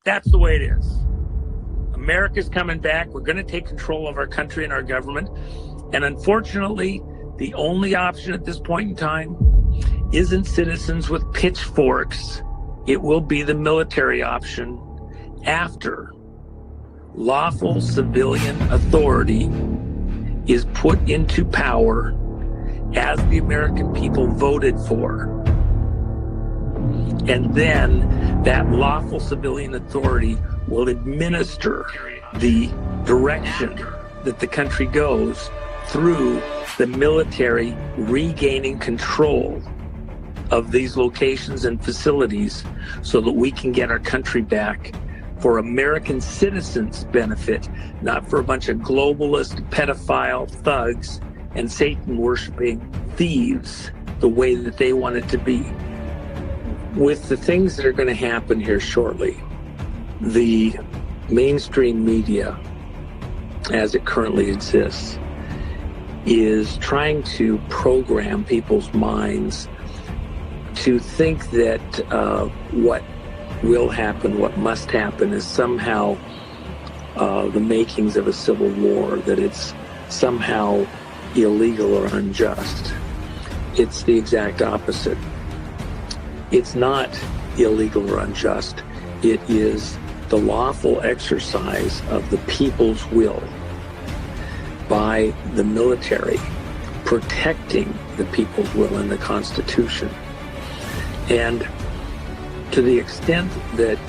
That's the way it is. America's coming back. We're going to take control of our country and our government. And unfortunately, the only option at this point in time isn't citizens with pitchforks. It will be the military option after lawful civilian authority is put into power as the American people voted for. And then that lawful civilian authority will administer the direction that the country goes through the military regaining control of these locations and facilities so that we can get our country back for American citizens' benefit, not for a bunch of globalist, pedophile thugs and Satan-worshiping thieves the way that they want it to be. With the things that are going to happen here shortly, the mainstream media, as it currently exists, is trying to program people's minds to think that what will happen, what must happen, is somehow the makings of a civil war, that it's somehow illegal or unjust. It's the exact opposite. It's not illegal or unjust. It is the lawful exercise of the people's will by the military, protecting the people's will in the Constitution. And to the extent that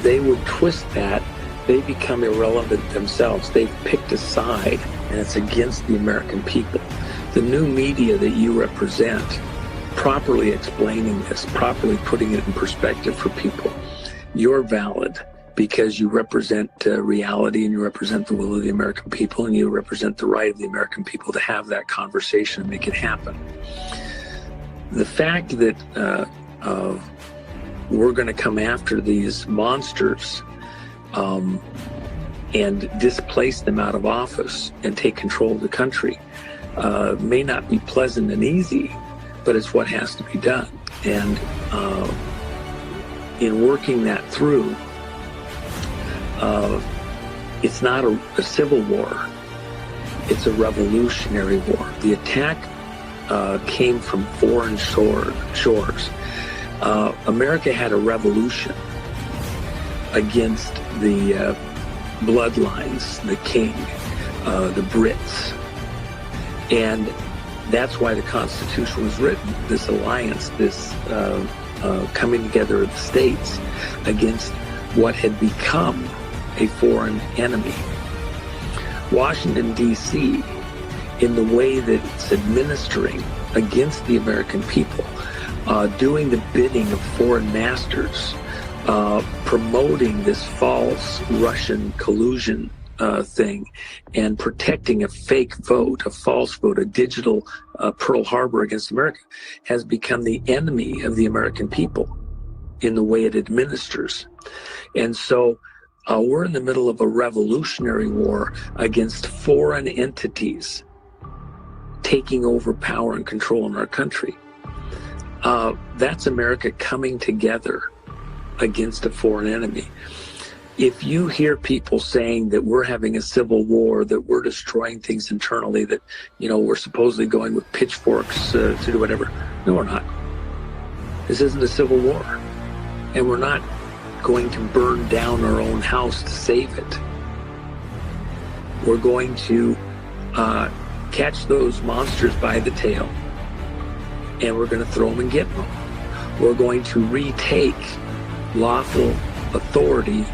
they would twist that, they become irrelevant themselves. They've picked a side, and it's against the American people. The new media that you represent, properly explaining this, properly putting it in perspective for people, you're valid because you represent reality, and you represent the will of the American people, and you represent the right of the American people to have that conversation and make it happen. The fact that we're going to come after these monsters and displace them out of office and take control of the country may not be pleasant and easy, but it's what has to be done. And in working that through, it's not a civil war, it's a revolutionary war. The attack came from foreign shores. America had a revolution against the bloodlines, the king, the Brits. And that's why the Constitution was written, this alliance, this coming together of the states against what had become a foreign enemy. Washington, D.C., in the way that it's administering against the American people, doing the bidding of foreign masters, promoting this false Russian collusion thing, and protecting a fake vote, a false vote, a digital Pearl Harbor against America, has become the enemy of the American people in the way it administers. And so we're in the middle of a revolutionary war against foreign entities taking over power and control in our country. That's America coming together against a foreign enemy. If you hear people saying that we're having a civil war, that we're destroying things internally, that, you know, we're supposedly going with pitchforks to do whatever, no, we're not. This isn't a civil war. And we're not going to burn down our own house to save it. We're going to catch those monsters by the tail, and we're going to throw them and get them. We're going to retake lawful authority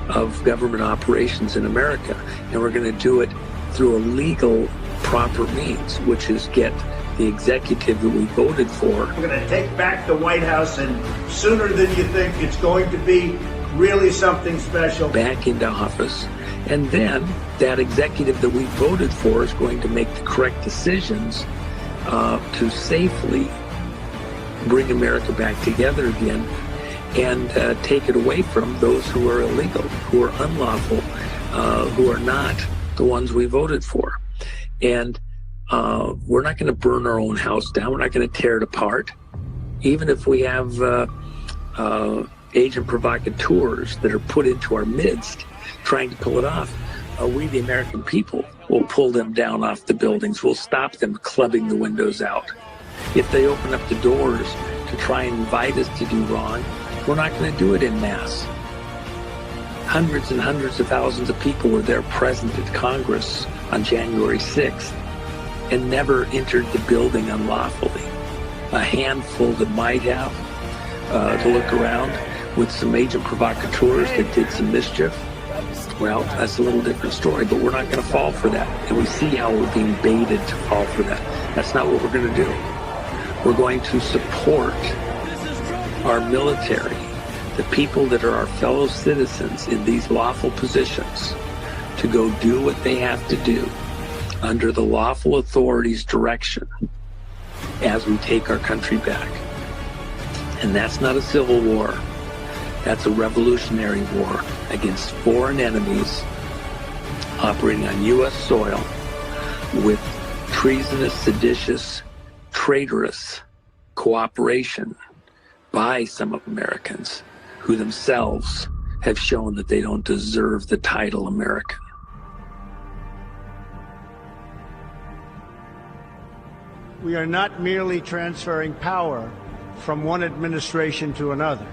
of government operations in America, and we're going to do it through a legal, proper means, which is get the executive that we voted for. We're going to take back the White House, and sooner than you think. It's going to be really something special. Back into office. And then that executive that we voted for is going to make the correct decisions to safely bring America back together again and take it away from those who are illegal, who are unlawful, who are not the ones we voted for. And we're not going to burn our own house down. We're not going to tear it apart. Even if we have agent provocateurs that are put into our midst trying to pull it off, we, the American people, will pull them down off the buildings. We'll stop them clubbing the windows out. If they open up the doors to try and invite us to do wrong, we're not going to do it in mass. Hundreds and hundreds of thousands of people were there present at Congress on January 6th and never entered the building unlawfully. A handful that might have to look around with some agent provocateurs that did some mischief. Well, that's a little different story, but we're not going to fall for that. And we see how we're being baited to fall for that. That's not what we're going to do. We're going to support our military, the people that are our fellow citizens in these lawful positions, to go do what they have to do under the lawful authorities' direction as we take our country back. And that's not a civil war. That's a revolutionary war against foreign enemies operating on U.S. soil with treasonous, seditious, traitorous cooperation by some Americans who themselves have shown that they don't deserve the title American. We are not merely transferring power from one administration to another,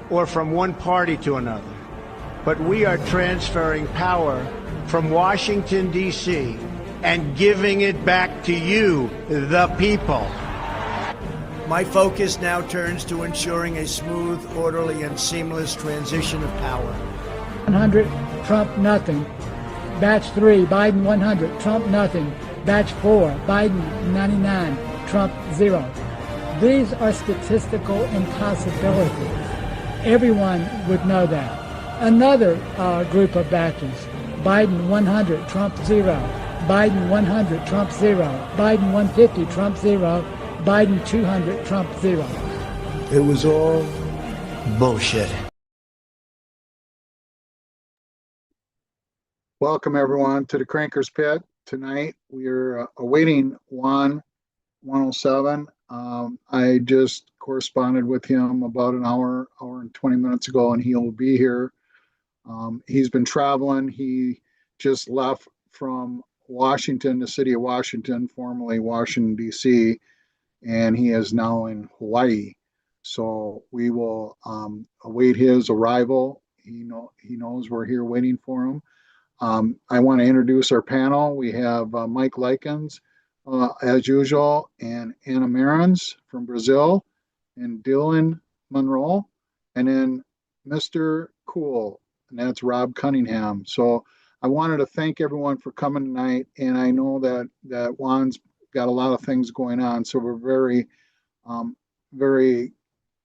or from one party to another, but we are transferring power from Washington, D.C., and giving it back to you, the people. My focus now turns to ensuring a smooth, orderly, and seamless transition of power. 100, Trump nothing. Batch 3, Biden 100, Trump nothing. Batch 4, Biden 99, Trump 0. These are statistical impossibilities. Everyone would know that. Another group of batches, Biden 100, Trump 0. Biden 100, Trump 0. Biden 150, Trump 0. Biden 200, Trump 0. It was all bullshit. Welcome, everyone, to the Cranker's Pit. Tonight, we are awaiting Juan 107. I just corresponded with him about an hour and 20 minutes ago, and he'll be here. He's been traveling. He just left from Washington, the city of Washington, formerly Washington, D.C., and he is now in Hawaii. So we will await his arrival. He knows we're here waiting for him. I want to introduce our panel. We have Mike Likens, as usual, and Anna Marins from Brazil, and Dylan Monroe, and then Mr. Cool, and that's Rob Cunningham. So I wanted to thank everyone for coming tonight, and I know that Juan's got a lot of things going on, so we're very, very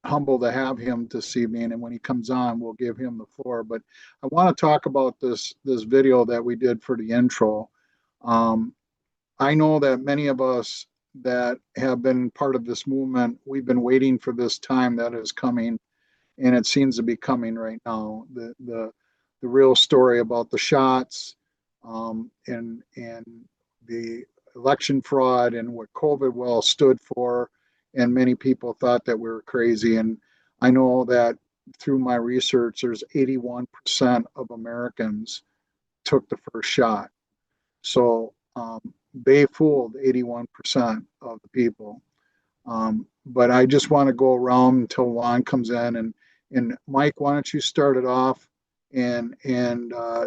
humble to have him this evening, and when he comes on, we'll give him the floor. But I want to talk about this video that we did for the intro. I know that many of us that have been part of this movement, we've been waiting for this time that is coming, and it seems to be coming right now. The real story about the shots, and the election fraud and what COVID well stood for, and many people thought that we were crazy. And I know that through my research, there's 81% of Americans took the first shot. So they fooled 81% of the people. But I just want to go around until Juan comes in. And Mike, why don't you start it off and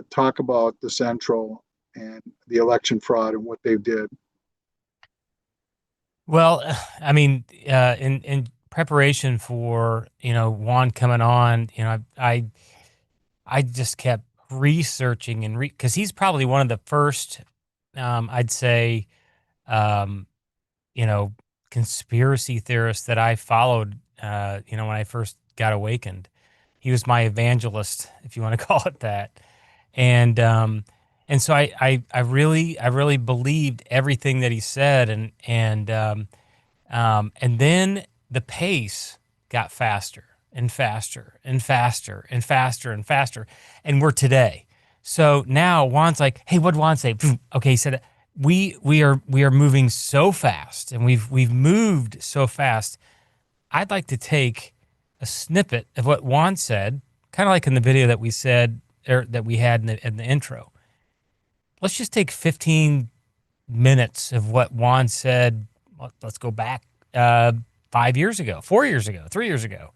talk about the Central and the election fraud and what they did. Well, I mean, in preparation for, Juan coming on, I just kept researching and because he's probably one of the first, I'd say, conspiracy theorists that I followed, when I first got awakened. He was my evangelist, if you want to call it that. And so I really believed everything that he said, and then the pace got faster and faster and faster and faster and faster, and we're today. So now Juan's like, "Hey, what'd Juan say?" Okay, he said, "We are moving so fast, and we've moved so fast. I'd like to take a snippet of what Juan said, kind of like in the video that we said, or that we had in the intro. Let's just take 15 minutes of what Juan said. Let's go back 5 years ago, 4 years ago, 3 years ago.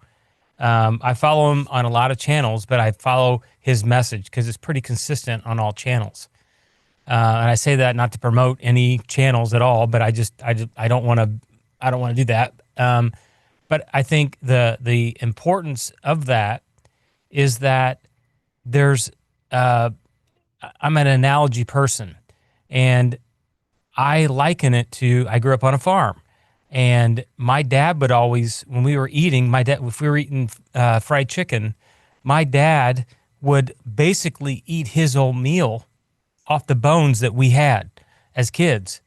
I follow him on a lot of channels, but I follow his message because it's pretty consistent on all channels. And I say that not to promote any channels at all, but I don't want to do that. But I think the importance of that is that there's I'm an analogy person, and I liken it to, I grew up on a farm, and my dad would always, when we were eating, if we were eating fried chicken, my dad would basically eat his whole meal off the bones that we had as kids.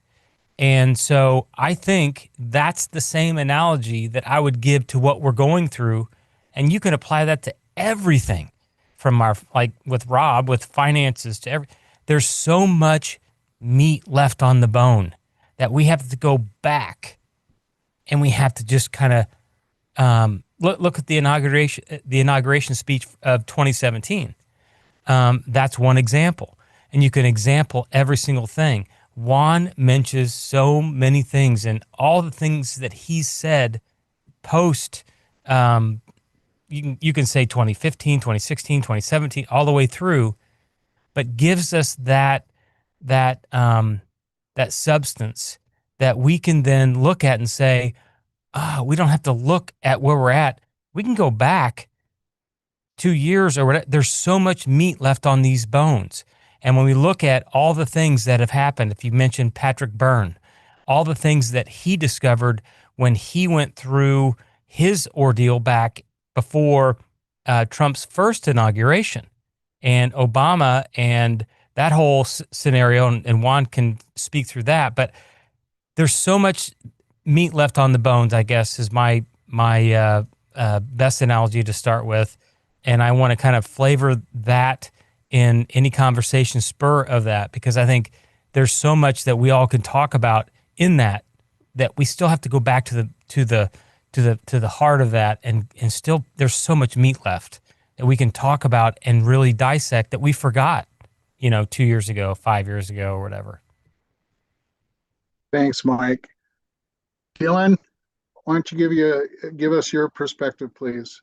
And so I think that's the same analogy that I would give to what we're going through. And you can apply that to everything from our, like with Rob, with finances to there's so much meat left on the bone that we have to go back and we have to just kind of look at the inauguration speech of 2017. That's one example. And you can example every single thing. Juan mentions so many things, and all the things that he said post, you can say 2015, 2016, 2017, all the way through, but gives us that substance that we can then look at and say, we don't have to look at where we're at. We can go back 2 years or whatever. There's so much meat left on these bones. And when we look at all the things that have happened, if you mentioned Patrick Byrne, all the things that he discovered when he went through his ordeal back before Trump's first inauguration, and Obama, and that whole scenario, and Juan can speak through that. But there's so much meat left on the bones, I guess, is my best analogy to start with. And I want to kind of flavor that in any conversation spur of that, because I think there's so much that we all can talk about in that we still have to go back to the heart of that, and still there's so much meat left that we can talk about and really dissect that we forgot, 2 years ago, 5 years ago, or whatever. Thanks, Mike. Dylan, why don't you give us your perspective, please?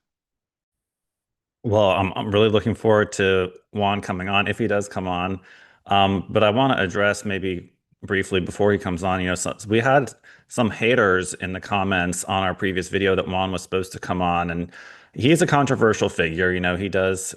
Well, I'm really looking forward to Juan coming on, if he does come on. But I want to address maybe briefly before he comes on, so we had some haters in the comments on our previous video that Juan was supposed to come on, and he's a controversial figure. He does,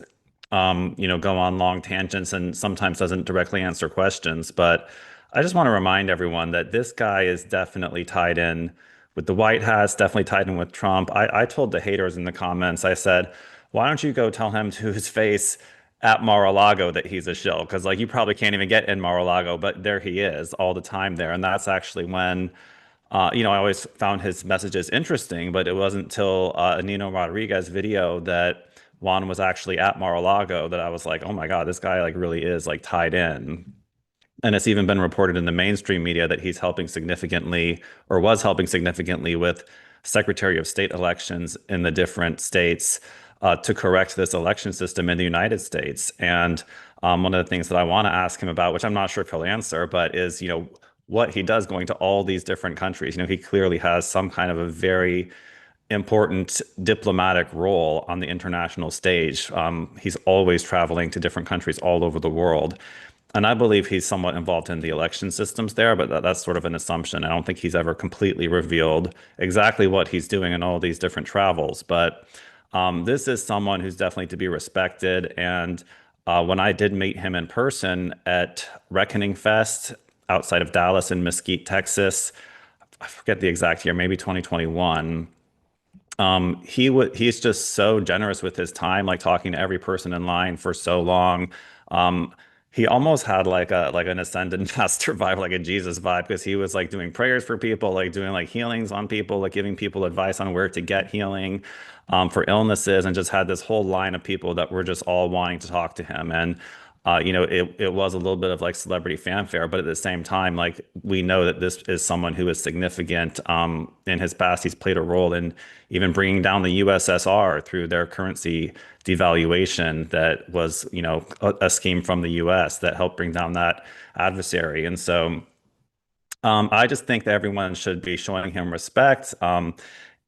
go on long tangents and sometimes doesn't directly answer questions. But I just want to remind everyone that this guy is definitely tied in with the White House, definitely tied in with Trump. I told the haters in the comments, I said, why don't you go tell him to his face at Mar-a-Lago that he's a shill? Because you probably can't even get in Mar-a-Lago, but there he is all the time there. And that's actually when, I always found his messages interesting, but it wasn't until a Nino Rodriguez video that Juan was actually at Mar-a-Lago that I was like, oh my God, this guy really is tied in. And it's even been reported in the mainstream media that he's helping significantly, or was helping significantly, with Secretary of State elections in the different states to correct this election system in the United States. And one of the things that I want to ask him about, which I'm not sure if he'll answer, but is, what he does going to all these different countries. He clearly has some kind of a very important diplomatic role on the international stage. He's always traveling to different countries all over the world. And I believe he's somewhat involved in the election systems there, but that's sort of an assumption. I don't think he's ever completely revealed exactly what he's doing in all these different travels. But this is someone who's definitely to be respected. And when I did meet him in person at Reckoning Fest outside of Dallas in Mesquite, Texas, I forget the exact year, maybe 2021. He's just so generous with his time, talking to every person in line for so long. He almost had an ascended master vibe, like a Jesus vibe, because he was doing prayers for people, doing healings on people, giving people advice on where to get healing for illnesses, and just had this whole line of people that were just all wanting to talk to him. And it was a little bit of like celebrity fanfare, but at the same time, like we know that this is someone who is significant. In his past, he's played a role in even bringing down the USSR through their currency devaluation. That was, a scheme from the US that helped bring down that adversary. And so I just think that everyone should be showing him respect,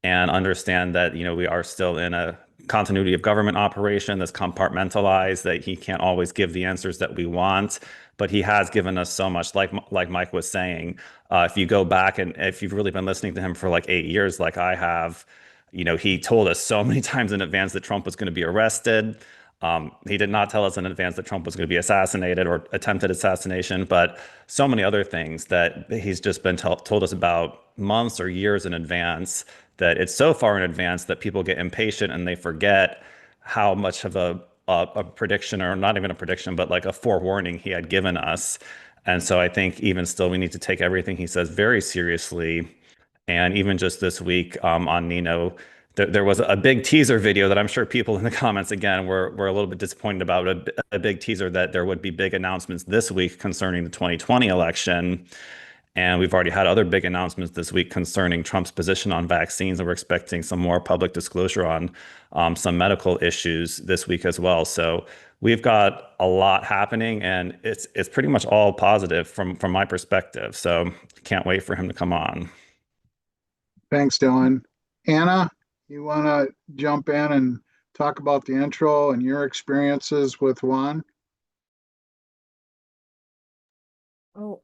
and understand that, we are still in a continuity of government operation that's compartmentalized, that he can't always give the answers that we want, but he has given us so much, like Mike was saying. If you go back and if you've really been listening to him for like 8 years, like I have, he told us so many times in advance that Trump was going to be arrested. He did not tell us in advance that Trump was going to be assassinated or attempted assassination, but so many other things that he's just been told us about months or years in advance, that it's so far in advance that people get impatient and they forget how much of a prediction, or not even a prediction, but like a forewarning he had given us. And so I think even still, we need to take everything he says very seriously. And even just this week, on Nino, there was a big teaser video that I'm sure people in the comments again were a little bit disappointed about, a big teaser that there would be big announcements this week concerning the 2020 election. And we've already had other big announcements this week concerning Trump's position on vaccines, and we're expecting some more public disclosure on some medical issues this week as well. So we've got a lot happening, and it's pretty much all positive from my perspective. So can't wait for him to come on. Thanks, Dylan. Anna, you want to jump in and talk about the intro and your experiences with Juan? Oh,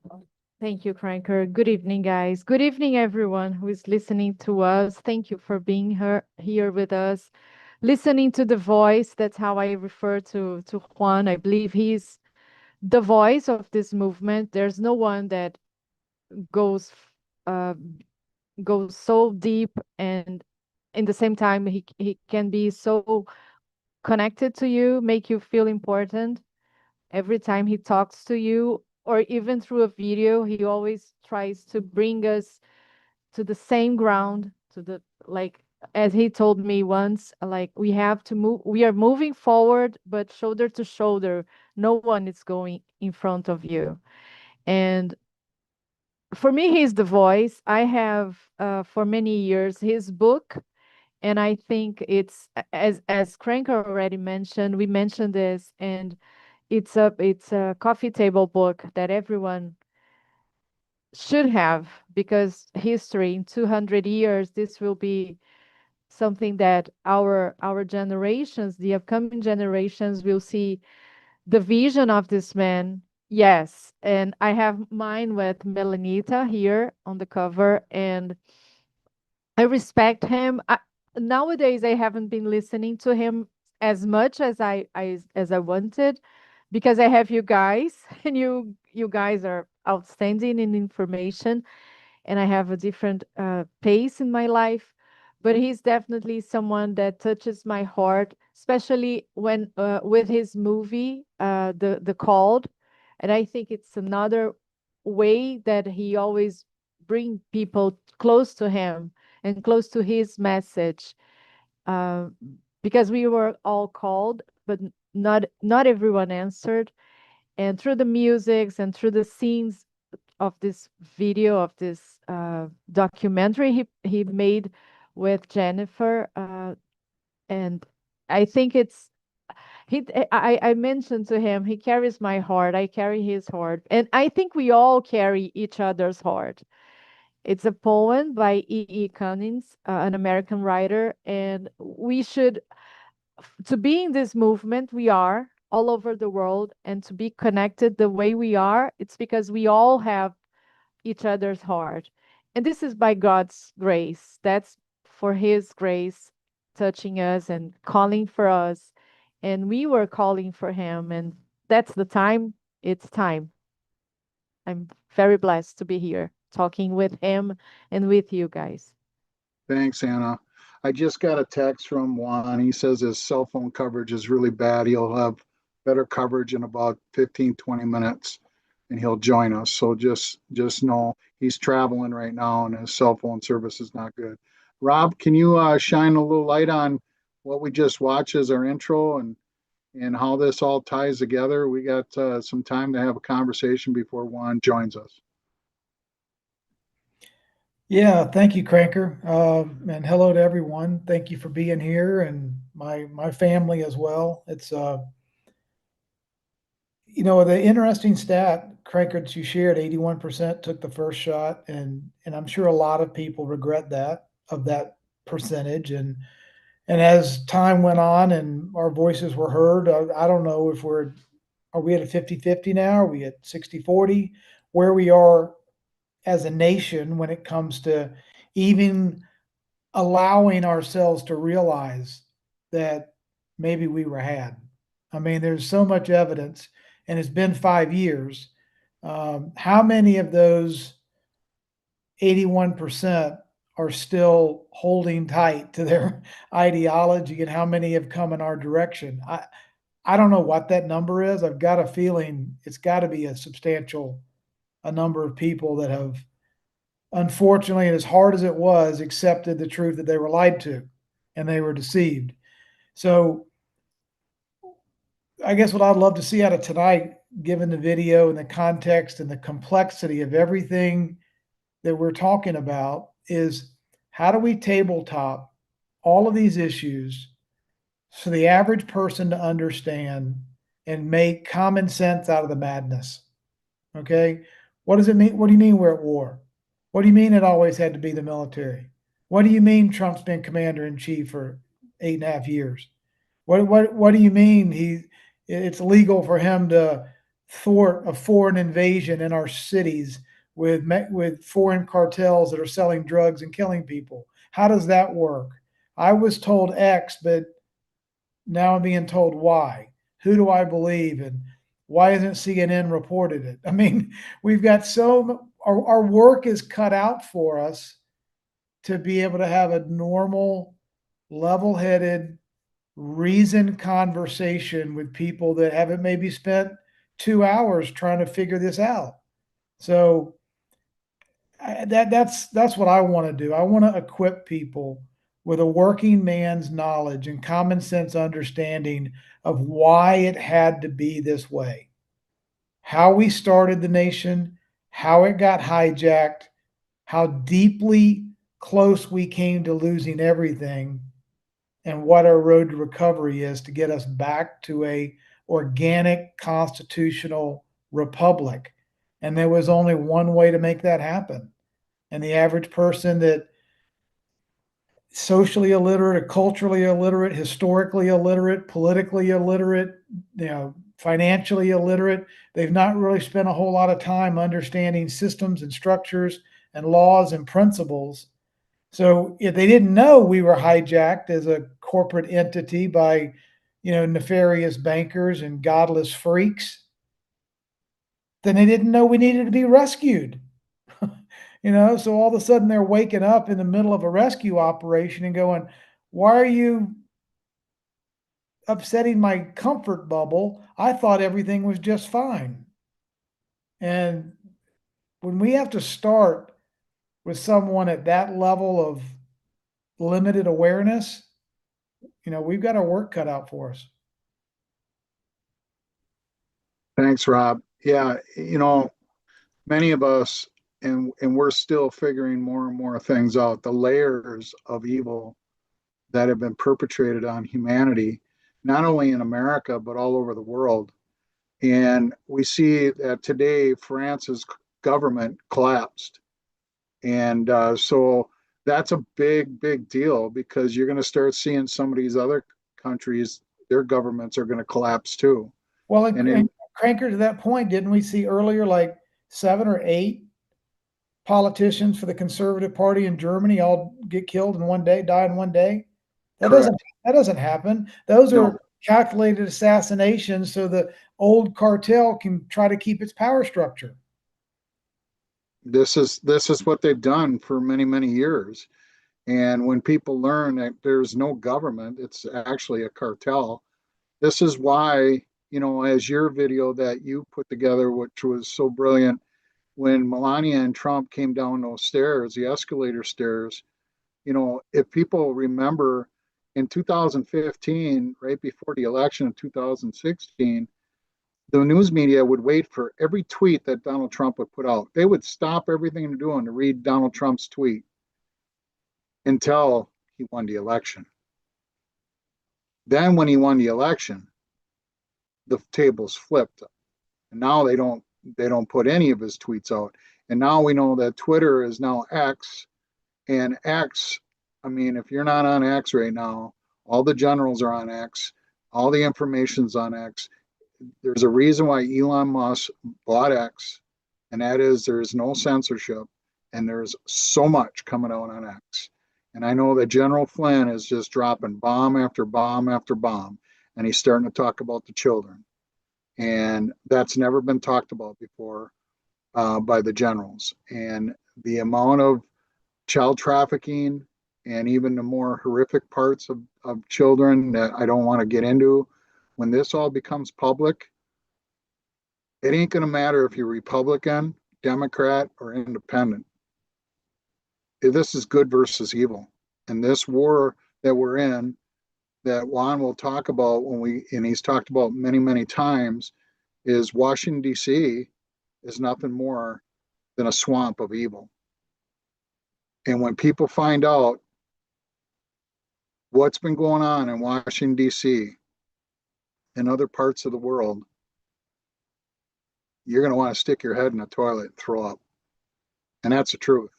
thank you, Qranker. Good evening, guys. Good evening, everyone who is listening to us. Thank you for being here with us, listening to the voice. That's how I refer to Juan. I believe he's the voice of this movement. There's no one that goes uh, goes so deep, and in the same time, he can be so connected to you, make you feel important every time he talks to you, or even through a video. He always tries to bring us to the same ground, to the, like, as he told me once, like, we have to move, we are moving forward, but shoulder to shoulder. No one is going in front of you. And for me, he's the voice. I have for many years his book, and I think it's, as Qranker already mentioned, we mentioned this, and it's a coffee table book that everyone should have, because history in 200 years, this will be something that our generations, the upcoming generations, will see the vision of this man. Yes, and I have mine with Melanita here on the cover, and I respect him. Nowadays, I haven't been listening to him as much as I wanted, because I have you guys, and you guys are outstanding in information, and I have a different pace in my life. But he's definitely someone that touches my heart, especially when with his movie, the Called, and I think it's another way that he always bring people close to him and close to his message, uh, because we were all called, but not everyone answered. And through the musics and through the scenes of this video, of this documentary he made with Jennifer, and I think it's I mentioned to him, he carries my heart, I carry his heart, and I think we all carry each other's heart. It's a poem by 𝕯𝖚𝖘 𝖁𝖚𝑑, an American writer, and we should, to be in this movement, we are all over the world, and to be connected the way we are, it's because we all have each other's heart. And this is by God's grace. That's for his grace touching us and calling for us. And we were calling for him, and that's the time. It's time. I'm very blessed to be here talking with him and with you guys. Thanks, Anna. I just got a text from Juan. He says his cell phone coverage is really bad. He'll have better coverage in about 15, 20 minutes, and he'll join us. So just know he's traveling right now and his cell phone service is not good. Rob, can you shine a little light on what we just watched as our intro, and and how this all ties together, we got some time to have a conversation before Juan joins us. Yeah, thank you, Qranker, and hello to everyone. Thank you for being here, and my family as well. It's the interesting stat, Qranker, that you shared, 81% took the first shot, and I'm sure a lot of people regret that percentage. And as time went on and our voices were heard, I don't know if are we at a 50-50 now? Are we at 60-40? Where we are as a nation when it comes to even allowing ourselves to realize that maybe we were had. I mean, there's so much evidence, and it's been 5 years. How many of those 81% are still holding tight to their ideology, and how many have come in our direction? I don't know what that number is. I've got a feeling it's got to be a number of people that have, unfortunately, and as hard as it was, accepted the truth that they were lied to and they were deceived. So I guess what I'd love to see out of tonight, given the video and the context and the complexity of everything that we're talking about, is how do we tabletop all of these issues for the average person to understand and make common sense out of the madness? Okay. What does it mean? What do you mean we're at war? What do you mean it always had to be the military? What do you mean Trump's been commander in chief for 8.5 years? What do you mean it's legal for him to thwart a foreign invasion in our cities with foreign cartels that are selling drugs and killing people? How does that work? I was told X, but now I'm being told Y. Who do I believe? And why hasn't CNN reported it? I mean, we've got our work is cut out for us to be able to have a normal, level-headed, reasoned conversation with people that haven't maybe spent 2 hours trying to figure this out. So that's what I want to do. I want to equip people with a working man's knowledge and common sense understanding of why it had to be this way, how we started the nation, how it got hijacked, how deeply close we came to losing everything, and what our road to recovery is to get us back to a organic constitutional republic. And there was only one way to make that happen. And the average person that socially illiterate, culturally illiterate, historically illiterate, politically illiterate, financially illiterate, they've not really spent a whole lot of time understanding systems and structures and laws and principles. So if they didn't know we were hijacked as a corporate entity by, nefarious bankers and godless freaks, then they didn't know we needed to be rescued. So all of a sudden they're waking up in the middle of a rescue operation and going, why are you upsetting my comfort bubble? I thought everything was just fine. And when we have to start with someone at that level of limited awareness, we've got our work cut out for us. Thanks, Rob. Yeah, many of us, and we're still figuring more and more things out, the layers of evil that have been perpetrated on humanity, not only in America, but all over the world. And we see that today France's government collapsed. And so that's a big, big deal, because you're going to start seeing some of these other countries, their governments are going to collapse too. Well, and Qranker, to that point, didn't we see earlier like 7 or 8 politicians for the Conservative Party in Germany all get killed in one day, die in one day? That doesn't happen. Those are calculated assassinations so the old cartel can try to keep its power structure. This is what they've done for many, many years. And when people learn that there's no government, it's actually a cartel. This is why, as your video that you put together, which was so brilliant, when Melania and Trump came down those stairs, the escalator stairs, if people remember, in 2015, right before the election of 2016, the news media would wait for every tweet that Donald Trump would put out. They would stop everything they're doing to read Donald Trump's tweet until he won the election. Then when he won the election, the tables flipped. And now they don't put any of his tweets out. And now we know that Twitter is now X, and X, I mean, if you're not on X right now, all the generals are on X, all the information's on X. There's a reason why Elon Musk bought X, and that is there's no censorship, and there's so much coming out on X. And I know that General Flynn is just dropping bomb after bomb after bomb, and he's starting to talk about the children. And that's never been talked about before by the generals. And the amount of child trafficking and even the more horrific parts of children that I don't want to get into, when this all becomes public, it ain't going to matter if you're Republican, Democrat, or independent. This is good versus evil. And this war that we're in, that Juan will talk about and he's talked about many, many times, is Washington, D.C. is nothing more than a swamp of evil. And when people find out what's been going on in Washington, D.C. and other parts of the world, you're going to want to stick your head in the toilet and throw up. And that's the truth.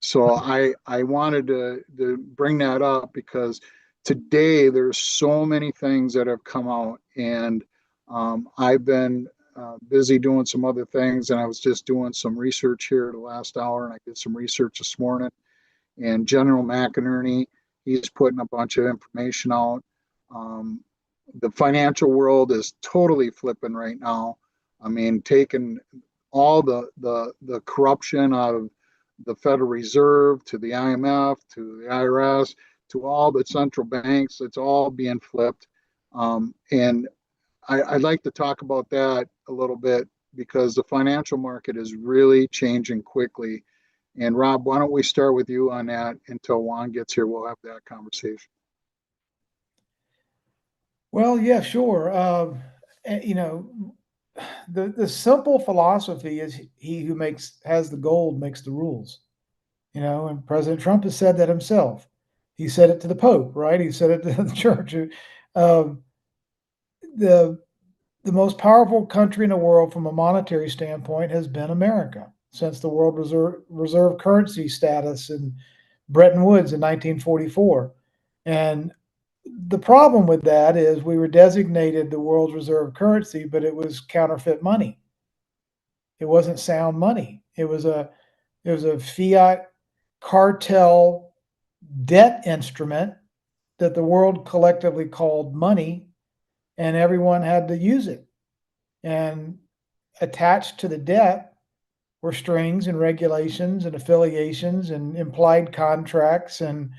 So I wanted to bring that up because today there's so many things that have come out, and I've been busy doing some other things, and I was just doing some research here the last hour, and I did some research this morning. And General McInerney, he's putting a bunch of information out. The financial world is totally flipping right now. I mean, taking all the corruption out of the Federal Reserve to the IMF to the IRS to all the central banks, it's all being flipped. And I'd like to talk about that a little bit because the financial market is really changing quickly. And Rob, why don't we start with you on that until Juan gets here? We'll have that conversation. Well, yeah, sure. You know, the simple philosophy is he who has the gold makes the rules. You know, and President Trump has said that himself. He said it to the Pope, right? He said it to the church. The most powerful country in the world from a monetary standpoint has been America since the world reserve currency status in Bretton Woods in 1944. And the problem with that is we were designated the world's reserve currency, but it was counterfeit money. It wasn't sound money. It was a fiat cartel debt instrument that the world collectively called money, and everyone had to use it. And attached to the debt were strings and regulations and affiliations and implied contracts and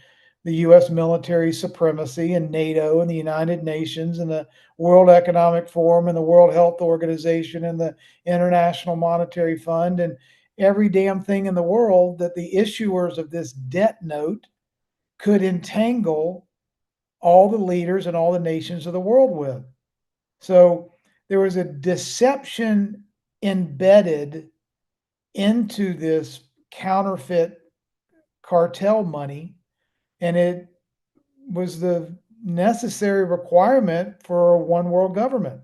the U.S. military supremacy and NATO and the United Nations and the World Economic Forum and the World Health Organization and the International Monetary Fund and every damn thing in the world that the issuers of this debt note could entangle all the leaders and all the nations of the world with. So there was a deception embedded into this counterfeit cartel money, and it was the necessary requirement for a one world government.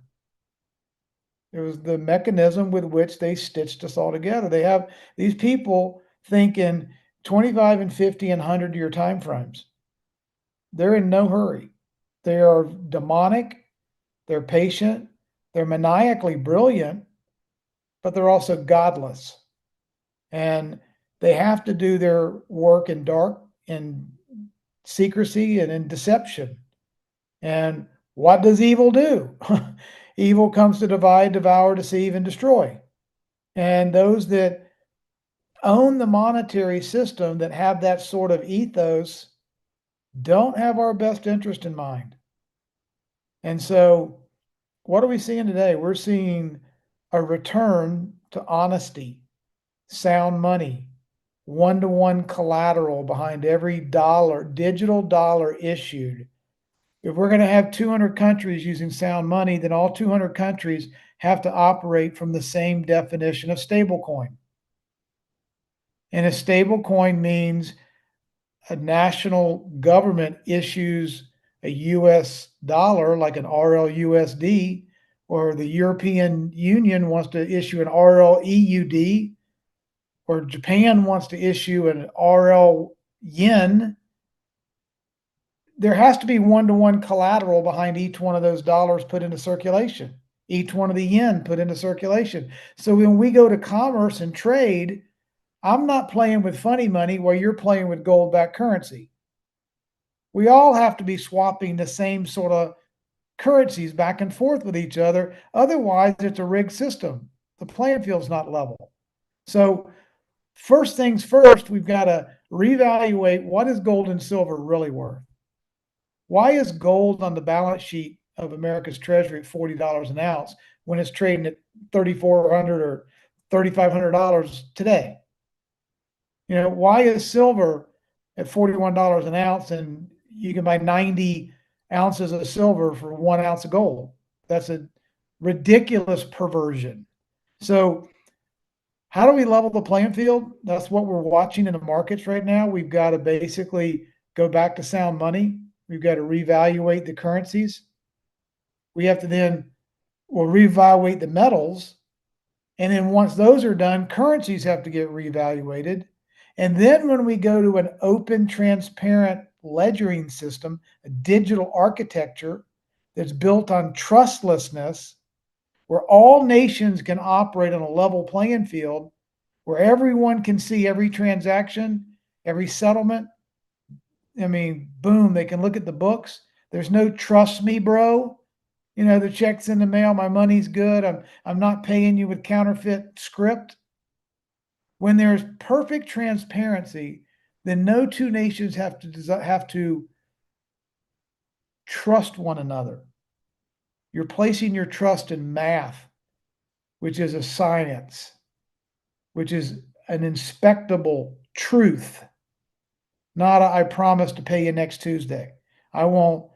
It was the mechanism with which they stitched us all together. They have these people think in 25 and 50 and 100-year time frames. They're in no hurry. They are demonic, they're patient, they're maniacally brilliant, but they're also godless. And they have to do their work in dark and secrecy and in deception. And what does evil do? Evil comes to divide, devour, deceive, and destroy. And those that own the monetary system that have that sort of ethos don't have our best interest in mind. And so what are we seeing today? We're seeing a return to honesty, sound money, one-to-one collateral behind every dollar, digital dollar issued. If we're going to have 200 countries using sound money, then all 200 countries have to operate from the same definition of stablecoin. And a stablecoin means a national government issues a US dollar like an RLUSD, or the European Union wants to issue an RLEUD, or Japan wants to issue an RL yen. There has to be one-to-one collateral behind each one of those dollars put into circulation, each one of the yen put into circulation. So when we go to commerce and trade, I'm not playing with funny money while you're playing with gold-backed currency. We all have to be swapping the same sort of currencies back and forth with each other. Otherwise, it's a rigged system. The playing field's not level. So first things first, we've got to reevaluate what is gold and silver really worth. Why is gold on the balance sheet of America's treasury at $40 an ounce when it's trading at $3,400 or $3,500 today? You know, why is silver at $41 an ounce and you can buy 90 ounces of silver for 1 ounce of gold? That's a ridiculous perversion. So how do we level the playing field? That's what we're watching in the markets right now. We've got to basically go back to sound money. We've got to reevaluate the currencies. We have to then, reevaluate the metals. And then once those are done, currencies have to get reevaluated. And then when we go to an open, transparent ledgering system, a digital architecture that's built on trustlessness, where all nations can operate on a level playing field, where everyone can see every transaction, every settlement. I mean, boom, they can look at the books. There's no trust me, bro. You know, the check's in the mail, my money's good. I'm not paying you with counterfeit script. When there's perfect transparency, then no two nations have to trust one another. You're placing your trust in math, which is a science, which is an inspectable truth, not a, I promise to pay you next Tuesday. I won't,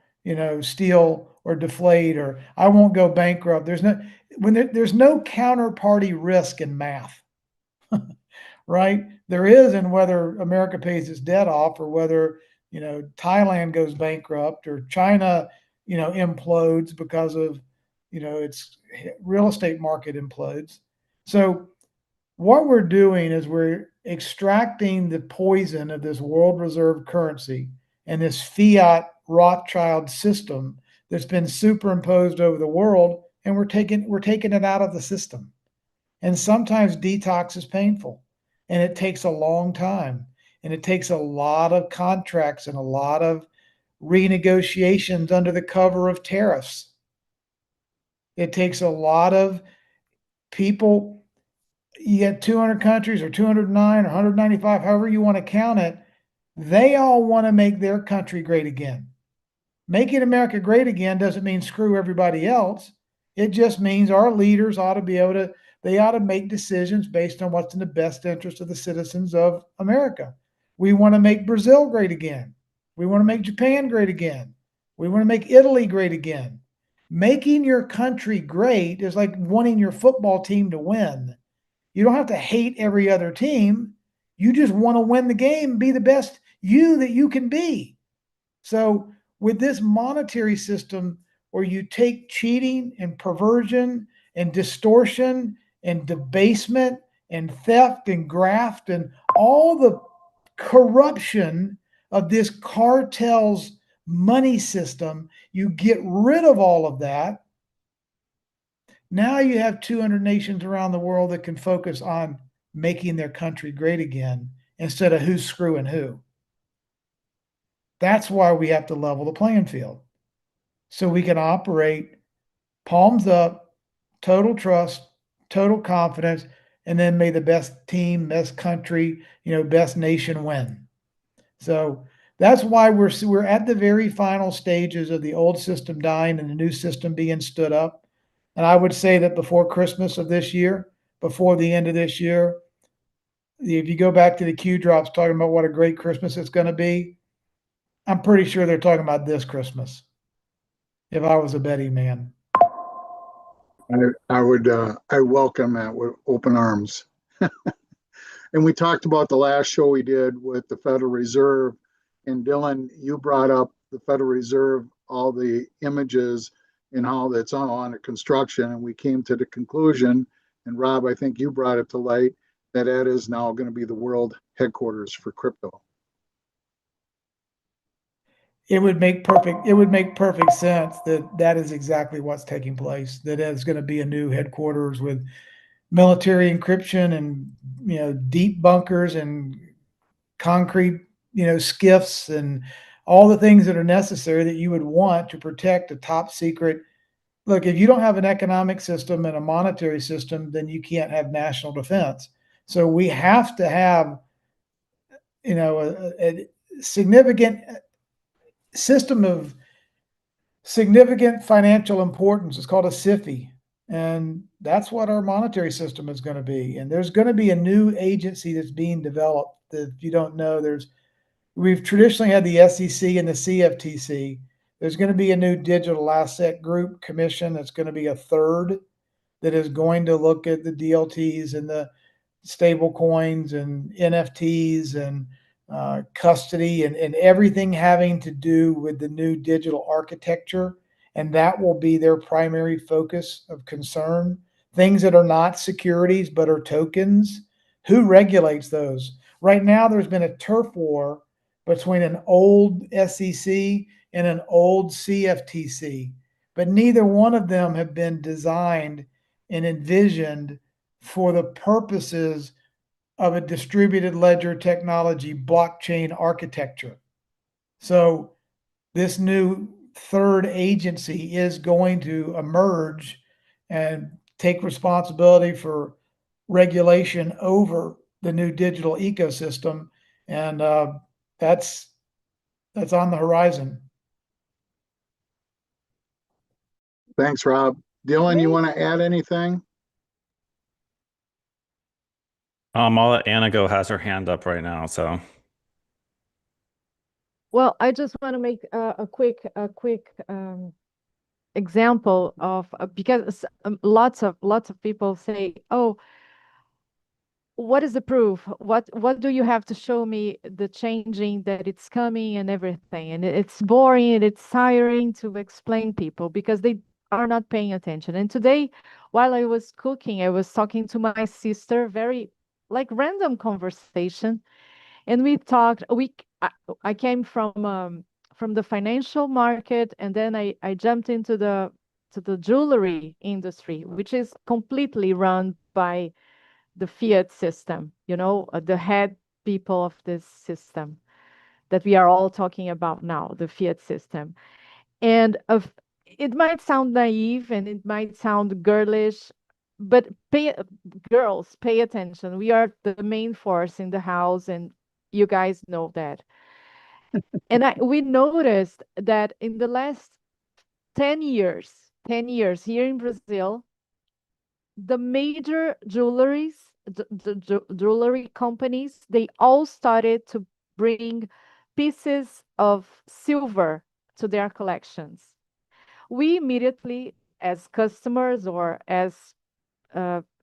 steal or deflate, or I won't go bankrupt. There's no counterparty risk in math, right? There is in whether America pays its debt off, or whether, Thailand goes bankrupt, or China, implodes because of, its real estate market implodes. So what we're doing is we're extracting the poison of this world reserve currency and this fiat Rothschild system that's been superimposed over the world, and we're taking it out of the system. And sometimes detox is painful, and it takes a long time, and it takes a lot of contracts and a lot of renegotiations under the cover of tariffs. It takes a lot of people. You get 200 countries or 209 or 195, however you want to count it. They all want to make their country great again. Making America great again doesn't mean screw everybody else. It just means our leaders ought to make decisions based on what's in the best interest of the citizens of America. We want to make Brazil great again. We want to make Japan great again. We want to make Italy great again. Making your country great is like wanting your football team to win. You don't have to hate every other team. You just want to win the game, be the best you that you can be. So with this monetary system where you take cheating and perversion and distortion and debasement and theft and graft and all the corruption of this cartel's money system, you get rid of all of that. Now you have 200 nations around the world that can focus on making their country great again instead of who's screwing who. That's why we have to level the playing field, so we can operate palms up, total trust, total confidence, and then may the best team, best country, best nation win. So that's why we're at the very final stages of the old system dying and the new system being stood up. And I would say that before Christmas of this year, before the end of this year, if you go back to the Q drops talking about what a great Christmas it's going to be, I'm pretty sure they're talking about this Christmas. If I was a betting man. I welcome that with open arms. And we talked about the last show we did with the Federal Reserve. And Dylan, you brought up the Federal Reserve, all the images and how that's all under construction. And we came to the conclusion, and Rob, I think you brought it to light, that that is now going to be the world headquarters for crypto. It would make perfect sense that that is exactly what's taking place. That is going to be a new headquarters with military encryption and deep bunkers and concrete skiffs and all the things that are necessary that you would want to protect a top secret. Look, if you don't have an economic system and a monetary system, then you can't have national defense. So we have to have a significant system of significant financial importance. It's called a SIFI. And that's what our monetary system is going to be. And there's going to be a new agency that's being developed that, if you don't know, we've traditionally had the SEC and the CFTC. There's going to be a new digital asset group commission that's going to be a third that is going to look at the DLTs and the stable coins and NFTs and custody and everything having to do with the new digital architecture. And that will be their primary focus of concern. Things that are not securities but are tokens. Who regulates those? Right now, there's been a turf war between an old SEC and an old CFTC, but neither one of them have been designed and envisioned for the purposes of a distributed ledger technology blockchain architecture. So this new third agency is going to emerge and take responsibility for regulation over the new digital ecosystem. And that's on the horizon. Thanks, Rob. Dylan, you want to add anything? I'll let Anna go, has her hand up right now. So, Well, I just want to make a quick example of because lots of people say, "Oh, what is the proof? What do you have to show me the changing that it's coming and everything?" And it's boring and it's tiring to explain people because they are not paying attention. And today, while I was cooking, I was talking to my sister, very like random conversation, and we talked. I came from the financial market, and then I jumped into the jewelry industry, which is completely run by the fiat system, the head people of this system that we are all talking about now, the fiat system. And it might sound naive and it might sound girlish, but girls, pay attention. We are the main force in the house, and you guys know that. And we noticed that in the last 10 years here in Brazil, the major jewelry companies, they all started to bring pieces of silver to their collections. We immediately, as customers or as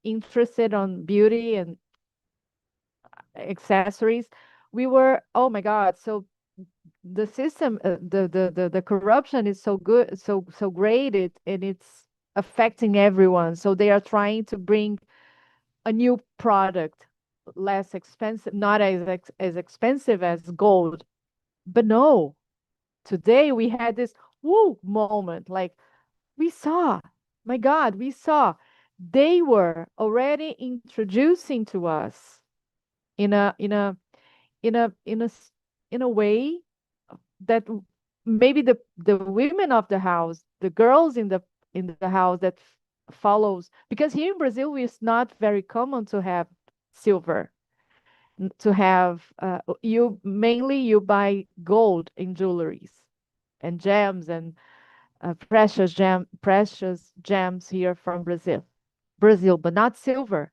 interested on beauty and accessories, we were, oh my God, so the system, the corruption is so good, so great, and it's affecting everyone. So they are trying to bring a new product, less expensive, not as expensive as gold. But no, today we had this woo moment, like we saw, my God, we saw they were already introducing to us in a in a in a in a s- in a way that maybe the women of the house, the girls in the house that follows, because here in Brazil it's not very common to have silver, to have you buy gold in jewelries and gems and precious gems here from Brazil, but not silver.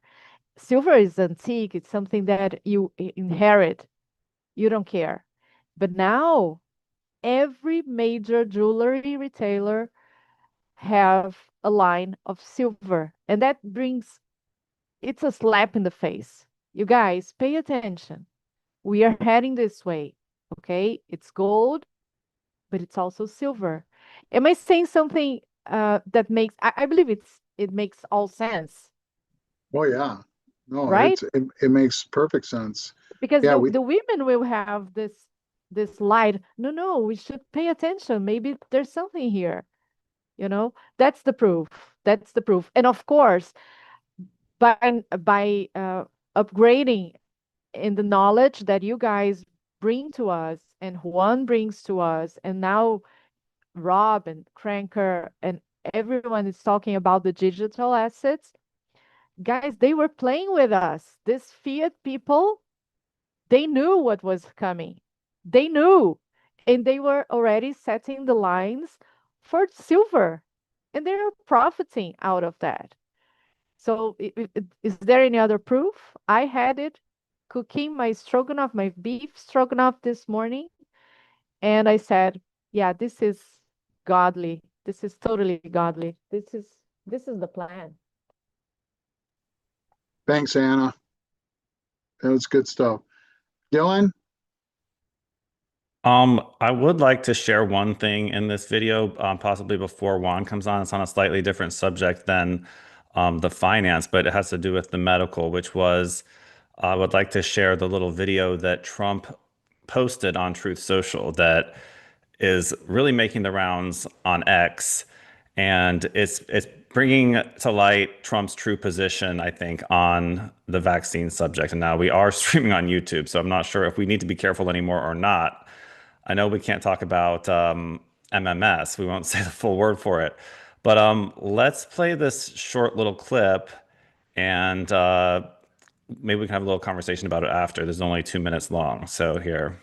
silver is antique. It's something that you inherit. You don't care. But now every major jewelry retailer have a line of silver, and that brings it's a slap in the face. You guys, pay attention. We are heading this way. Okay, it's gold, but it's also silver. Am I saying something that makes? I believe it makes all sense, Oh yeah. No, right? it makes perfect sense. Because Yeah, the women will have this light. No, we should pay attention. Maybe there's something here. That's the proof. That's the proof. And of course, by upgrading in the knowledge that you guys bring to us and Juan brings to us, and now Rob and Qranker and everyone is talking about the digital assets. Guys, they were playing with us. These fiat people, they knew what was coming. They knew. And they were already setting the lines for silver. And they're profiting out of that. So, is there any other proof? I had it cooking my stroganoff, my beef stroganoff this morning. And I said, yeah, this is godly. This is totally godly. This is the plan. thanks, Anna. That was good stuff. Dylan? I would like to share one thing in this video, possibly before Juan comes on. It's on a slightly different subject than the finance, but it has to do with the medical, which was I would like to share the little video that Trump posted on Truth Social that is really making the rounds on X, and it's bringing to light Trump's true position, I think, on the vaccine subject. And now we are streaming on YouTube, so I'm not sure if we need to be careful anymore or not. I know we can't talk about MMS. We won't say the full word for it. But let's play this short little clip, and maybe we can have a little conversation about it after. There's only 2 minutes long. So here.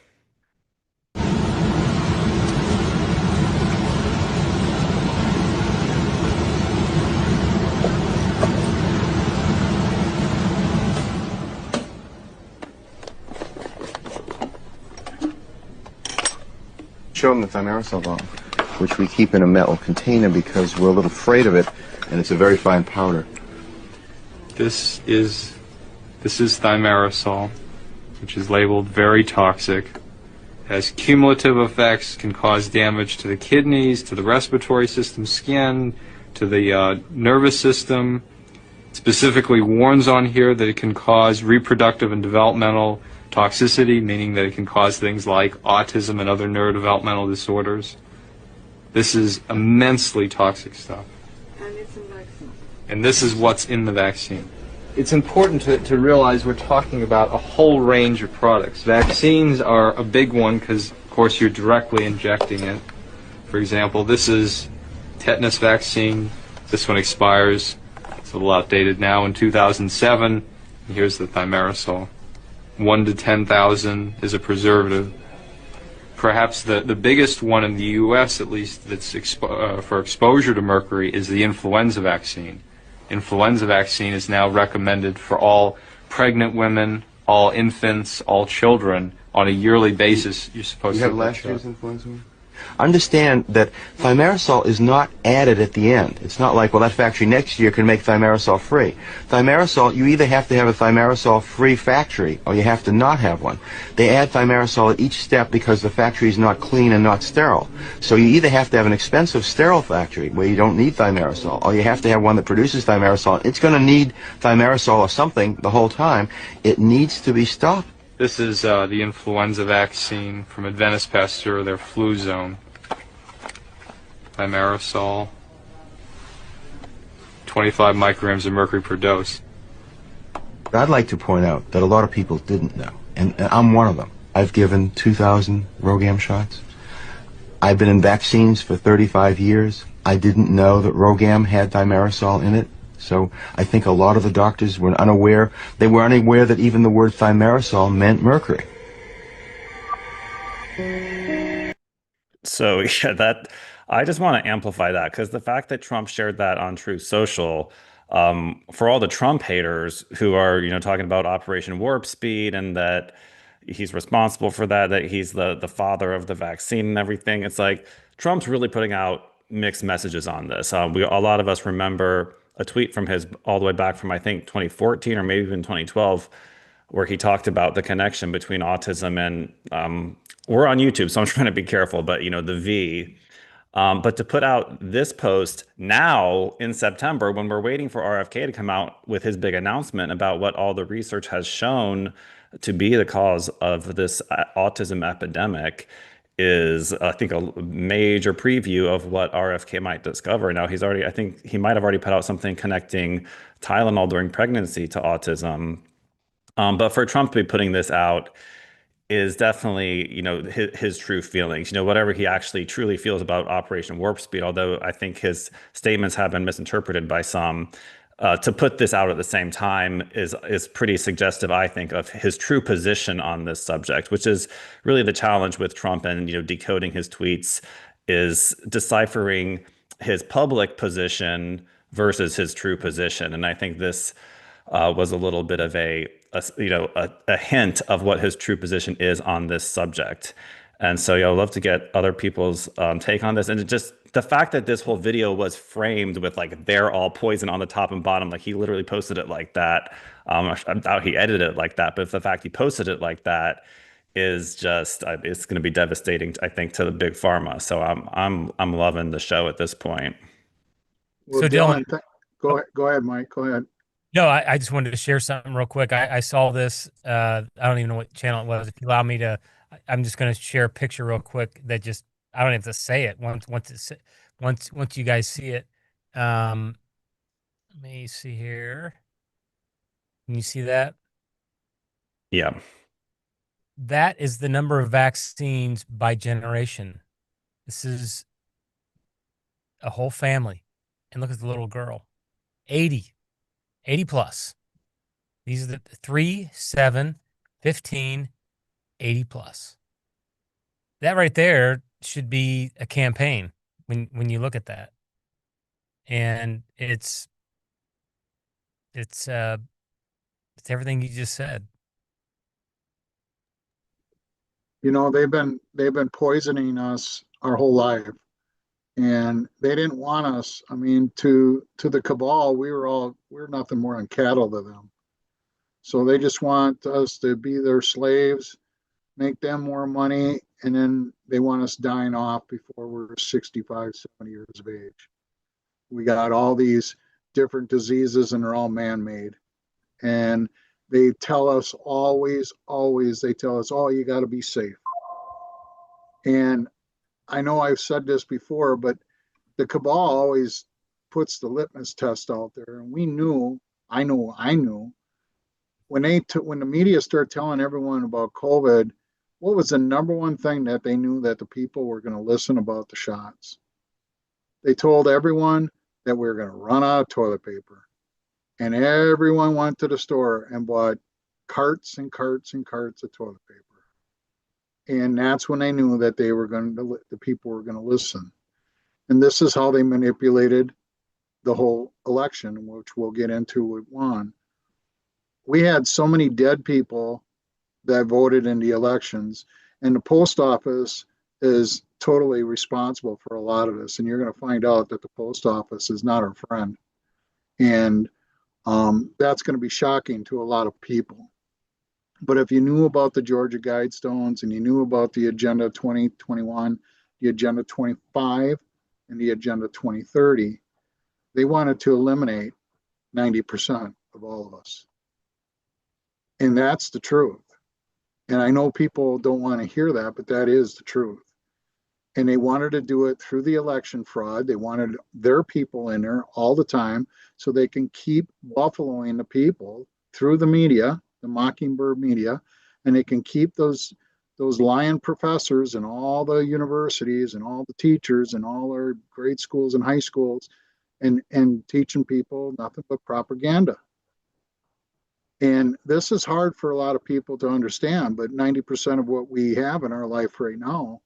Show them the thimerosal bomb, which we keep in a metal container because we're a little afraid of it, and it's a very fine powder. This is thimerosal, which is labeled very toxic, has cumulative effects, can cause damage to the kidneys, to the respiratory system, skin, to the nervous system. It specifically warns on here that it can cause reproductive and developmental toxicity, meaning that it can cause things like autism and other neurodevelopmental disorders. This is immensely toxic stuff. And it's in vaccine. And this is what's in the vaccine. It's important to realize we're talking about a whole range of products. Vaccines are a big one because, of course, you're directly injecting it. For example, this is tetanus vaccine. This one expires, it's a little outdated now, in 2007. And here's the thimerosal. 1 to 10,000 is a preservative. Perhaps the biggest one in the U.S., at least, that's for exposure to mercury is the influenza vaccine. Influenza vaccine is now recommended for all pregnant women, all infants, all children on a yearly basis. You're supposed You to have last year's influenza one? Understand that thimerosal is not added at the end. It's not like, well, that factory next year can make thimerosal free. Thimerosal, you either have to have a thimerosal free factory or you have to not have one. They add thimerosal at each step because the factory is not clean and not sterile. So you either have to have an expensive sterile factory where you don't need thimerosal, or you have to have one that produces thimerosal. It's going to need thimerosal or something the whole time. It needs to be stopped. This is the influenza vaccine from Adventist Pasteur, their flu zone. Thimerosal, 25 micrograms of mercury per dose. I'd like to point out that a lot of people didn't know, and I'm one of them. I've given 2,000 RhoGAM shots. I've been in vaccines for 35 years. I didn't know that RhoGAM had thimerosal in it. So I think a lot of the doctors were unaware. They were unaware that even the word thimerosal meant mercury. So yeah, that I just want to amplify that because the fact that Trump shared that on Truth Social, For all the Trump haters who are, talking about Operation Warp Speed and that he's responsible for that, that he's the father of the vaccine and everything, it's like Trump's really putting out mixed messages on this. A lot of us remember a tweet from his all the way back from I think 2014 or maybe even 2012, where he talked about the connection between autism and we're on YouTube, so I'm trying to be careful, but the V. But to put out this post now in September, when we're waiting for RFK to come out with his big announcement about what all the research has shown to be the cause of this autism epidemic, is I think a major preview of what RFK might discover. Now I think he might have already put out something connecting Tylenol during pregnancy to autism. But for Trump to be putting this out is definitely, his true feelings, whatever he actually truly feels about Operation Warp Speed, although I think his statements have been misinterpreted by some. To put this out at the same time is pretty suggestive, I think, of his true position on this subject, which is really the challenge with Trump and, decoding his tweets, is deciphering his public position versus his true position. And I think this was a little bit of a hint of what his true position is on this subject. And so, I'd love to get other people's take on this. And just the fact that this whole video was framed with like, they're all poison on the top and bottom, like he literally posted it like that. I doubt he edited it like that, but if the fact he posted it like that is just, it's going to be devastating, I think, to the big pharma. So I'm loving the show at this point. Well, So Dylan, go ahead, Mike. Go ahead. No, I just wanted to share something real quick. I saw this. I don't even know what channel it was. If you allow me to, I'm just going to share a picture real quick that just, I don't have to say it once you guys see it. Let me see here. Can you see that? Yeah. That is the number of vaccines by generation. This is a whole family. And look at the little girl. 80 plus. These are the 3, 7, 15, 80 plus. That right there should be a campaign when you look at that. And it's everything you just said. They've been poisoning us our whole life, and they didn't want us. I mean, to the cabal, we're nothing more than cattle to them. So they just want us to be their slaves, make them more money, and then they want us dying off before we're 65, 70 years of age. We got all these different diseases, and they're all man-made. And they tell us always, they tell us, oh, you got to be safe. And I know I've said this before, but the cabal always puts the litmus test out there. And I knew, when the media started telling everyone about COVID, what was the number one thing that they knew that the people were going to listen about the shots? They told everyone that we were going to run out of toilet paper. And everyone went to the store and bought carts and carts and carts of toilet paper. And that's when they knew that the people were going to listen. And this is how they manipulated the whole election, which we'll get into with Juan. We had so many dead people that voted in the elections, and the post office is totally responsible for a lot of this. And you're going to find out that the post office is not our friend. And that's going to be shocking to a lot of people. But if you knew about the Georgia Guidestones and you knew about the Agenda 2021, the Agenda 25, and the Agenda 2030, they wanted to eliminate 90% of all of us. And that's the truth. And I know people don't want to hear that, but that is the truth. And they wanted to do it through the election fraud. They wanted their people in there all the time so they can keep buffaloing the people through the media, the Mockingbird media, and they can keep those lying professors and all the universities and all the teachers and all our grade schools and high schools and teaching people nothing but propaganda. And this is hard for a lot of people to understand, but 90% of what we have in our life right now,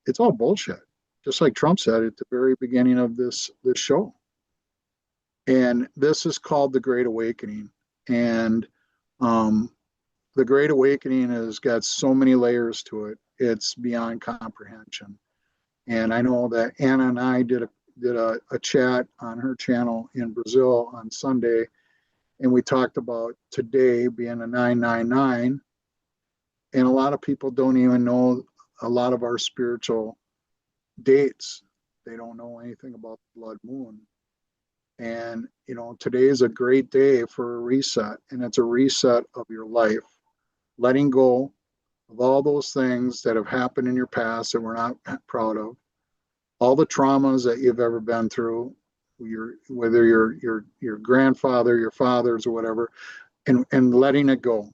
it's all bullshit. Just like Trump said at the very beginning of this show. And this is called the Great Awakening. And the Great Awakening has got so many layers to it. It's beyond comprehension. And I know that Anna and I did a chat on her channel in Brazil on Sunday, and we talked about today being a 999. And a lot of people don't even know a lot of our spiritual dates. They don't know anything about the blood moon. And, you know, today is a great day for a reset, and it's a reset of your life, letting go of all those things that have happened in your past that we're not proud of, all the traumas that you've ever been through, whether your grandfather, your fathers, or whatever, and letting it go,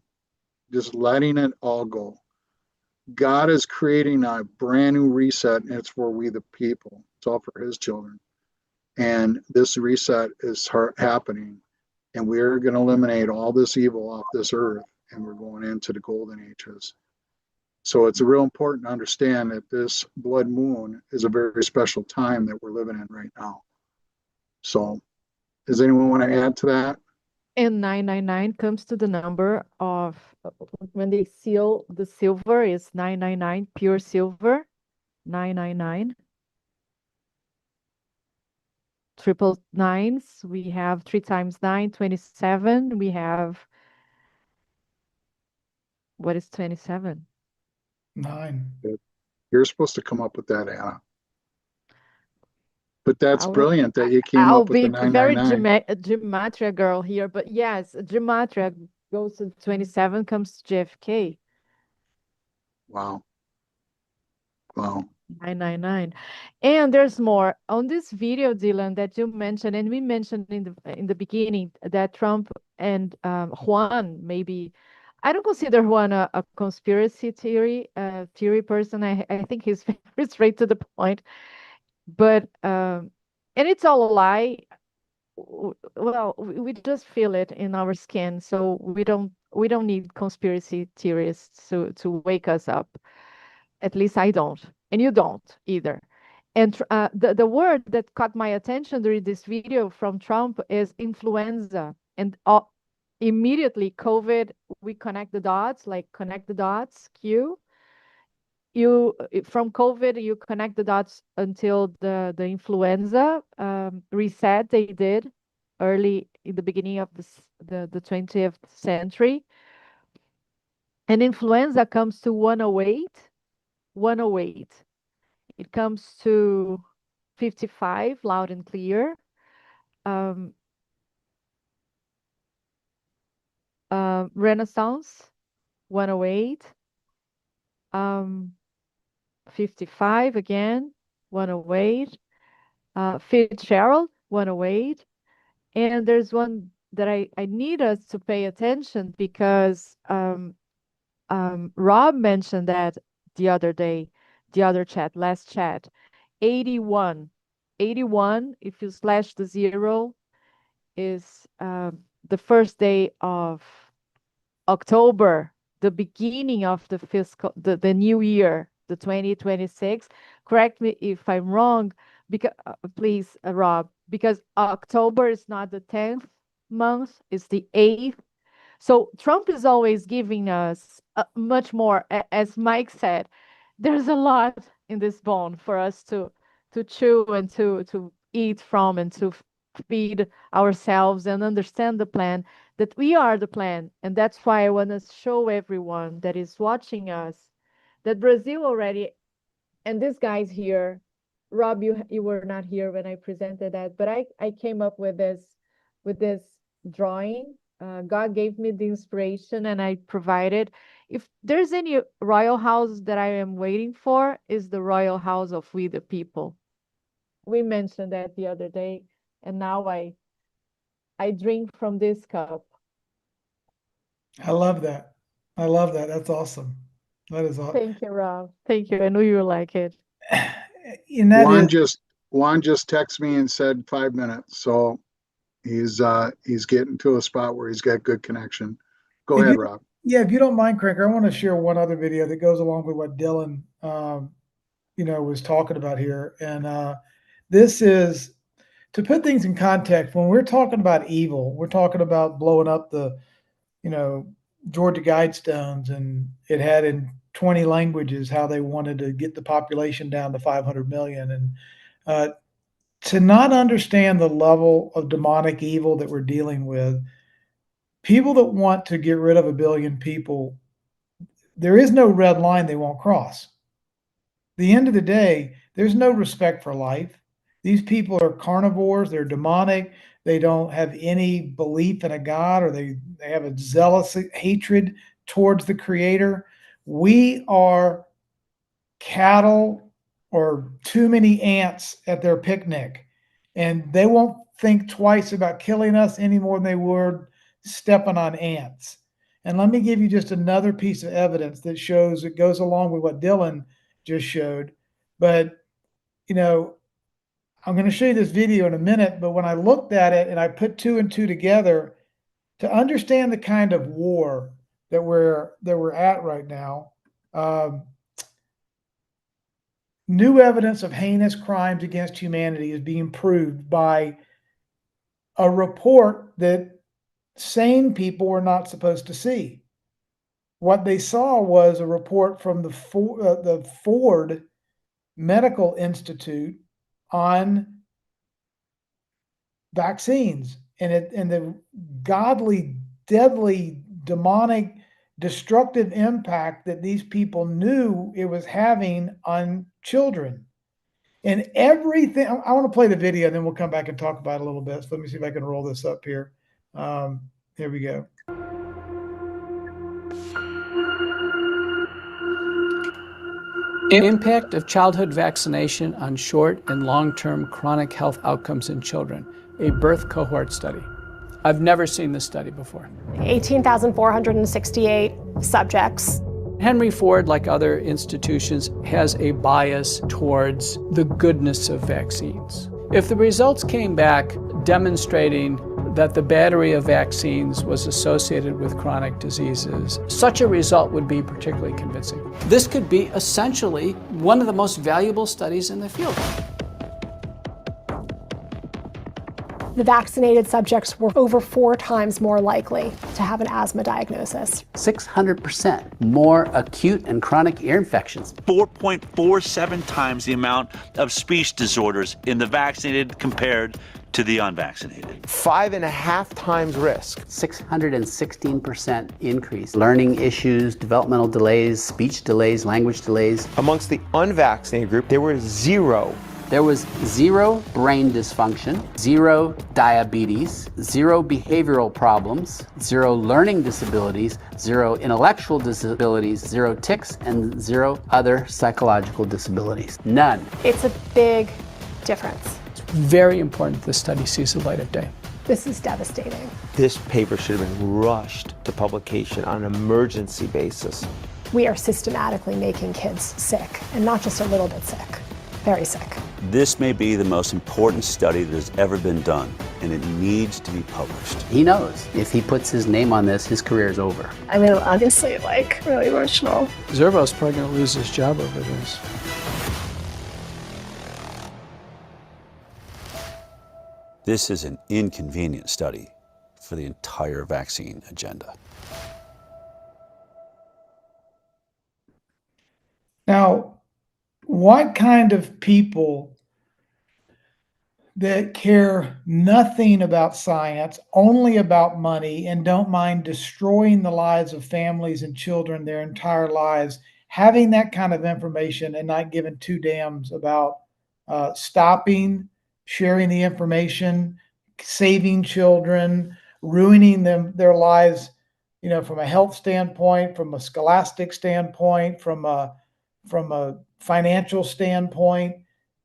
just letting it all go. God is creating a brand new reset, and it's for we the people. It's all for His children. And this reset is happening, and we're going to eliminate all this evil off this earth, and we're going into the golden ages. So it's real important to understand that this blood moon is a very special time that we're living in right now. So does anyone want to add to that? And 999 comes to the number of when they seal the silver is 999, pure silver, 999. Triple nines, we have 3 times 9, 27. We have, what is 27? 9. You're supposed to come up with that, Anna. But that's I will- brilliant that you came I'll up with be the very 999. gematria girl here, but yes, gematria goes to 27, comes to JFK. Wow. Wow. 999. And there's more on this video, Dylan, that you mentioned, and we mentioned in the beginning that Trump and Juan, maybe I don't consider Juan a conspiracy theory person. I think he's very straight to the point, but and it's all a lie. Well, we just feel it in our skin, so we don't need conspiracy theorists to wake us up. At least I don't, and you don't either. And the word that caught my attention during this video from Trump is influenza. And immediately, COVID, we connect the dots, like connect the dots, Q. From COVID, you connect the dots until the influenza reset they did early in the beginning of the 20th century. And influenza comes to 108. 108. It comes to 55, loud and clear. Renaissance, 108. 55 again, 108. Fitzgerald, 108. And there's one that I need us to pay attention because Rob mentioned that the other day, the other chat, last chat. 81. 81, if you slash the 0, is the first day of October, the beginning of the new year, the 2026. Correct me if I'm wrong, because please, Rob, because October is not the 10th month, it's the 8th. So Trump is always giving us much more. As Mike said, there's a lot in this bone for us to chew and to eat from and to feed ourselves and understand the plan, that we are the plan. And that's why I want to show everyone that is watching us that Brazil already, and this guy's here. Rob, you were not here when I presented that, but I came up with this drawing. God gave me the inspiration and I provided. If there's any royal house that I am waiting for, is the royal house of we the people. We mentioned that the other day, and now I drink from this cup. I love that. I love that. That's awesome. That is awesome. Thank you, Rob. Thank you. I knew you would like it. And that Juan is, just texted me and said 5 minutes. So he's getting to a spot where he's got good connection. Go ahead, Rob. yeah, if you don't mind, Qranker, I want to share one other video that goes along with what Dylan, was talking about here. And this is to put things in context, when we're talking about evil, we're talking about blowing up the, Georgia Guidestones, and it had in 20 languages how they wanted to get the population down to 500 million. And to not understand the level of demonic evil that we're dealing with, people that want to get rid of 1 billion people, there is no red line they won't cross. The end of the day, there's no respect for life. These people are carnivores, they're demonic, they don't have any belief in a God, or they have a zealous hatred towards the Creator. We are cattle or too many ants at their picnic, and they won't think twice about killing us any more than they would stepping on ants. And let me give you just another piece of evidence that shows it goes along with what Dylan just showed. But, I'm going to show you this video in a minute, but when I looked at it and I put 2 and 2 together to understand the kind of war that we're at right now, new evidence of heinous crimes against humanity is being proved by a report that sane people were not supposed to see. What they saw was a report from the Ford Medical Institute on vaccines and the godly, deadly, demonic, destructive impact that these people knew it was having on children. And everything, I want to play the video and then we'll come back and talk about it a little bit. So let me see if I can roll this up here. Here we go. Impact of childhood vaccination on short and long-term chronic health outcomes in children, a birth cohort study. I've never seen this study before. 18,468 subjects. Henry Ford, like other institutions, has a bias towards the goodness of vaccines. If the results came back demonstrating that the battery of vaccines was associated with chronic diseases, such a result would be particularly convincing. This could be essentially one of the most valuable studies in the field. The vaccinated subjects were over 4 times more likely to have an asthma diagnosis. 600% more acute and chronic ear infections. 4.47 times the amount of speech disorders in the vaccinated compared to the unvaccinated. 5.5 times risk. 616% increase. Learning issues, developmental delays, speech delays, language delays. Amongst the unvaccinated group, there were 0. There was 0 brain dysfunction, 0 diabetes, 0 behavioral problems, 0 learning disabilities, 0 intellectual disabilities, 0 tics, and 0 other psychological disabilities. None. It's a big difference. It's very important this study sees the light of day. This is devastating. This paper should have been rushed to publication on an emergency basis. We are systematically making kids sick, and not just a little bit sick, very sick. This may be the most important study that has ever been done, and it needs to be published. He knows if he puts his name on this, his career is over. I mean, honestly, really emotional. Zervo's probably going to lose his job over this. This is an inconvenient study for the entire vaccine agenda. Now, what kind of people that care nothing about science, only about money, and don't mind destroying the lives of families and children their entire lives, having that kind of information and not giving 2 damns about stopping, sharing the information, saving children, ruining their lives, from a health standpoint, from a scholastic standpoint, from a financial standpoint,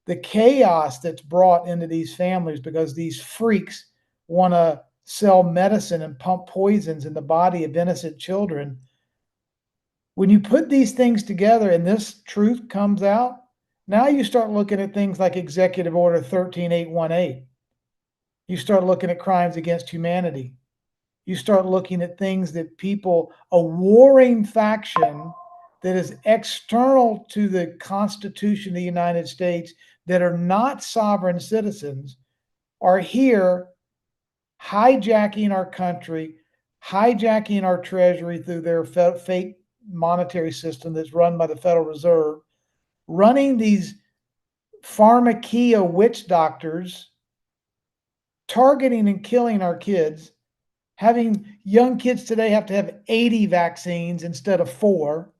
the chaos that's brought into these families because these freaks want to sell medicine and pump poisons in the body of innocent children. When you put these things together and this truth comes out, now you start looking at things like Executive Order 13818. You start looking at crimes against humanity. You start looking at things that people, a warring faction that is external to the Constitution of the United States, that are not sovereign citizens, are here hijacking our country, hijacking our treasury through their fake monetary system that's run by the Federal Reserve, running these pharmakia witch doctors, targeting and killing our kids, having young kids today have to have 80 vaccines instead of 4,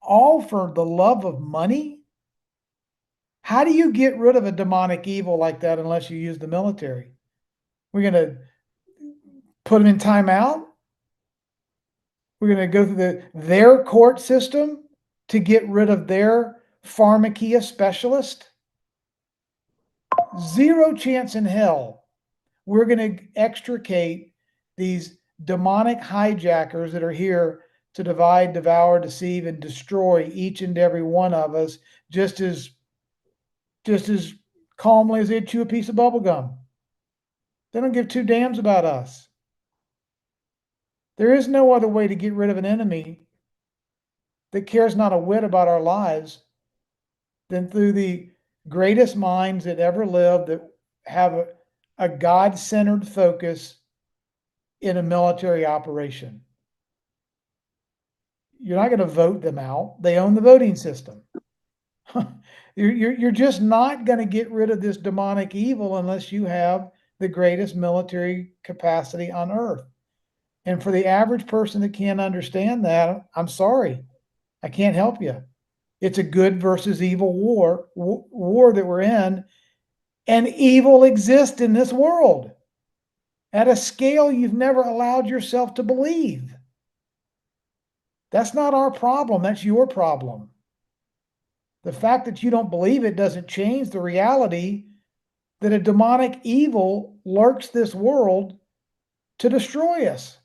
all for the love of money? How do you get rid of a demonic evil like that unless you use the military? We're going to put them in timeout? We're going to go through their court system to get rid of their pharmakia specialist? Zero chance in hell. We're going to extricate these demonic hijackers that are here to divide, devour, deceive, and destroy each and every one of us just as calmly as they'd chew a piece of bubble gum. They don't give two damns about us. There is no other way to get rid of an enemy that cares not a whit about our lives than through the greatest minds that ever lived that have a God-centered focus in a military operation. You're not going to vote them out. They own the voting system. You're just not going to get rid of this demonic evil unless you have the greatest military capacity on earth. And for the average person that can't understand that, I'm sorry, I can't help you. It's a good versus evil war that we're in, and evil exists in this world at a scale you've never allowed yourself to believe. That's not our problem. That's your problem. The fact that you don't believe it doesn't change the reality that a demonic evil lurks this world to destroy us.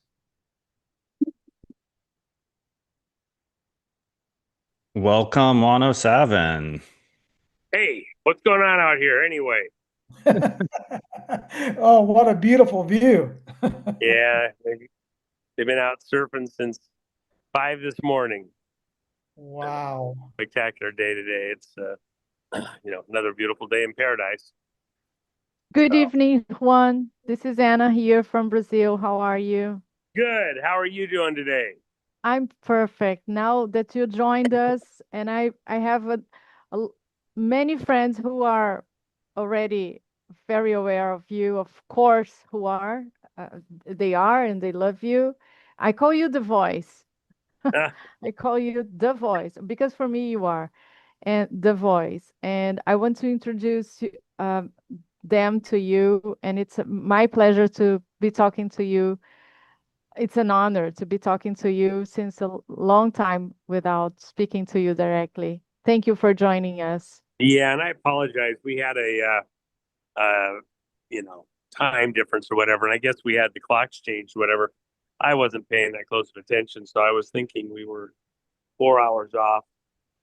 Welcome, Wano Savin. Hey, what's going on out here anyway? Oh, what a beautiful view. Yeah, they've been out surfing since 5 this morning. Wow. Spectacular day today. It's another beautiful day in paradise. Good evening, Juan. This is Anna here from Brazil. How are you? Good. How are you doing today? I'm perfect. Now that you joined us, and I have many friends who are already very aware of you, of course, who are. They are, and they love you. I call you the voice. I call you the voice because for me you are, and the voice. And I want to introduce them to you, and it's my pleasure to be talking to you. It's an honor to be talking to you since a long time without speaking to you directly. Thank you for joining us. Yeah, and I apologize. We had a time difference or whatever, and I guess we had the clocks changed or whatever. I wasn't paying that close of attention, so I was thinking we were 4 hours off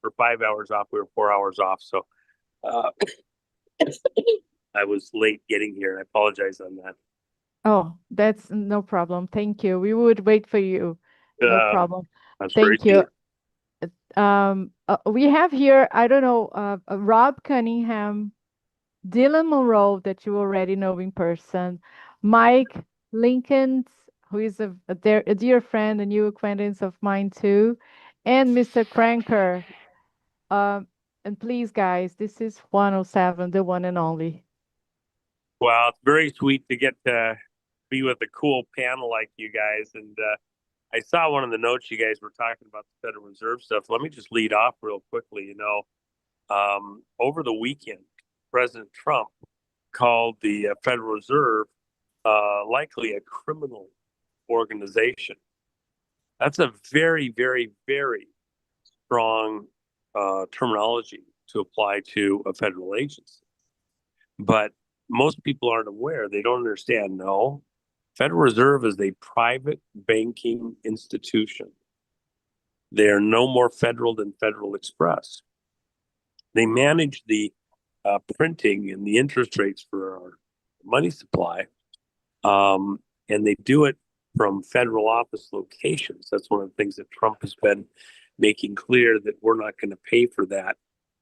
or 5 hours off. We were 4 hours off, so I was late getting here. I apologize on that. Oh, that's no problem. Thank you. We would wait for you. No problem. Thank you. We have here, I don't know, Rob Cunningham, Dylan Monroe, that you already know in person, Mike Lincoln, who is a dear friend, a new acquaintance of mine too, and Mr. Qranker. And please, guys, this is 107, the one and only. Well, it's very sweet to get to be with a cool panel like you guys. And I saw one of the notes you guys were talking about the Federal Reserve stuff. Let me just lead off real quickly. Over the weekend, President Trump called the Federal Reserve likely a criminal organization. That's a very, very, very strong terminology to apply to a federal agency. But most people aren't aware. They don't understand. No, Federal Reserve is a private banking institution. They are no more federal than Federal Express. They manage the printing and the interest rates for our money supply, and they do it from federal office locations. That's one of the things that Trump has been making clear, that we're not going to pay for that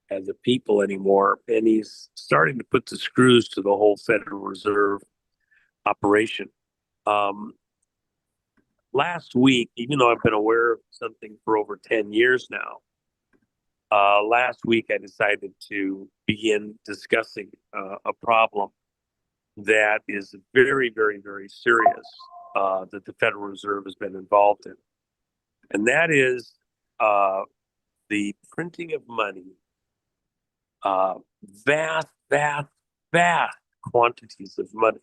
as a people anymore, and he's starting to put the screws to the whole Federal Reserve operation. Last week, even though I've been aware of something for over 10 years now, last week I decided to begin discussing a problem that is very, very, very serious that the Federal Reserve has been involved in. And that is the printing of money, vast, vast, vast quantities of money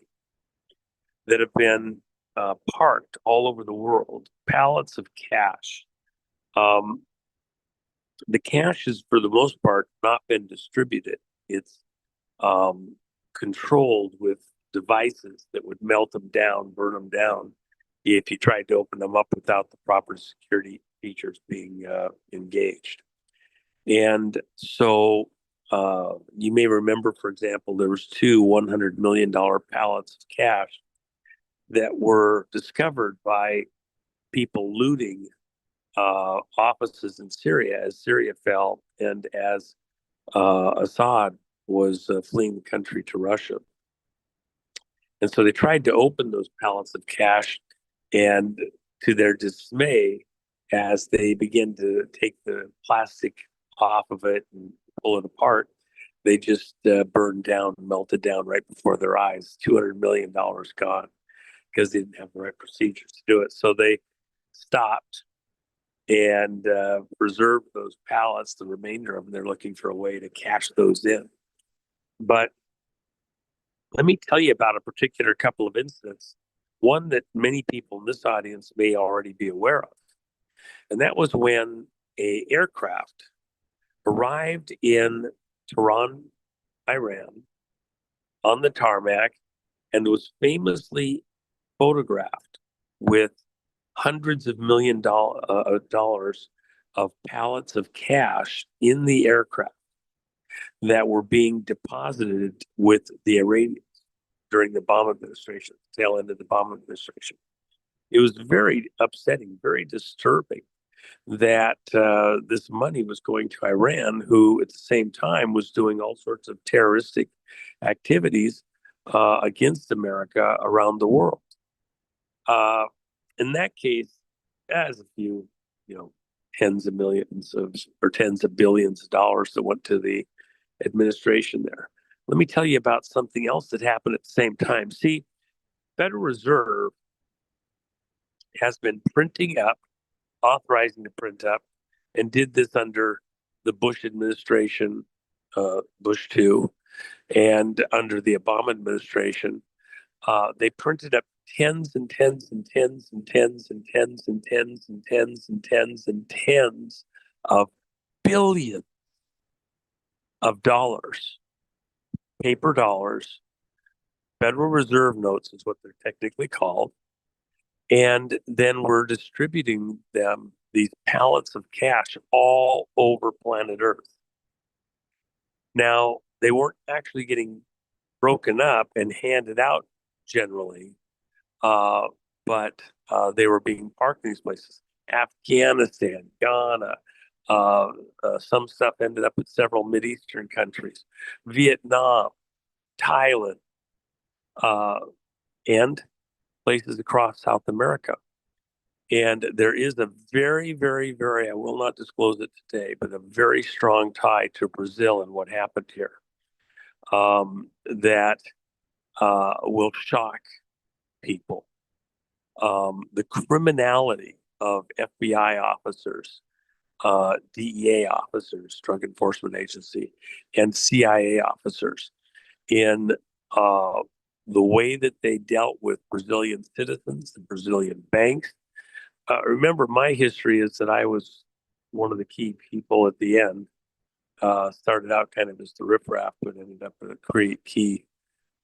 that have been parked all over the world, pallets of cash. The cash has, for the most part, not been distributed. It's controlled with devices that would melt them down, burn them down, if you tried to open them up without the proper security features being engaged. And so you may remember, for example, there was two $100 million pallets of cash that were discovered by people looting offices in Syria as Syria fell and as Assad was fleeing the country to Russia. And so they tried to open those pallets of cash, and to their dismay, as they begin to take the plastic off of it and pull it apart, they just burned down, melted down right before their eyes. $200 million gone because they didn't have the right procedures to do it. So they stopped and preserved those pallets. The remainder of them, they're looking for a way to cash those in. But let me tell you about a particular couple of incidents, one that many people in this audience may already be aware of. And that was when an aircraft arrived in Tehran, Iran, on the tarmac, and was famously photographed with hundreds of dollars of pallets of cash in the aircraft that were being deposited with the Iranians during the Obama administration, tail end of the Obama administration. It was very upsetting, very disturbing that this money was going to Iran, who at the same time was doing all sorts of terroristic activities against America around the world. In that case, as a few, tens of millions or tens of billions of dollars that went to the administration there. Let me tell you about something else that happened at the same time. See, Federal Reserve has been printing up, authorizing to print up, and did this under the Bush administration, Bush 2, and under the Obama administration. They printed up tens and tens and tens and tens and tens and tens and tens and tens and tens of billions of dollars, paper dollars. Federal Reserve notes is what they're technically called. And then we're distributing them, these pallets of cash, all over planet Earth. Now, they weren't actually getting broken up and handed out generally, but they were being parked in these places. Afghanistan, Ghana, some stuff ended up in several Mideastern countries, Vietnam, Thailand, and places across South America. And there is a very, very, very, I will not disclose it today, but a very strong tie to Brazil and what happened here that will shock people. The criminality of FBI officers, DEA officers, Drug Enforcement Agency, and CIA officers in the way that they dealt with Brazilian citizens, the Brazilian banks. Remember, my history is that I was one of the key people at the end. Started out kind of as the riffraff, but ended up in a key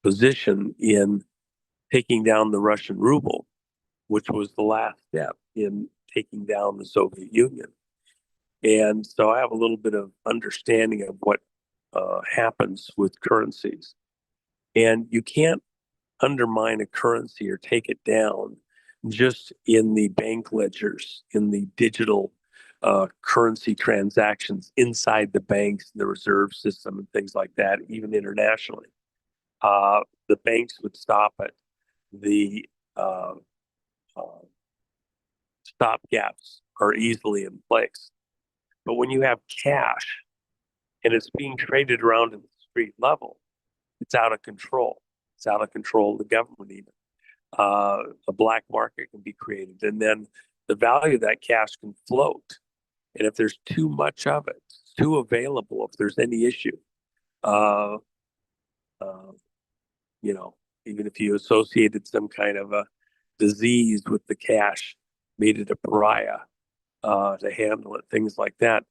position in taking down the Russian ruble, which was the last step in taking down the Soviet Union. And so I have a little bit of understanding of what happens with currencies. And you can't undermine a currency or take it down just in the bank ledgers, in the digital currency transactions inside the banks and the reserve system and things like that, even internationally. The banks would stop it. The stop gaps are easily in place. But when you have cash and it's being traded around at the street level, it's out of control. It's out of control of the government even. A black market can be created, and then the value of that cash can float. And if there's too much of it, it's too available, if there's any issue, uh, uh, you know, even if you associated some kind of a disease with the cash, made it a pariah to handle it, things like that,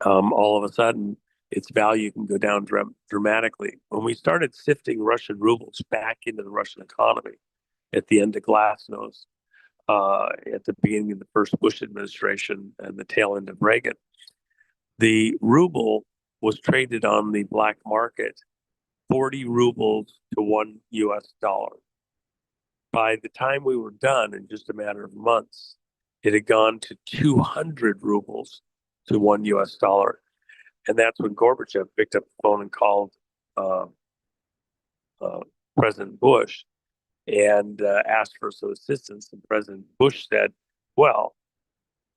all of a sudden its value can go down dramatically. When we started sifting Russian rubles back into the Russian economy at the end of Glasnost, at the beginning of the first Bush administration and the tail end of Reagan, the ruble was traded on the black market 40 rubles to $1. By the time we were done, in just a matter of months, it had gone to 200 rubles to $1. And that's when Gorbachev picked up the phone and called President Bush and asked for some assistance. And President Bush said, well,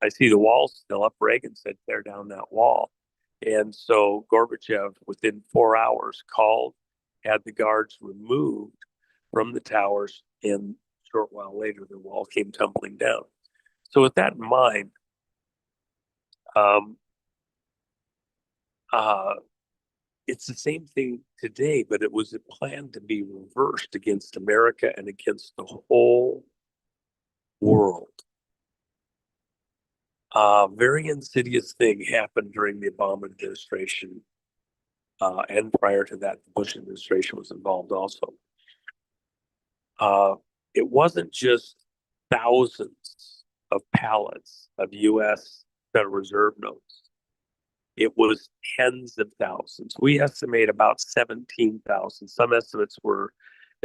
I see the wall's still up. Reagan said, tear down that wall. And so Gorbachev, within 4 hours, called, had the guards removed from the towers, and a short while later, the wall came tumbling down. So with that in mind, it's the same thing today, but it was planned to be reversed against America and against the whole world. Very insidious thing happened during the Obama administration, and prior to that, the Bush administration was involved also. It wasn't just thousands of pallets of U.S. Federal Reserve notes. It was tens of thousands. We estimate about 17,000. Some estimates were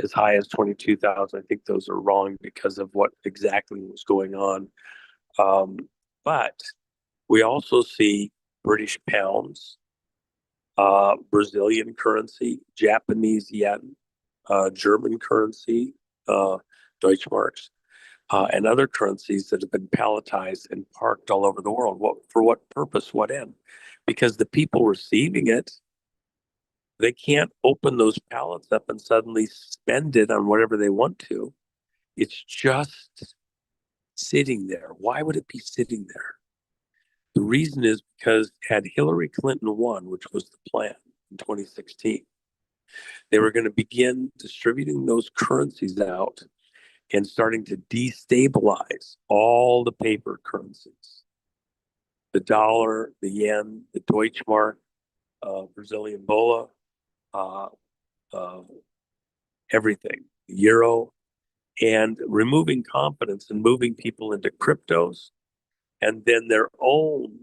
as high as 22,000. I think those are wrong because of what exactly was going on. But we also see British pounds, Brazilian currency, Japanese yen, German currency, Deutschmarks, and other currencies that have been palletized and parked all over the world. For what purpose? What end? Because the people receiving it, they can't open those pallets up and suddenly spend it on whatever they want to. It's just sitting there. Why would it be sitting there? The reason is because had Hillary Clinton won, which was the plan in 2016, they were going to begin distributing those currencies out and starting to destabilize all the paper currencies. The dollar, the yen, the Deutschmark, Brazilian bola, everything, the euro, and removing confidence and moving people into cryptos and then their own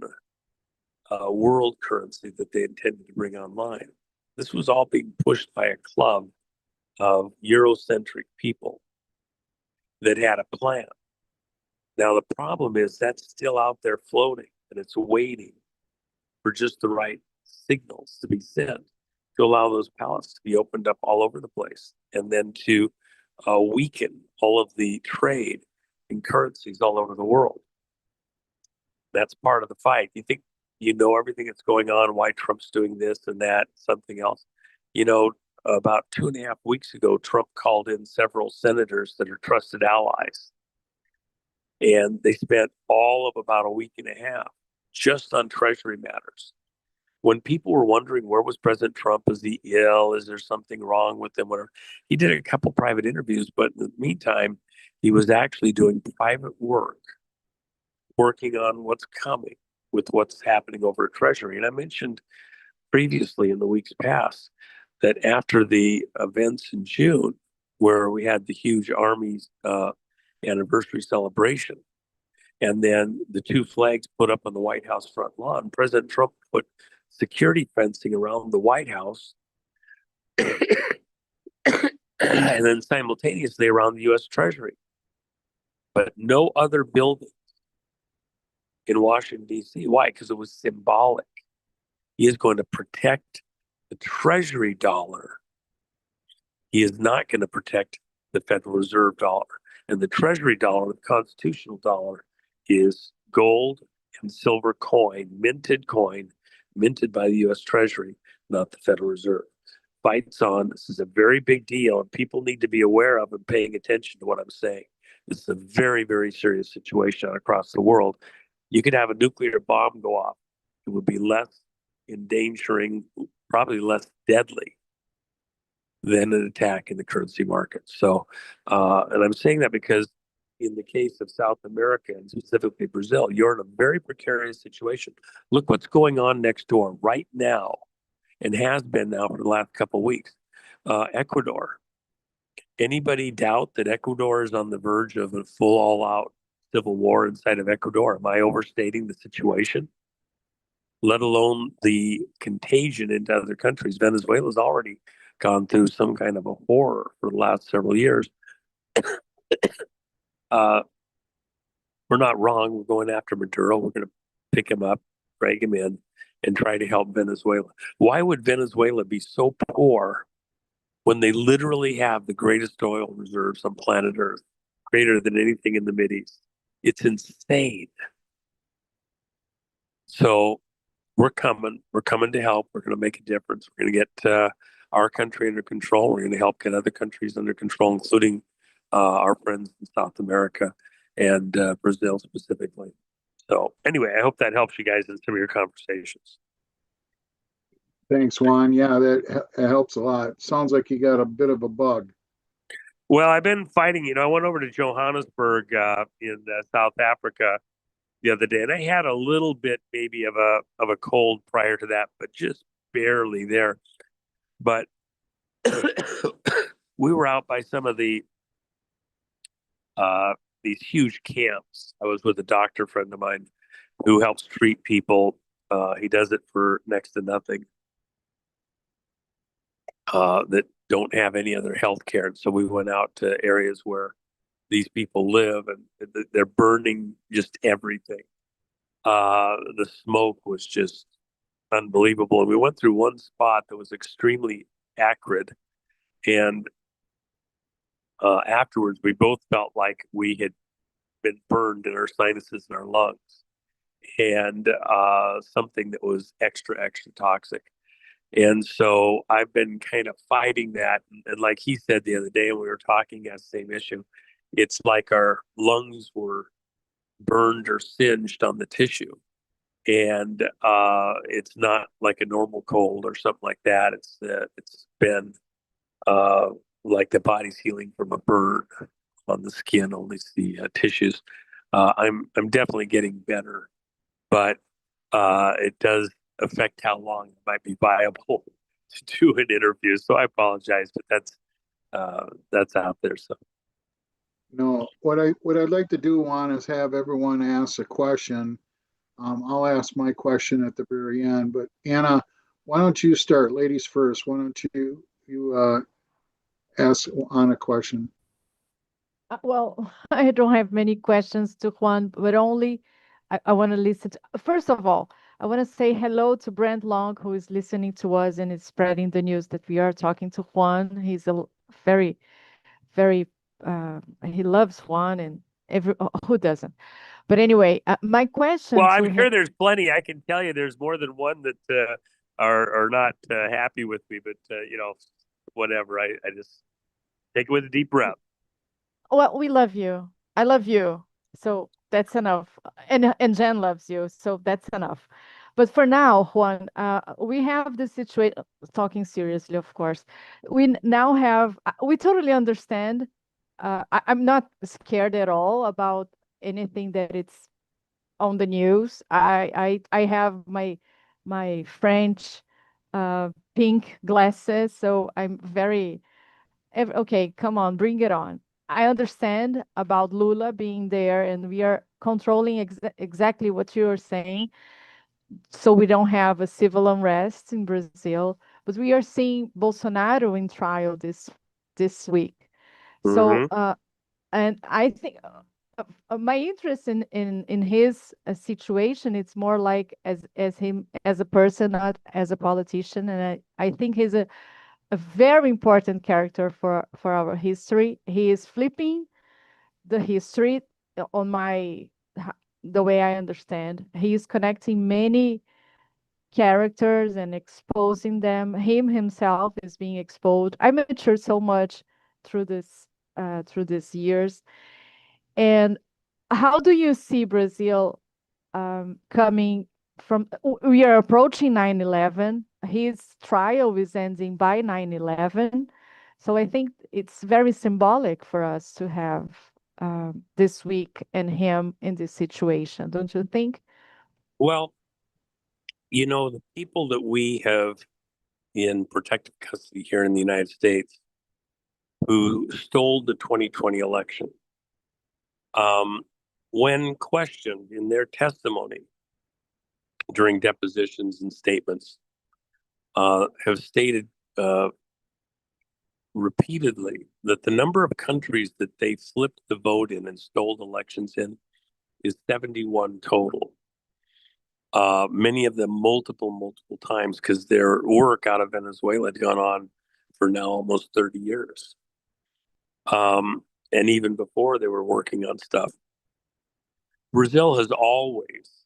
world currency that they intended to bring online. This was all being pushed by a club of Eurocentric people that had a plan. Now, the problem is that's still out there floating, and it's waiting for just the right signals to be sent to allow those pallets to be opened up all over the place, and then to weaken all of the trade in currencies all over the world. That's part of the fight. You think you know everything that's going on, why Trump's doing this and that, something else. You know, about 2.5 weeks ago, Trump called in several senators that are trusted allies. And they spent all of about a week and a half just on treasury matters. When people were wondering where was President Trump, is he ill, is there something wrong with him, whatever, he did a couple private interviews, but in the meantime, he was actually doing private work, working on what's coming with what's happening over at Treasury. And I mentioned previously in the weeks past that after the events in June, where we had the huge Army's anniversary celebration, and then the two flags put up on the White House front lawn, President Trump put security fencing around the White House and then simultaneously around the U.S. Treasury. But no other building in Washington, D.C. Why? Because it was symbolic. He is going to protect the treasury dollar. He is not going to protect the Federal Reserve dollar. And the treasury dollar, the constitutional dollar, is gold and silver coin, minted by the U.S. Treasury, not the Federal Reserve. Fights on. This is a very big deal, and people need to be aware of and paying attention to what I'm saying. This is a very, very serious situation across the world. You could have a nuclear bomb go off. It would be less endangering, probably less deadly than an attack in the currency market. So, and I'm saying that because in the case of South America and specifically Brazil, you're in a very precarious situation. Look what's going on next door right now, and has been now for the last couple of weeks. Ecuador. Anybody doubt that Ecuador is on the verge of a full all-out civil war inside of Ecuador? Am I overstating the situation? Let alone the contagion into other countries. Venezuela's already gone through some kind of a horror for the last several years. We're not wrong. We're going after Maduro. We're going to pick him up, drag him in, and try to help Venezuela. Why would Venezuela be so poor when they literally have the greatest oil reserves on planet Earth, greater than anything in the Mideast? It's insane. So we're coming to help. We're going to make a difference. We're going to get our country under control. We're going to help get other countries under control, including our friends in South America and Brazil specifically. So anyway, I hope that helps you guys in some of your conversations. Thanks, Juan. Yeah, that helps a lot. Sounds like you got a bit of a bug. Well, I've been fighting. I went over to Johannesburg in South Africa the other day, and I had a little bit maybe of a cold prior to that, but just barely there. But we were out by some of these huge camps. I was with a doctor friend of mine who helps treat people. He does it for next to nothing. That don't have any other health care. And so we went out to areas where these people live, and they're burning just everything. The smoke was just unbelievable. And we went through one spot that was extremely acrid. And afterwards, we both felt like we had been burned in our sinuses and our lungs, and something that was extra, extra toxic. And so I've been kind of fighting that. And like he said the other day when we were talking about the same issue, it's like our lungs were burned or singed on the tissue. And it's not like a normal cold or something like that. It's been like the body's healing from a burn on the skin, only the tissues. I'm definitely getting better, but it does affect how long it might be viable to do an interview. So I apologize, but that's out there. So no, what I'd like to do, Juan, is have everyone ask a question. I'll ask my question at the very end, but Anna, why don't you start? Ladies first. Why don't you ask Juan a question? Well, I don't have many questions to Juan, but only I want to listen. First of all, I want to say hello to Brent Long, who is listening to us and is spreading the news that we are talking to Juan. He's a very, very, he loves Juan, and who doesn't? But anyway, my question. Well, I'm sure there's plenty. I can tell you there's more than one that are not happy with me, but whatever. I just take it with a deep breath. Well, we love you. I love you. So that's enough. And Jen loves you. So that's enough. But for now, Juan, we have the situation, talking seriously, of course. We now have, we totally understand. I'm not scared at all about anything that it's on the news. I have my French pink glasses, so I'm very okay. Come on, bring it on. I understand about Lula being there, and we are controlling exactly what you are saying, so we don't have a civil unrest in Brazil. But we are seeing Bolsonaro in trial this week. So, and I think my interest in his situation, it's more like as him as a person, not as a politician, and I think he's a very important character for our history. He is flipping the history on the way I understand. He is connecting many characters and exposing them. Him himself is being exposed. I matured so much through through these years. And how do you see Brazil coming from? We are approaching 9/11. His trial is ending by 9/11. So I think it's very symbolic for us to have this week and him in this situation, don't you think? Well, the people that we have in protective custody here in the United States who stole the 2020 election, when questioned in their testimony during depositions and statements, have stated repeatedly that the number of countries that they flipped the vote in and stole elections in is 71 total. Many of them multiple times, because their work out of Venezuela had gone on for now almost 30 years. And even before, they were working on stuff. Brazil has always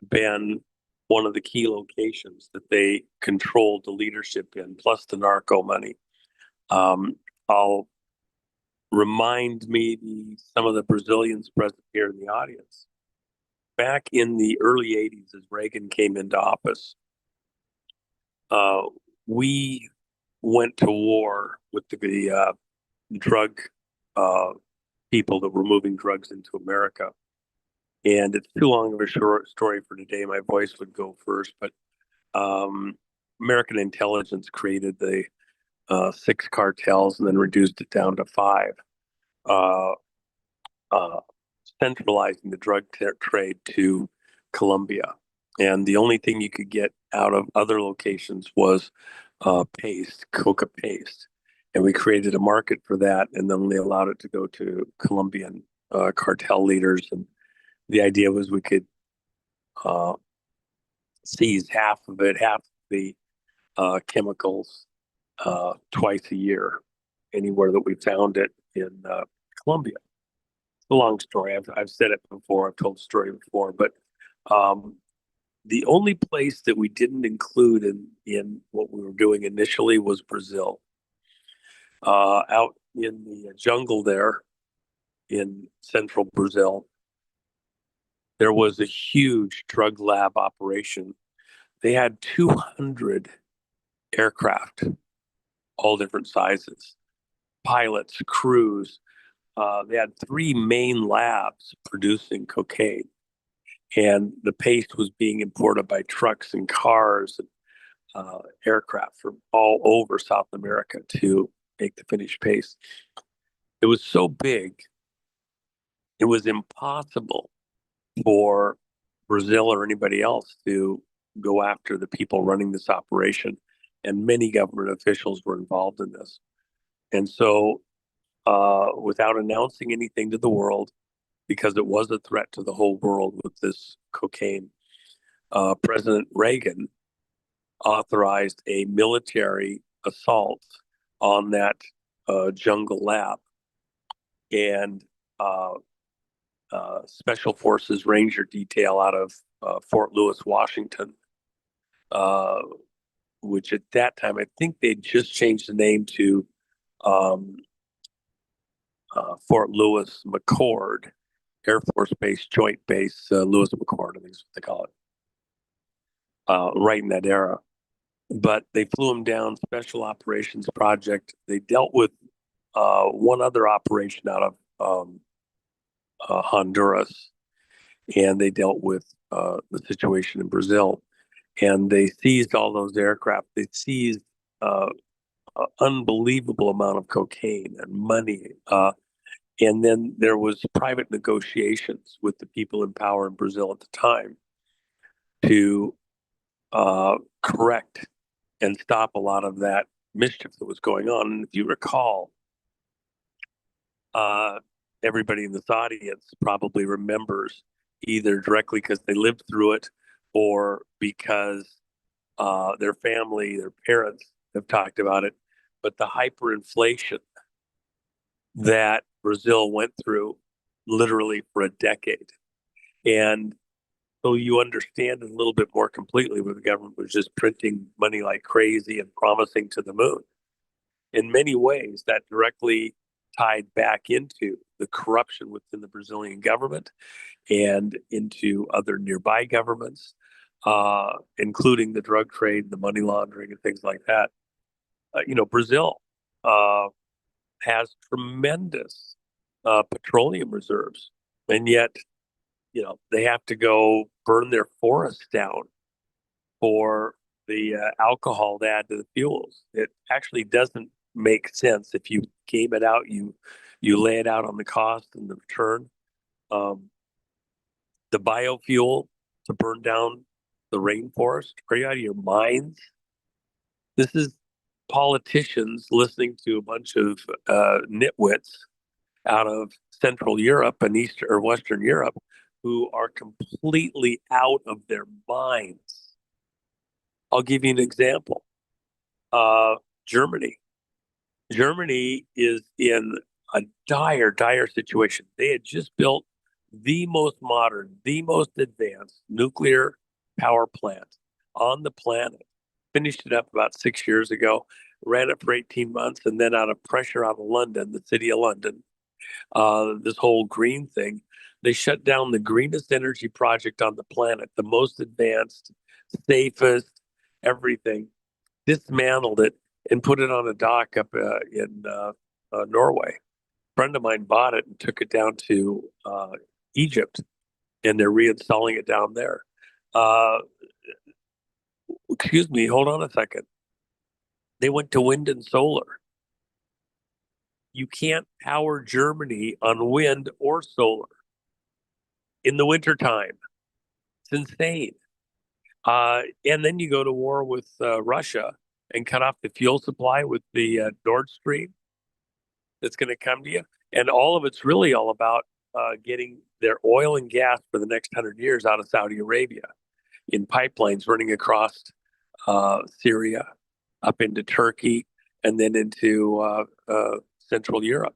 been one of the key locations that they controlled the leadership in, plus the narco money. I'll remind some of the Brazilians present here in the audience. Back in the early 80s, as Reagan came into office, we went to war with the drug people that were moving drugs into America. And it's too long of a short story for today. My voice would go first, but American intelligence created the 6 cartels and then reduced it down to 5, centralizing the drug trade to Colombia. And the only thing you could get out of other locations was paste, coca paste. And we created a market for that, and then they allowed it to go to Colombian cartel leaders. And the idea was we could seize half of the chemicals twice a year, anywhere that we found it in Colombia. It's a long story. I've said it before. I've told the story before, but the only place that we didn't include in what we were doing initially was Brazil. Out in the jungle there in central Brazil, there was a huge drug lab operation. They had 200 aircraft, all different sizes, pilots, crews. They had 3 main labs producing cocaine, and the paste was being imported by trucks and cars and aircraft from all over South America to make the finished paste. It was so big, it was impossible for Brazil or anybody else to go after the people running this operation, and many government officials were involved in this. And so, without announcing anything to the world, because it was a threat to the whole world with this cocaine, President Reagan authorized a military assault on that jungle lab. And Special Forces Ranger detail out of Fort Lewis, Washington, which at that time, I think they'd just changed the name to Fort Lewis McChord, Air Force Base, Joint Base Lewis McChord, I think is what they call it, right in that era. But they flew him down, Special Operations Project. They dealt with one other operation out of Honduras, and they dealt with the situation in Brazil. And they seized all those aircraft. They seized an unbelievable amount of cocaine and money. And then there was private negotiations with the people in power in Brazil at the time to correct and stop a lot of that mischief that was going on. And if you recall, everybody in this audience probably remembers, either directly because they lived through it or because their family, their parents have talked about it. But the hyperinflation that Brazil went through literally for a decade. And so you understand it a little bit more completely when the government was just printing money like crazy and promising to the moon. In many ways, that directly tied back into the corruption within the Brazilian government and into other nearby governments, including the drug trade, the money laundering, and things like that. Brazil has tremendous petroleum reserves, and yet, they have to go burn their forests down for the alcohol to add to the fuels. It actually doesn't make sense if you game it out. You lay it out on the cost and the return. The biofuel to burn down the rainforest. Are you out of your minds? This is politicians listening to a bunch of nitwits out of Central Europe and Eastern or Western Europe who are completely out of their minds. I'll give you an example. Germany. Germany is in a dire situation. They had just built the most modern, the most advanced nuclear power plant on the planet. Finished it up about 6 years ago, ran it for 18 months, and then out of pressure out of London, the city of London, this whole green thing, they shut down the greenest energy project on the planet, the most advanced, safest, everything, dismantled it and put it on a dock up in Norway. A friend of mine bought it and took it down to Egypt, and they're reinstalling it down there. Excuse me, hold on a second. They went to wind and solar. You can't power Germany on wind or solar in the wintertime. It's insane. And then you go to war with Russia and cut off the fuel supply with the Nord Stream that's going to come to you. And all of it's really all about getting their oil and gas for the next 100 years out of Saudi Arabia in pipelines running across Syria, up into Turkey, and then into Central Europe.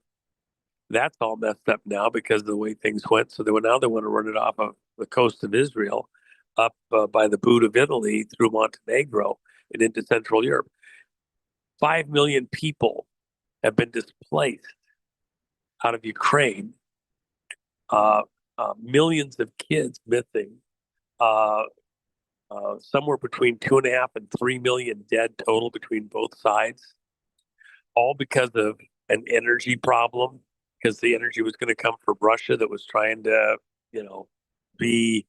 That's all messed up now because of the way things went. So now they want to run it off of the coast of Israel, up by the boot of Italy through Montenegro and into Central Europe. 5 million people have been displaced out of Ukraine. Millions of kids missing. Somewhere between 2.5 and 3 million dead total between both sides, all because of an energy problem, because the energy was going to come from Russia that was trying to, be,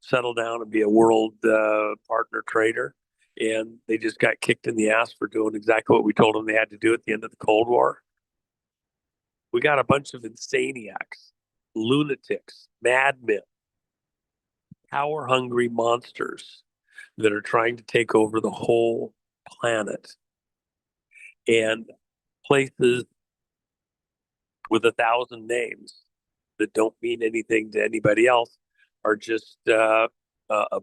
settle down and be a world partner trader. And they just got kicked in the ass for doing exactly what we told them they had to do at the end of the Cold War. We got a bunch of insaniacs, lunatics, madmen, power-hungry monsters that are trying to take over the whole planet. And places with 1,000 names that don't mean anything to anybody else are just a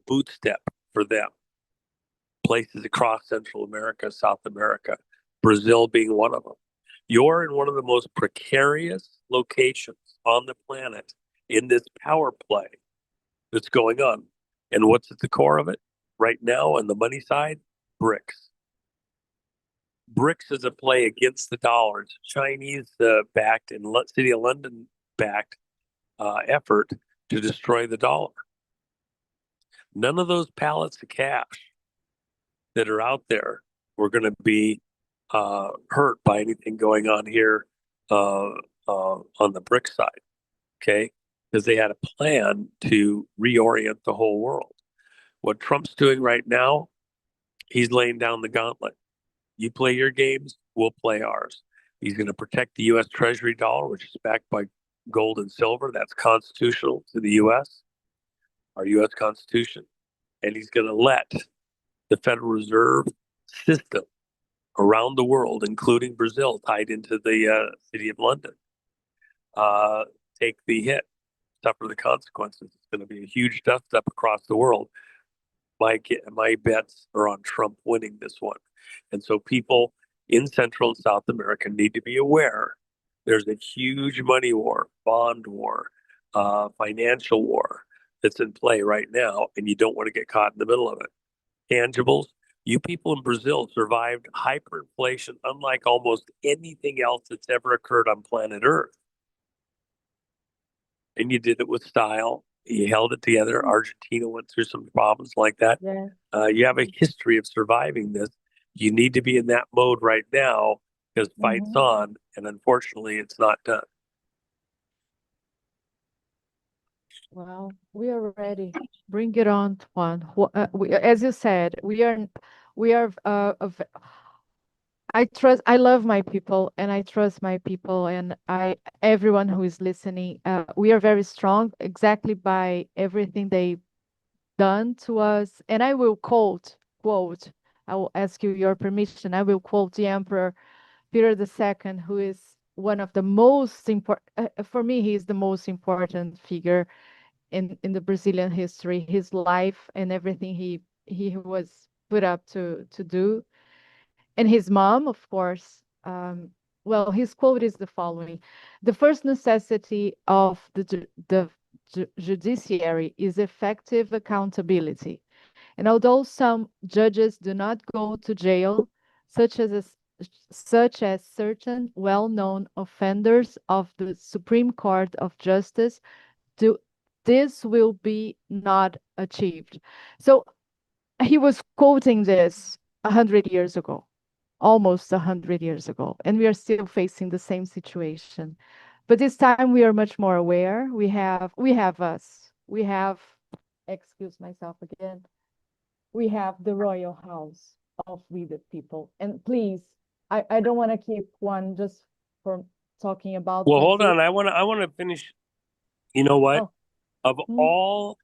boot step for them. Places across Central America, South America, Brazil being one of them. You're in one of the most precarious locations on the planet in this power play that's going on. And what's at the core of it right now on the money side? BRICS. BRICS is a play against the dollar. It's a Chinese-backed and City of London-backed effort to destroy the dollar. None of those pallets of cash that are out there were going to be hurt by anything going on here on the BRICS side, okay? Because they had a plan to reorient the whole world. What Trump's doing right now, he's laying down the gauntlet. You play your games, we'll play ours. He's going to protect the U.S. Treasury dollar, which is backed by gold and silver. That's constitutional to the U.S., our U.S. Constitution. And he's going to let the Federal Reserve system around the world, including Brazil, tied into the City of London, take the hit, suffer the consequences. It's going to be a huge dust up across the world. My bets are on Trump winning this one. And so people in Central and South America need to be aware there's a huge money war, bond war, financial war that's in play right now, and you don't want to get caught in the middle of it. Tangibles, you people in Brazil survived hyperinflation unlike almost anything else that's ever occurred on planet Earth. And you did it with style. You held it together. Argentina went through some problems like that. Yeah. You have a history of surviving this. You need to be in that mode right now because fight's on, and unfortunately, it's not done. Well, we are ready. Bring it on, Juan. As you said, we are I love my people and I trust my people and everyone who is listening. We are very strong exactly by everything they done to us. And I will quote, I will ask you your permission. I will quote the Emperor Peter II, who is one of the most important, for me, he is the most important figure in the Brazilian history, his life and everything he was put up to do. And his mom, of course. Well, his quote is the following: "The first necessity of the judiciary is effective accountability. And although some judges do not go to jail, such as certain well-known offenders of the Supreme Court of Justice, do this will be not achieved." So he was quoting this 100 years ago, almost 100 years ago, and we are still facing the same situation. But this time we are much more aware. We have us. We have, excuse myself again, we have the royal house of we the people. And please, I don't want to keep one just from talking about Well, hold Brazil. on. I want to finish. You know what? Oh. Of all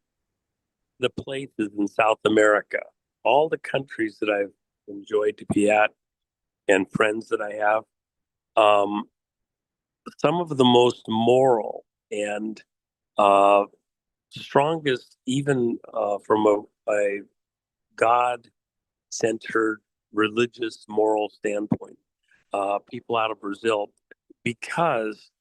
the places in South America, all the countries that I've enjoyed to be at, and friends that I have, some of the most moral and strongest, even from a God-centered, religious, moral standpoint, people out of Brazil, because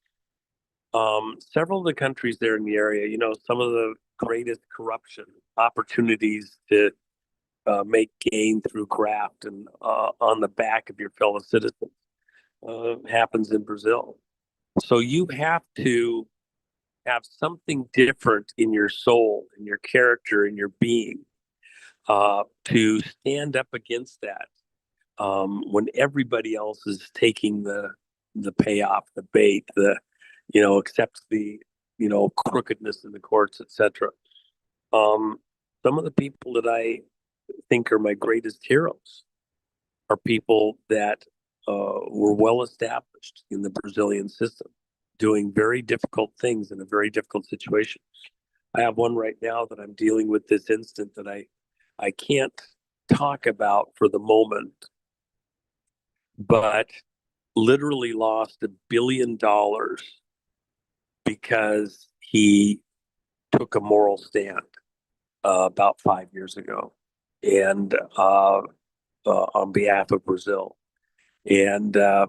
several of the countries there in the area, some of the greatest corruption opportunities to make gain through graft and on the back of your fellow citizens happens in Brazil. So you have to have something different in your soul, in your character, in your being, to stand up against that when everybody else is taking the payoff, the bait, accepts the crookedness in the courts, etc. Some of the people that I think are my greatest heroes are people that were well established in the Brazilian system, doing very difficult things in a very difficult situation. I have one right now that I'm dealing with this instant that I can't talk about for the moment, but literally lost $1 billion because he took a moral stand about 5 years ago, and on behalf of Brazil, and a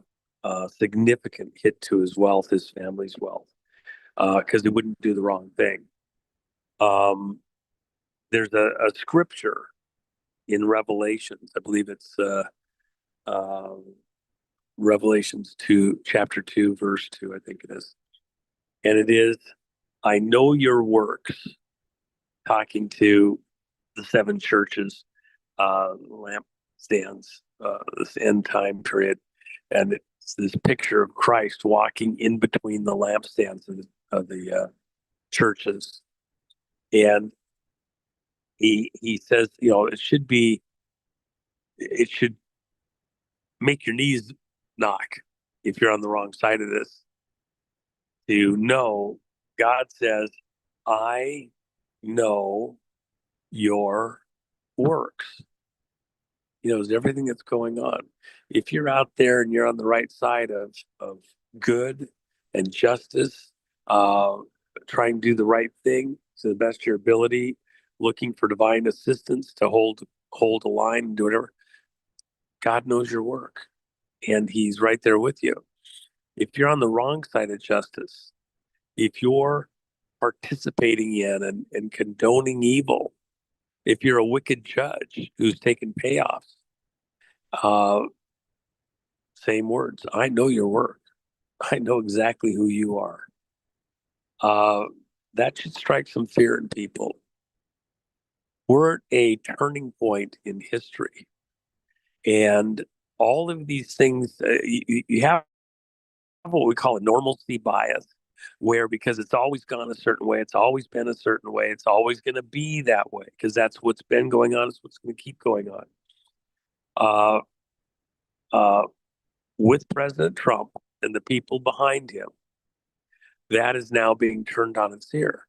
significant hit to his wealth, his family's wealth, because he wouldn't do the wrong thing. There's a scripture in Revelations, I believe it's Revelations 2, chapter 2, verse 2, I think it is. And it is, "I know your works," talking to the seven churches, lampstands, this end time period. And it's this picture of Christ walking in between the lampstands of the churches. And he says, it should make your knees knock if you're on the wrong side of this, to know God says, "I know your works." He knows everything that's going on. If you're out there and you're on the right side of good and justice uh, trying to do the right thing to the best of your ability, looking for divine assistance to hold a line and do whatever. God knows your work, and He's right there with you. If you're on the wrong side of justice, if you're participating in and condoning evil, if you're a wicked judge who's taking payoffs, uh, same words. I know your work. I know exactly who you are. That should strike some fear in people. We're at a turning point in history, and all of these things, you have what we call a normalcy bias, where because it's always gone a certain way, it's always been a certain way, it's always going to be that way because that's what's been going on, it's what's going to keep going on. Uh, uh, with President Trump and the people behind him, that is now being turned on its ear.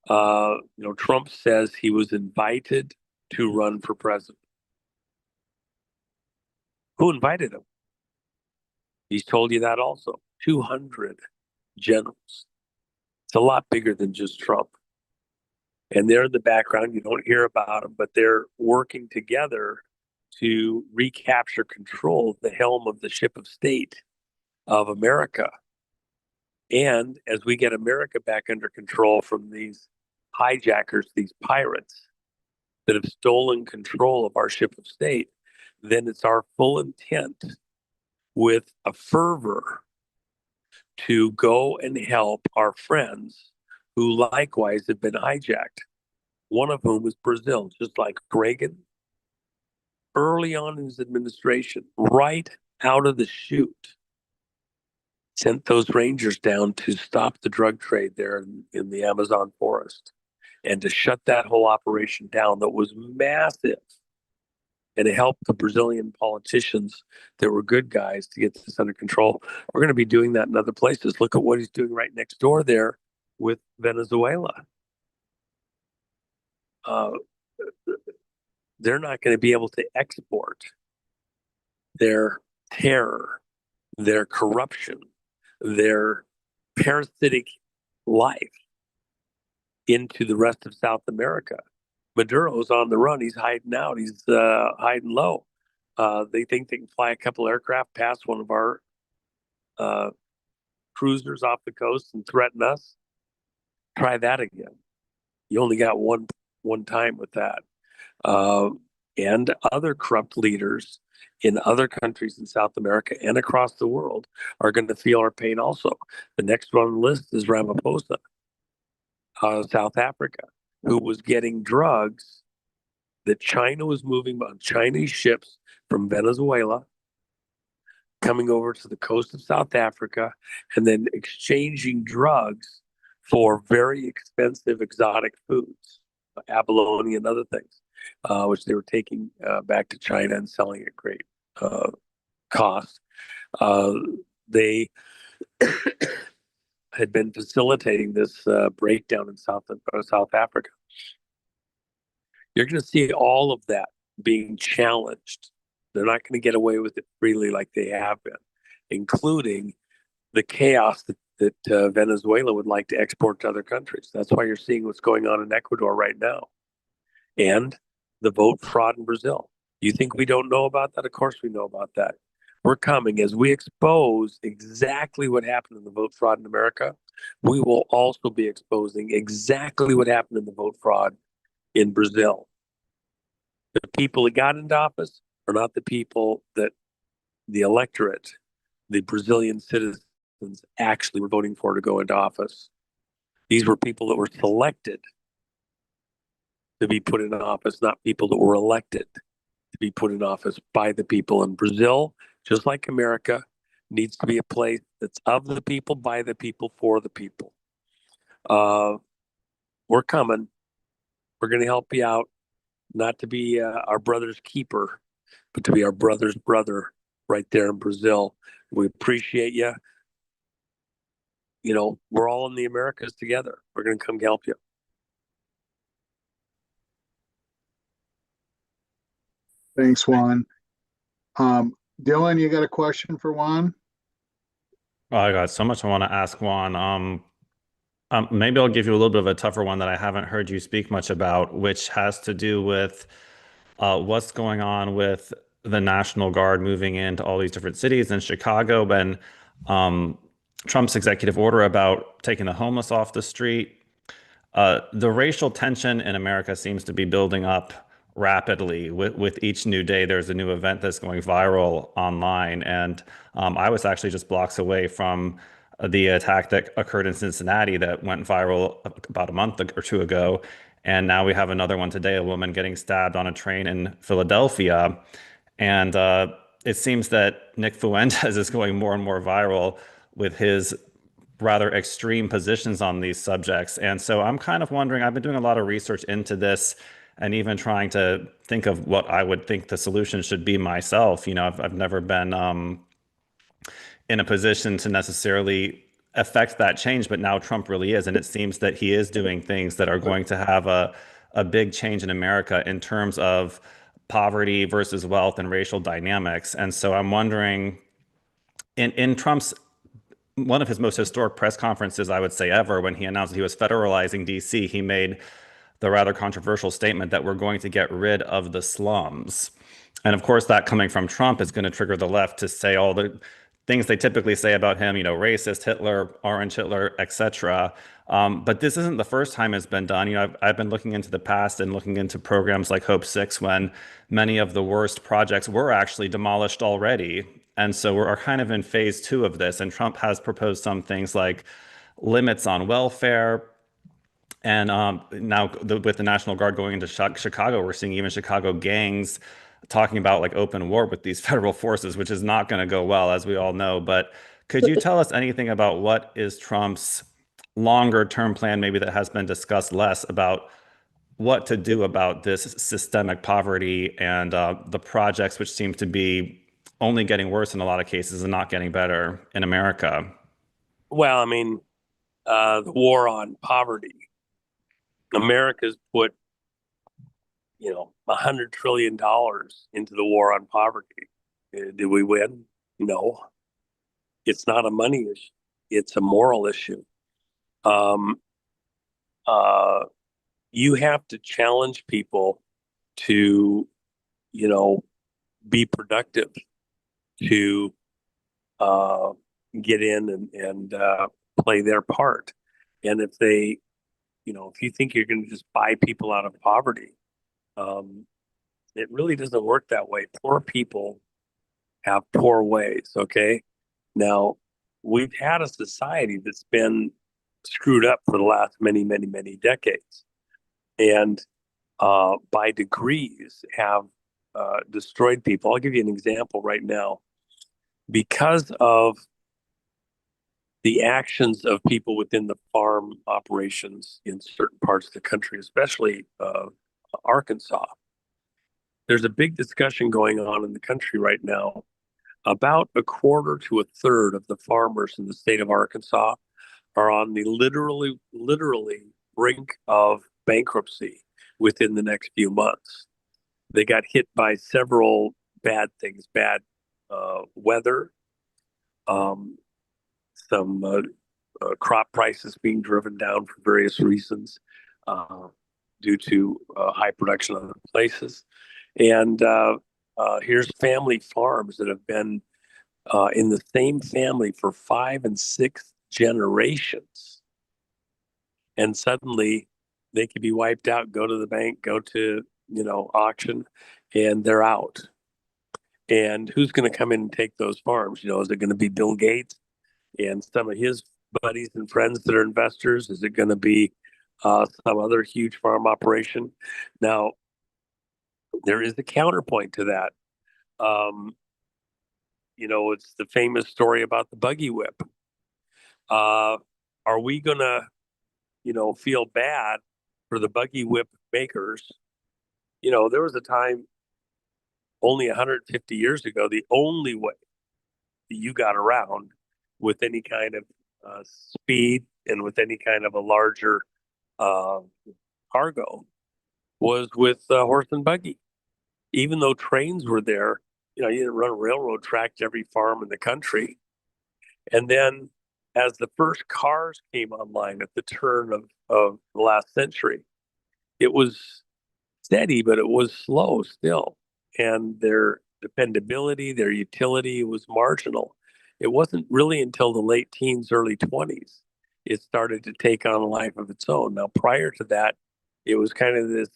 Trump says he was invited to run for president. Who invited him? He's told you that also. 200 generals. It's a lot bigger than just Trump. And they're in the background. You don't hear about them, but they're working together to recapture control of the helm of the ship of state of America. And as we get America back under control from these hijackers, these pirates that have stolen control of our ship of state, then it's our full intent with a fervor to go and help our friends who likewise have been hijacked. One of whom was Brazil, just like Reagan, early on in his administration, right out of the chute, sent those Rangers down to stop the drug trade there in the Amazon forest and to shut that whole operation down that was massive. And it helped the Brazilian politicians that were good guys to get this under control. We're going to be doing that in other places. Look at what he's doing right next door there with Venezuela. They're not going to be able to export their terror, their corruption, their parasitic life into the rest of South America. Maduro's on the run. He's hiding out. He's hiding low. They think they can fly a couple aircraft past one of our cruisers off the coast and threaten us. Try that again. You only got one time with that. And other corrupt leaders in other countries in South America and across the world are going to feel our pain also. The next one on the list is Ramaphosa out of South Africa, who was getting drugs that China was moving on Chinese ships from Venezuela, coming over to the coast of South Africa, and then exchanging drugs for very expensive exotic foods, abalone and other things, which they were taking back to China and selling at great cost. They had been facilitating this breakdown in South Africa. You're going to see all of that being challenged. They're not going to get away with it freely like they have been, including the chaos that Venezuela would like to export to other countries. That's why you're seeing what's going on in Ecuador right now. And the vote fraud in Brazil. You think we don't know about that? Of course we know about that. We're coming. As we expose exactly what happened in the vote fraud in America, we will also be exposing exactly what happened in the vote fraud in Brazil. The people that got into office are not the people that the electorate, the Brazilian citizens, actually were voting for to go into office. These were people that were selected to be put in office, not people that were elected to be put in office by the people. And Brazil, just like America, needs to be a place that's of the people, by the people, for the people. We're coming. We're going to help you out, not to be our brother's keeper, but to be our brother's brother right there in Brazil. We appreciate you. You know, we're all in the Americas together. We're going to come help you. Thanks, Juan. Dylan, you got a question for Juan? Oh, I got so much I want to ask Juan. Maybe I'll give you a little bit of a tougher one that I haven't heard you speak much about, which has to do with what's going on with the National Guard moving into all these different cities in Chicago, and Trump's executive order about taking the homeless off the street. The racial tension in America seems to be building up rapidly. With each new day, there's a new event that's going viral online. And I was actually just blocks away from the attack that occurred in Cincinnati that went viral about a month or two ago. And now we have another one today, a woman getting stabbed on a train in Philadelphia. And it seems that Nick Fuentes is going more and more viral with his rather extreme positions on these subjects. And so I'm kind of wondering, I've been doing a lot of research into this and even trying to think of what I would think the solution should be myself. You know, I've never been in a position to necessarily affect that change, but now Trump really is. And it seems that he is doing things that are going to have a big change in America in terms of poverty versus wealth and racial dynamics. And so I'm wondering, in Trump's one of his most historic press conferences, I would say, ever, when he announced that he was federalizing DC, he made the rather controversial statement that we're going to get rid of the slums. And of course, that coming from Trump is going to trigger the left to say all the things they typically say about him, you know, racist, Hitler, orange Hitler, etc. But this isn't the first time it's been done. You know, I've been looking into the past and looking into programs like Hope 6 when many of the worst projects were actually demolished already. And so we're kind of in phase 2 of this. And Trump has proposed some things like limits on welfare. And now with the National Guard going into Chicago, we're seeing even Chicago gangs talking about like open war with these federal forces, which is not going to go well, as we all know. But could you tell us anything about what is Trump's longer term plan, maybe that has been discussed less, about what to do about this systemic poverty and the projects which seem to be only getting worse in a lot of cases and not getting better in America? Well, I mean, the war on poverty. America's put, $100 trillion into the war on poverty. Did we win? No. It's not a money issue. It's a moral issue. You have to challenge people to, be productive, to get in and play their part. And if they, if you think you're going to just buy people out of poverty, it really doesn't work that way. Poor people have poor ways. Okay. Now, we've had a society that's been screwed up for the last many, many, many decades. And by degrees have destroyed people. I'll give you an example right now. Because of the actions of people within the farm operations in certain parts of the country, especially Arkansas, there's a big discussion going on in the country right now. About a quarter to a third of the farmers in the state of Arkansas are on the literally brink of bankruptcy within the next few months. They got hit by several bad things, bad weather, some crop prices being driven down for various reasons due to high production in other places. And here's family farms that have been in the same family for 5 and 6 generations. And suddenly they could be wiped out, go to the bank, go to, auction, and they're out. And who's going to come in and take those farms? Is it going to be Bill Gates and some of his buddies and friends that are investors? Is it going to be some other huge farm operation? Now, there is a counterpoint to that. It's the famous story about the buggy whip. Are we going to, feel bad for the buggy whip makers? There was a time only 150 years ago, the only way that you got around with any kind of speed and with any kind of a larger cargo was with horse and buggy. Even though trains were there, you didn't run a railroad track to every farm in the country. And then as the first cars came online at the turn of the last century, it was steady, but it was slow still. And their dependability, their utility was marginal. It wasn't really until the late teens, early 20s, it started to take on a life of its own. Now, prior to that, it was kind of this,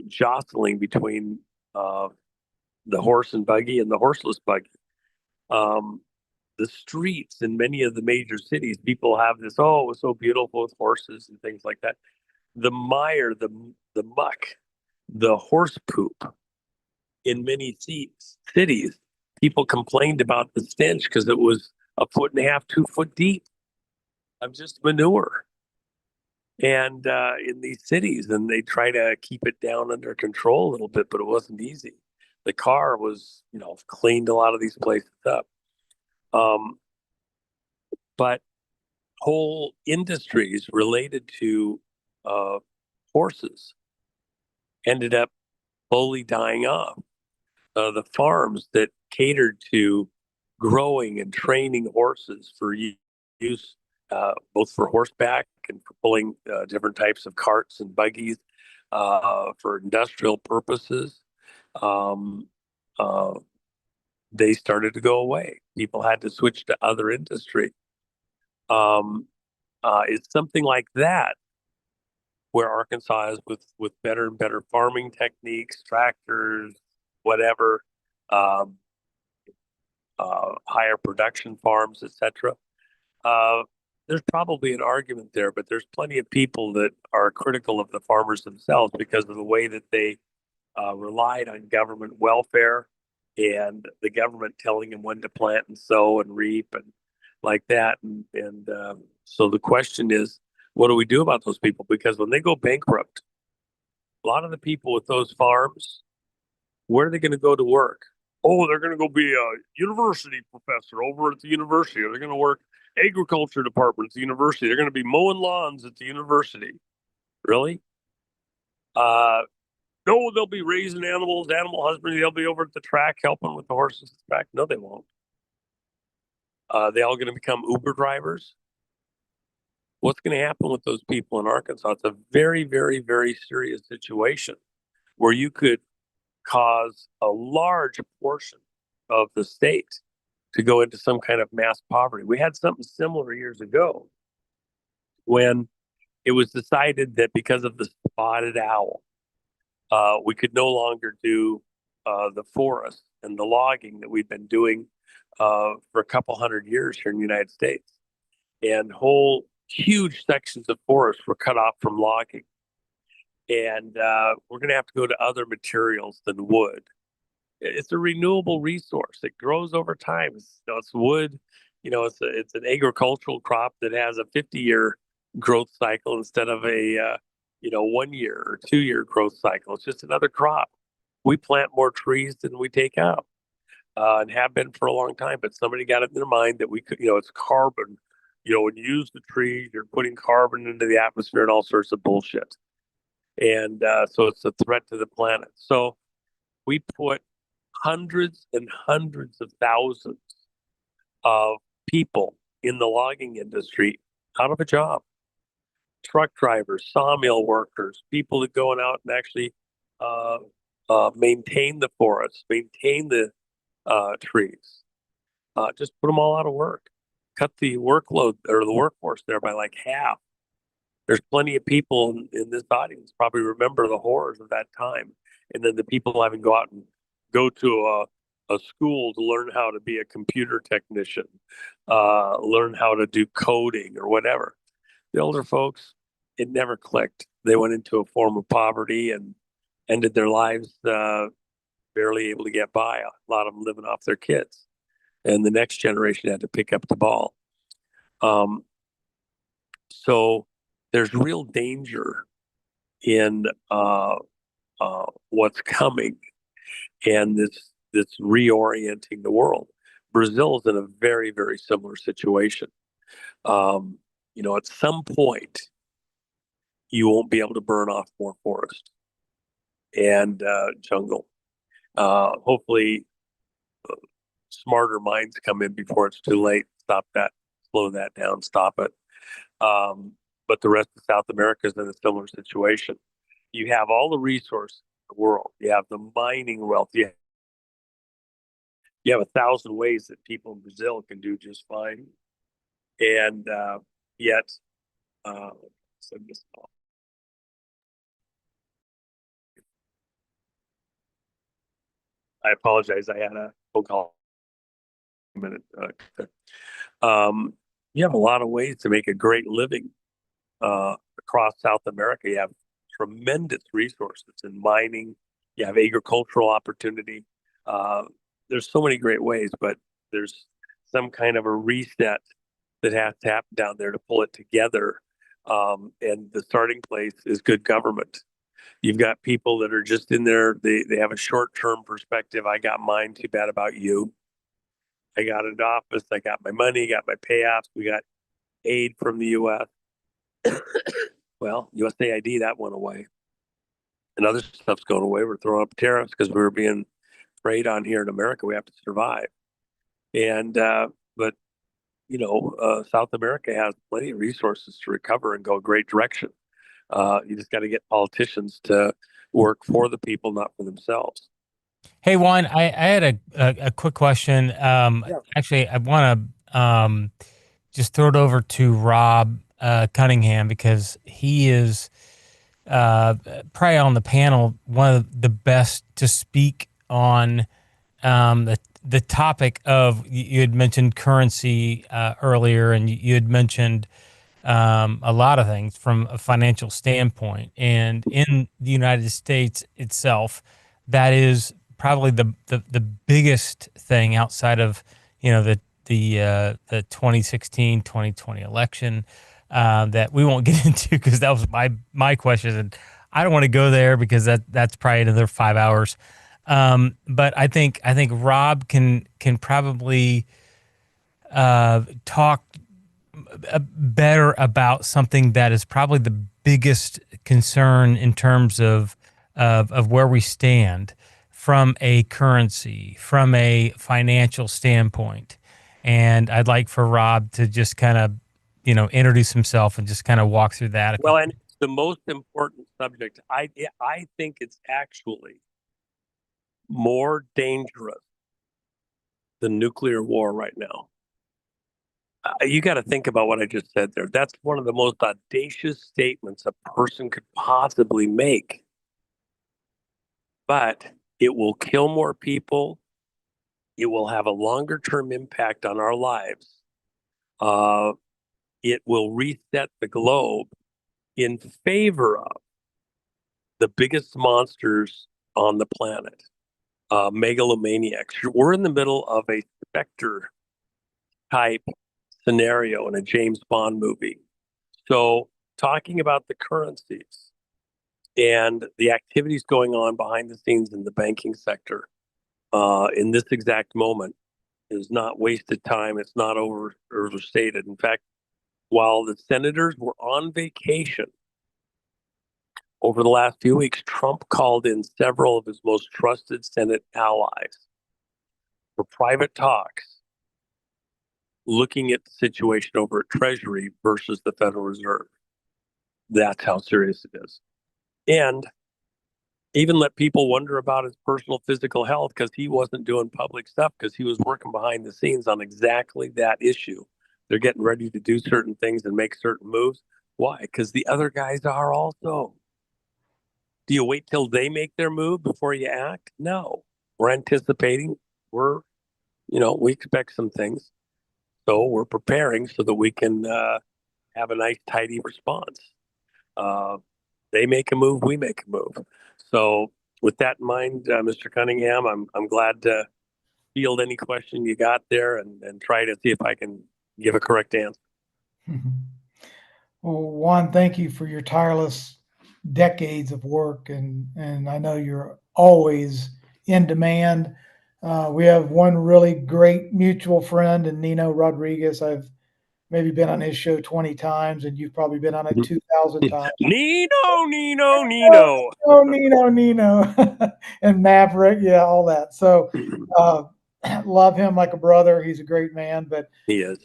jostling between the horse and buggy and the horseless buggy. Um, the streets in many of the major cities, people have this, oh, it was so beautiful with horses and things like that. The mire, the muck, the horse poop in many cities, people complained about the stench because it was a foot and a half, 2 foot deep of just manure. And in these cities, and they try to keep it down under control a little bit, but it wasn't easy. The car was, cleaned a lot of these places up. But whole industries related to horses ended up slowly dying off. The farms that catered to growing and training horses for use, both for horseback and for pulling different types of carts and buggies for industrial purposes, um, uh, they started to go away. People had to switch to other industry. It's something like that where Arkansas is with better and better farming techniques, tractors, whatever, um, higher production farms, etc. There's probably an argument there, but there's plenty of people that are critical of the farmers themselves because of the way that they relied on government welfare and the government telling them when to plant and sow and reap and like that. And so the question is, what do we do about those people? Because when they go bankrupt, a lot of the people with those farms, where are they going to go to work? Oh, they're going to go be a university professor over at the university, or they're going to work agriculture department at the university. They're going to be mowing lawns at the university. Really? No, they'll be raising animals, animal husbandry. They'll be over at the track helping with the horses at the track. No, they won't. They all going to become Uber drivers. What's going to happen with those people in Arkansas? It's a very, very, very serious situation where you could cause a large portion of the state to go into some kind of mass poverty. We had something similar years ago when it was decided that because of the spotted owl, we could no longer do the forest and the logging that we've been doing for a couple hundred years here in the United States. And whole huge sections of forest were cut off from logging. And we're going to have to go to other materials than wood. It's a renewable resource. It grows over time. It's wood. It's an agricultural crop that has a 50-year growth cycle instead of a 1 year or 2 year growth cycle. It's just another crop. We plant more trees than we take out, and have been for a long time. But somebody got it in their mind that we could, it's carbon. When you use the trees, you're putting carbon into the atmosphere and all sorts of bullshit. And so it's a threat to the planet. So we put hundreds and hundreds of thousands of people in the logging industry out of a job. Truck drivers, sawmill workers, people that going out and actually maintain the forests, maintain the trees. Just put them all out of work. Cut the workload or the workforce there by like half. There's plenty of people in this audience probably remember the horrors of that time. And then the people having go out and go to a school to learn how to be a computer technician, learn how to do coding or whatever. The older folks, it never clicked. They went into a form of poverty and ended their lives barely able to get by. A lot of them living off their kids. And the next generation had to pick up the ball. So there's real danger in what's coming and this reorienting the world. Brazil is in a very, very similar situation. At some point, you won't be able to burn off more forest and jungle. Hopefully, smarter minds come in before it's too late. Stop that slow that down, stop it. But the rest of South America is in a similar situation. You have all the resources in the world. You have the mining wealth. You have 1,000 ways that people in Brazil can do just fine. And yet, I apologize. I had a phone call. You have a lot of ways to make a great living across South America. You have tremendous resources in mining. You have agricultural opportunity. There's so many great ways, but there's some kind of a reset that has to happen down there to pull it together. And the starting place is good government. You've got people that are just in there. They have a short-term perspective. I got mine. Too bad about you. I got an office. I got my money. Got my payoffs. We got aid from the U.S. Well, USAID, that went away. And other stuff's going away. We're throwing up tariffs because we were being preyed on here in America. We have to survive. And, but, South America has plenty of resources to recover and go a great direction. You just got to get politicians to work for the people, not for themselves. Hey, Juan, I had a quick question. Actually, I want to just throw it over to Rob Cunningham, because he is probably on the panel one of the best to speak on the topic of, you had mentioned currency earlier, and you had mentioned a lot of things from a financial standpoint. And in the United States itself, that is probably the biggest thing outside of, the 2016, 2020 election that we won't get into, because that was my question. And I don't want to go there because that's probably another 5 hours. But I think Rob can probably talk better about something that is probably the biggest concern in terms of where we stand from a currency, from a financial standpoint. And I'd like for Rob to just kind of, introduce himself and just kind of walk through that. Well, and the most important subject, I think it's actually more dangerous than nuclear war right now. You got to think about what I just said there. That's one of the most audacious statements a person could possibly make. But it will kill more people. It will have a longer term impact on our lives. It will reset the globe in favor of the biggest monsters on the planet, megalomaniacs. We're in the middle of a Spectre type scenario in a James Bond movie. So talking about the currencies and the activities going on behind the scenes in the banking sector in this exact moment is not wasted time. It's not overstated. In fact, while the senators were on vacation over the last few weeks, Trump called in several of his most trusted Senate allies for private talks, looking at the situation over at Treasury versus the Federal Reserve. That's how serious it is. And even let people wonder about his personal physical health, because he wasn't doing public stuff, because he was working behind the scenes on exactly that issue. They're getting ready to do certain things and make certain moves. Why? Because the other guys are also. Do you wait till they make their move before you act? No. We're anticipating. We expect some things. So we're preparing so that we can have a nice, tidy response. They make a move, we make a move. So with that in mind, Mr. Cunningham, I'm glad to field any question you got there and try to see if I can give a correct answer. Well, Juan, thank you for your tireless decades of work, and I know you're always in demand. We have one really great mutual friend in Nino Rodriguez. I've maybe been on his show 20 times, and you've probably been on it 2,000 times. Nino. Oh, Nino. And Maverick, yeah, all that. So love him like a brother. He's a great man. But he is.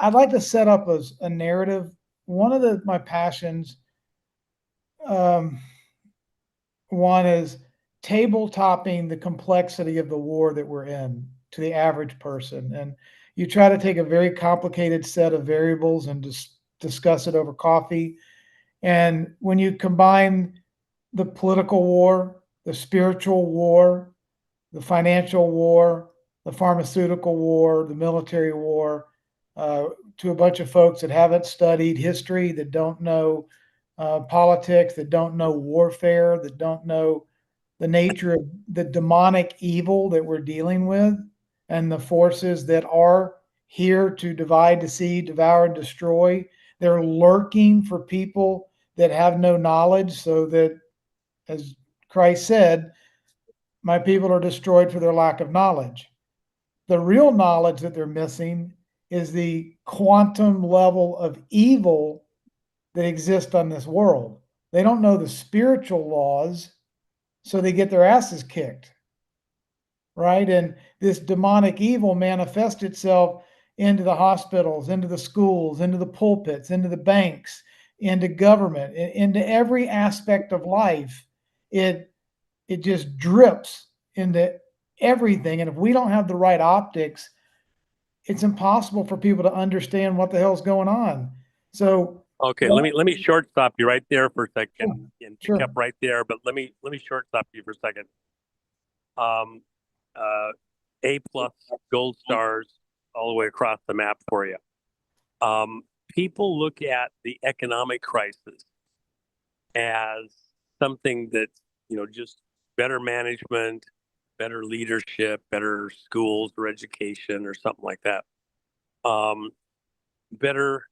I'd like to set up a narrative. One of my passions, one is tabletopping the complexity of the war that we're in to the average person. And you try to take a very complicated set of variables and discuss it over coffee. And when you combine the political war, the spiritual war, the financial war, the pharmaceutical war, the military war, to a bunch of folks that haven't studied history, that don't know politics, that don't know warfare, that don't know the nature of the demonic evil that we're dealing with, and the forces that are here to divide, deceive, devour, and destroy. They're lurking for people that have no knowledge, so that, as Christ said, my people are destroyed for their lack of knowledge. The real knowledge that they're missing is the quantum level of evil that exists on this world. They don't know the spiritual laws, so they get their asses kicked, right? And this demonic evil manifests itself into the hospitals, into the schools, into the pulpits, into the banks, into government, into every aspect of life. It just drips into everything. And if we don't have the right optics, it's impossible for people to understand what the hell's going on. So okay, let me short stop you right there for a second and pick Sure. up right there. But let me short stop you for a second. A plus gold stars all the way across the map for you. People look at the economic crisis as something that, just better management, better leadership, better schools or education or something like that. Better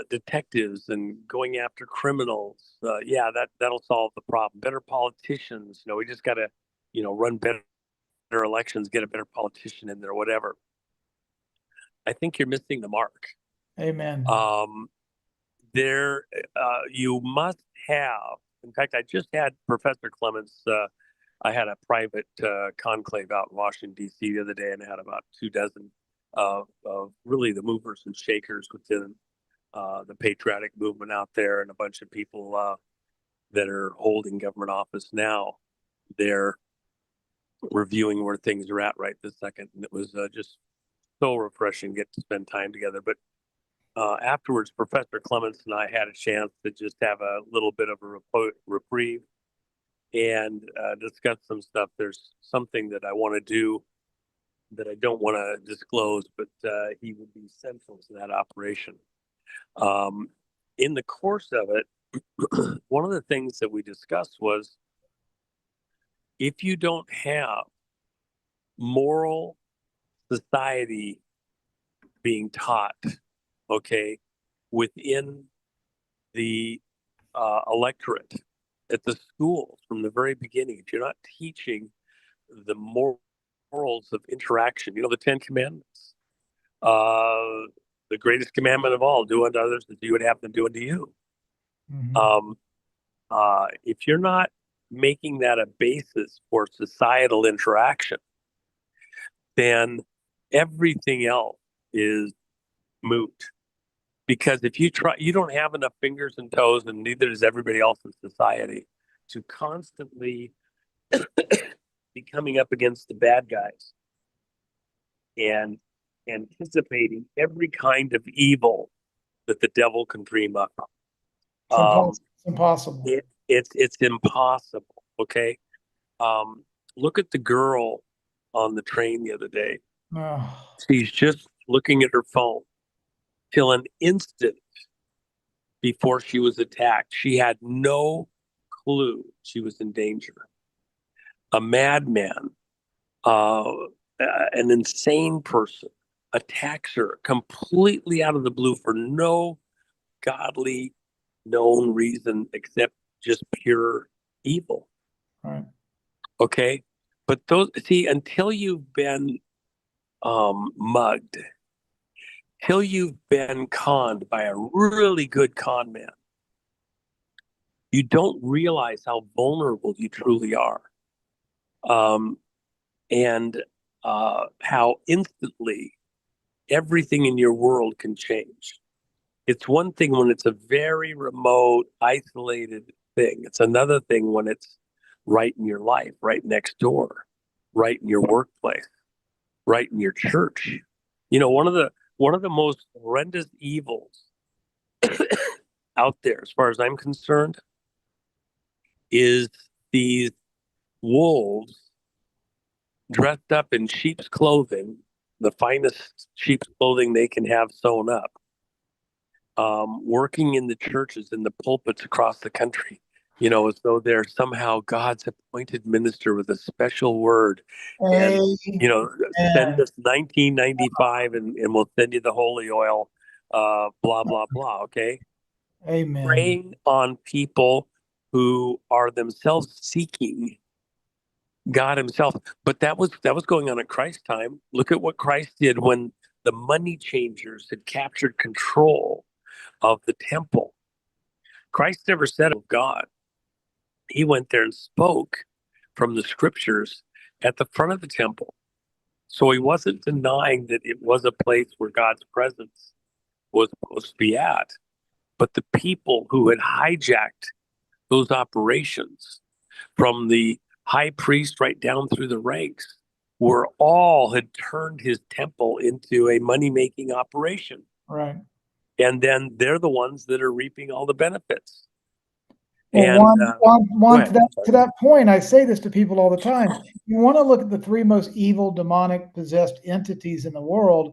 detectives and going after criminals. Yeah, that'll solve the problem. Better politicians. We just got to, run better elections, get a better politician in there, whatever. I think you're missing the mark. Amen. You must have. In fact, I just had Professor Clements. I had a private conclave out in Washington, D.C. the other day, and I had about 24 of really the movers and shakers within the patriotic movement out there, and a bunch of people that are holding government office now. They're reviewing where things are at right this second, and it was just so refreshing to get to spend time together. But afterwards, Professor Clements and I had a chance to just have a little bit of a reprieve and discuss some stuff. There's something that I want to do that I don't want to disclose, but he would be central to that operation. In the course of it, one of the things that we discussed was, if you don't have moral society being taught, okay, within the electorate at the schools from the very beginning, if you're not teaching the morals of interaction, the 10 Commandments, the greatest commandment of all, do unto others as you would have them do unto you. Mm-hmm. If you're not making that a basis for societal interaction, then everything else is moot. Because if you try, you don't have enough fingers and toes, and neither does everybody else in society, to constantly be coming up against the bad guys and anticipating every kind of evil that the devil can dream up. It's impossible. It's impossible. Okay. Look at the girl on the train the other day. Oh. She's just looking at her phone till an instant before she was attacked. She had no clue she was in danger. A madman, an insane person, attacks her completely out of the blue for no godly known reason except just pure evil. Right. Okay. But until you've been mugged, till you've been conned by a really good con man, you don't realize how vulnerable you truly are. And how instantly everything in your world can change. It's one thing when it's a very remote, isolated thing. It's another thing when it's right in your life, right next door, right in your workplace, right in your church. You know, one of the most horrendous evils out there, as far as I'm concerned, is these wolves dressed up in sheep's clothing, the finest sheep's clothing they can have sewn up, working in the churches, in the pulpits across the country, you know, as though they're somehow God's appointed minister with a special word. And, you know, send us 1995 and we'll send you the holy oil, blah, blah, blah. Okay. Amen. Preying on people who are themselves seeking God himself. But that was going on at Christ's time. Look at what Christ did when the money changers had captured control of the temple. Christ never said of God. He went there and spoke from the scriptures at the front of the temple. So he wasn't denying that it was a place where God's presence was supposed to be at. But the people who had hijacked those operations, from the high priest right down through the ranks, were all had turned his temple into a money-making operation. Right. And then they're the ones that are reaping all the benefits. Well, And Juan, to that point, I say this to people all the time. You want to look at the three most evil, demonic, possessed entities in the world.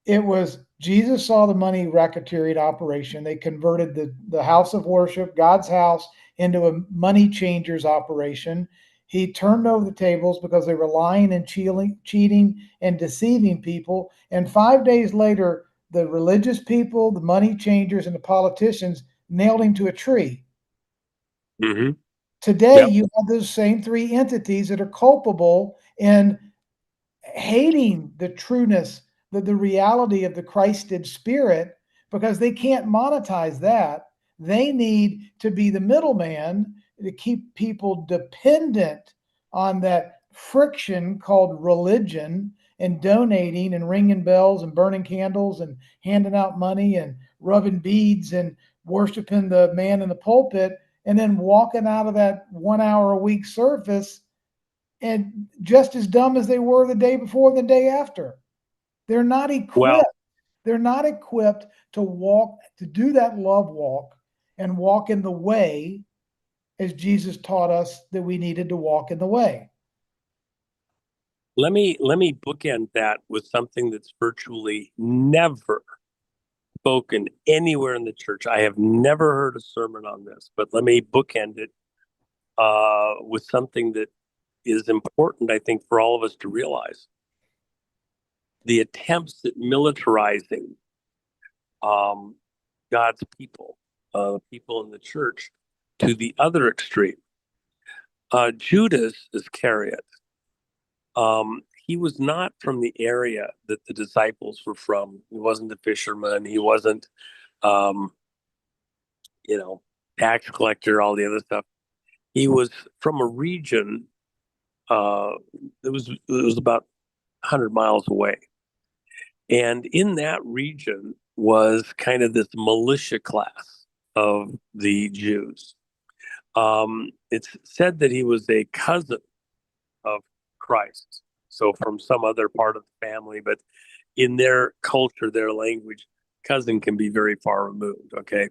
It was Jesus saw the money racketeering operation. They converted the house of worship, God's house, into a money changers operation. He turned over the tables because they were lying and cheating and deceiving people. And 5 days later, the religious people, the money changers, and the politicians nailed him to a tree. Mm-hmm. Today, you have those same three entities that are culpable in hating the trueness, the reality of the Christed spirit, because they can't monetize that. They need to be the middleman to keep people dependent on that friction called religion, and donating and ringing bells and burning candles and handing out money and rubbing beads and worshiping the man in the pulpit, and then walking out of that 1 hour a week service and just as dumb as they were the day before and the day after. They're not equipped. They're not equipped to walk, to do that love walk and walk in the way as Jesus taught us that we needed to walk in the way. Let me bookend that with something that's virtually never spoken anywhere in the church. I have never heard a sermon on this, but let me bookend it with something that is important, I think, for all of us to realize. The attempts at militarizing God's people, people in the church, to the other extreme. Judas Iscariot, he was not from the area that the disciples were from. He wasn't a fisherman. He wasn't, tax collector, all the other stuff. He was from a region it was about 100 miles away. And in that region was kind of this militia class of the Jews. It's said that he was a cousin of Christ, so from some other part of the family, but in their culture, their language, cousin can be very far removed, okay?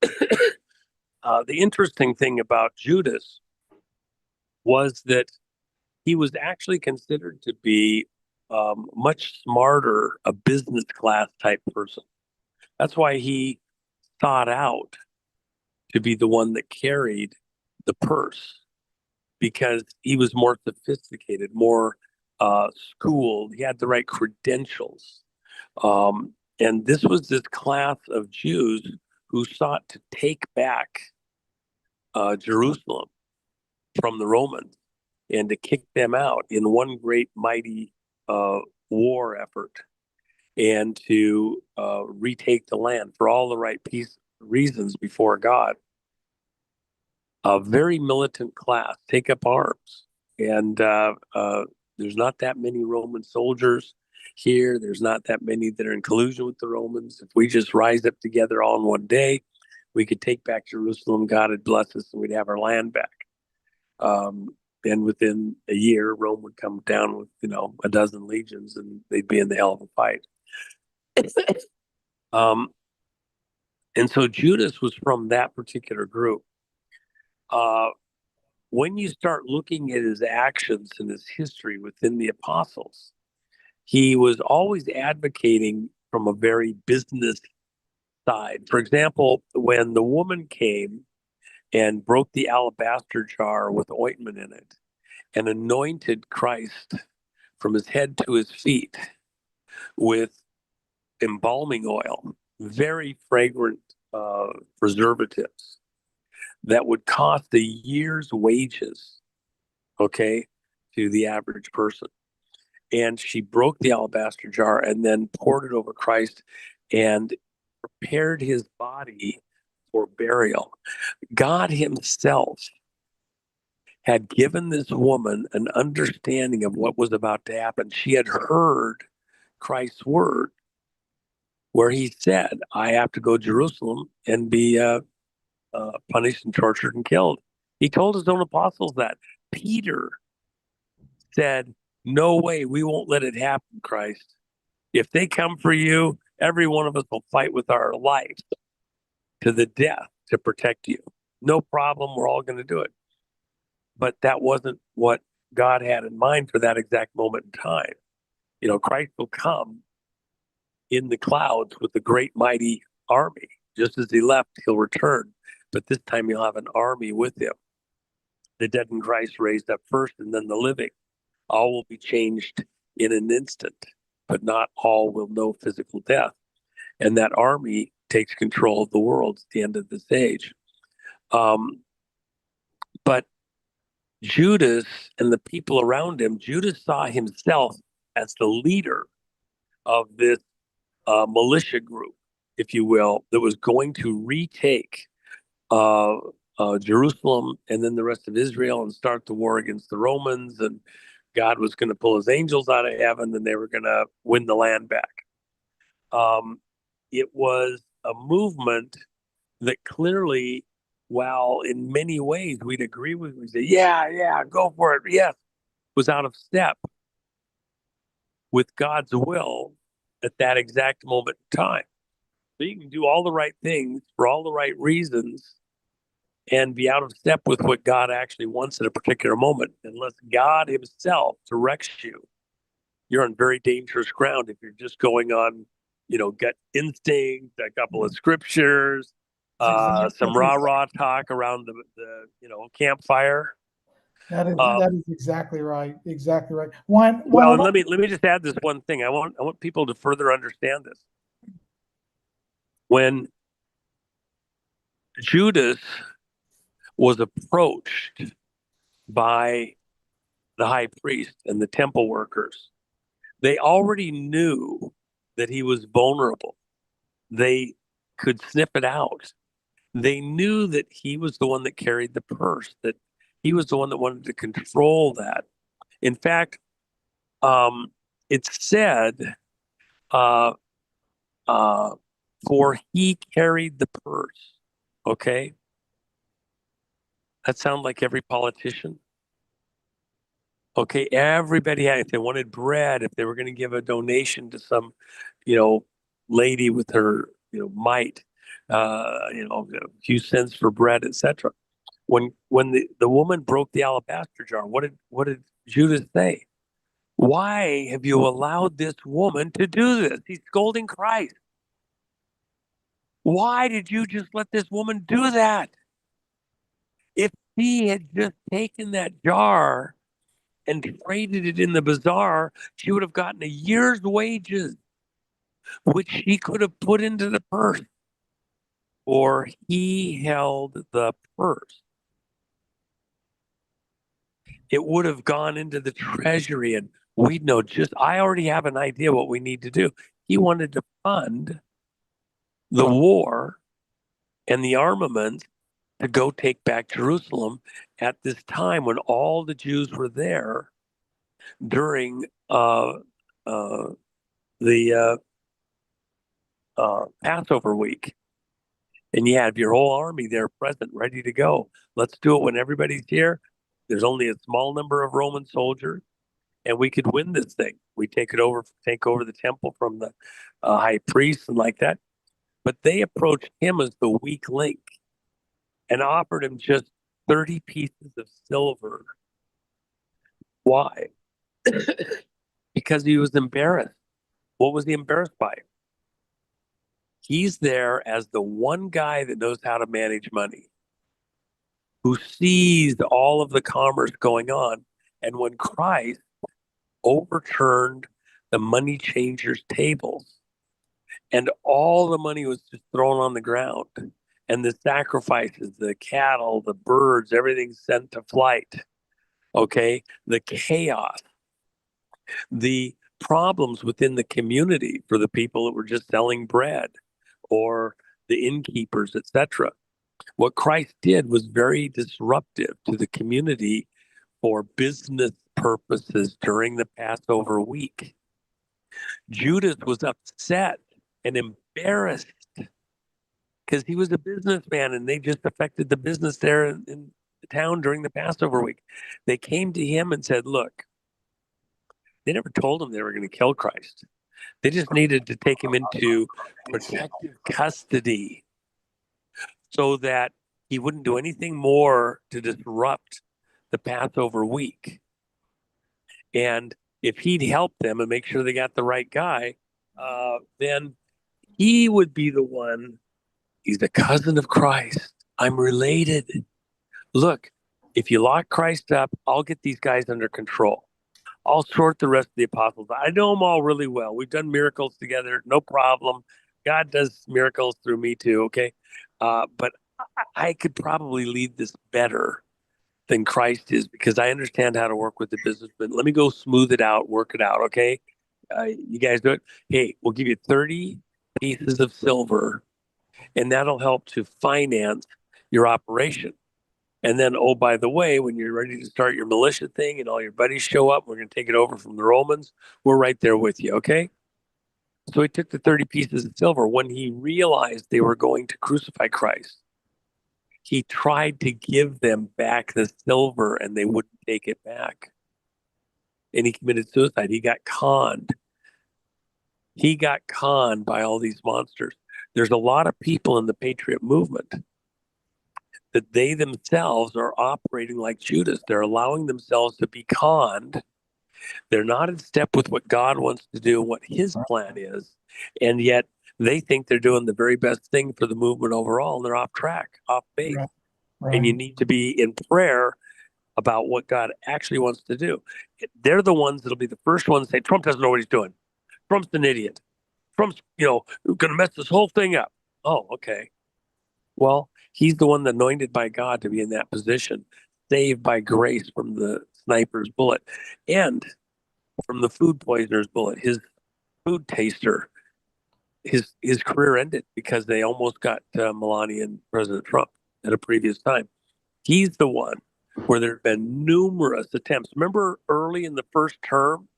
The interesting thing about Judas was that he was actually considered to be much smarter, a business class type person. That's why he thought out to be the one that carried the purse, because he was more sophisticated, more schooled. He had the right credentials. And this was this class of Jews who sought to take back Jerusalem from the Romans and to kick them out in one great mighty war effort, and to retake the land for all the right reasons before God. A very militant class, take up arms. And there's not that many Roman soldiers. here. There's not that many that are in collusion with the Romans. If we just rise up together all in one day, we could take back Jerusalem. God would bless us, and we'd have our land back. And within a year, Rome would come down with, a dozen legions, and they'd be in the hell of a fight. And so Judas was from that particular group. When you start looking at his actions and his history within the apostles, he was always advocating from a very business side. For example, when the woman came and broke the alabaster jar with ointment in it and anointed Christ from his head to his feet with embalming oil, very fragrant preservatives that would cost a year's wages, okay, to the average person. And she broke the alabaster jar and then poured it over Christ and prepared his body for burial. God himself had given this woman an understanding of what was about to happen. She had heard Christ's word where he said, I have to go to Jerusalem and be punished and tortured and killed. He told his own apostles that. Peter said, no way, we won't let it happen, Christ. If they come for you, every one of us will fight with our life to the death to protect you. No problem, we're all going to do it. But that wasn't what God had in mind for that exact moment in time. Christ will come in the clouds with a great mighty army. Just as he left, he'll return. But this time he'll have an army with him. The dead in Christ raised up first, and then the living. All will be changed in an instant, but not all will know physical death. And that army takes control of the world at the end of this age. But Judas and the people around him, Judas saw himself as the leader of this militia group, if you will, that was going to retake Jerusalem and then the rest of Israel and start the war against the Romans. And God was going to pull his angels out of heaven and they were going to win the land back. It was a movement that clearly, while in many ways we'd agree with, we say, yeah, go for it, yes, was out of step with God's will at that exact moment in time. So you can do all the right things for all the right reasons and be out of step with what God actually wants at a particular moment. Unless God himself directs you, you're on very dangerous ground if you're just going on, gut instinct, a couple of scriptures, some rah-rah talk around the campfire. That is exactly right. Exactly right. Juan, well, and let me just add this one thing. I want people to further understand this. When Judas was approached by the high priest and the temple workers, they already knew that he was vulnerable. They could sniff it out. They knew that he was the one that carried the purse, that he was the one that wanted to control that. In fact, it's said, for he carried the purse. Okay? That sounds like every politician. Okay, everybody had, if they wanted bread, if they were going to give a donation to some, lady with her, mite, a few cents for bread, etc. When the woman broke the alabaster jar, what did Judas say? Why have you allowed this woman to do this? He's scolding Christ. Why did you just let this woman do that? If she had just taken that jar and traded it in the bazaar, she would have gotten a year's wages, which she could have put into the purse. Or he held the purse. It would have gone into the treasury and we'd know I already have an idea what we need to do. He wanted to fund the war and the armament to go take back Jerusalem at this time when all the Jews were there during the Passover week, and you have your whole army there present, ready to go. Let's do it when everybody's here. There's only a small number of Roman soldiers, and we could win this thing. We take over the temple from the high priest and like that. But they approached him as the weak link and offered him just 30 pieces of silver. Why? Because he was embarrassed. What was he embarrassed by? He's there as the one guy that knows how to manage money, who sees all of the commerce going on. And when Christ overturned the money changers' tables, and all the money was just thrown on the ground, and the sacrifices, the cattle, the birds, everything sent to flight. Okay, the chaos, the problems within the community for the people that were just selling bread or the innkeepers, etc. What Christ did was very disruptive to the community for business purposes during the Passover week. Judas was upset and embarrassed because he was a businessman and they just affected the business there in the town during the Passover week. They came to him and said, look, they never told him they were going to kill Christ. They just needed to take him into protective custody so that he wouldn't do anything more to disrupt the Passover week. And if he'd help them and make sure they got the right guy, then he would be the one. He's the cousin of Christ. I'm related. Look, if you lock Christ up, I'll get these guys under control. I'll sort the rest of the apostles. I know them all really well. We've done miracles together, no problem. God does miracles through me too, okay? But I could probably lead this better than Christ is because I understand how to work with the businessman. Let me go smooth it out, work it out, okay? You guys do it. Hey, we'll give you 30 pieces of silver, and that'll help to finance your operation. And then, oh, by the way, when you're ready to start your militia thing and all your buddies show up, we're going to take it over from the Romans. We're right there with you, okay? So he took the 30 pieces of silver. When he realized they were going to crucify Christ, he tried to give them back the silver and they wouldn't take it back. And he committed suicide. He got conned. He got conned by all these monsters. There's a lot of people in the Patriot movement that they themselves are operating like Judas. They're allowing themselves to be conned. They're not in step with what God wants to do and what his plan is. And yet they think they're doing the very best thing for the movement overall. And they're off track, off base. Right. And you need to be in prayer about what God actually wants to do. They're the ones that'll be the first ones to say, Trump doesn't know what he's doing. Trump's an idiot. Trump's, going to mess this whole thing up. Oh, okay. Well, he's the one anointed by God to be in that position, saved by grace from the sniper's bullet and from the food poisoner's bullet. His food taster, his career ended because they almost got Melania and President Trump at a previous time. He's the one where there have been numerous attempts. Remember early in the first term,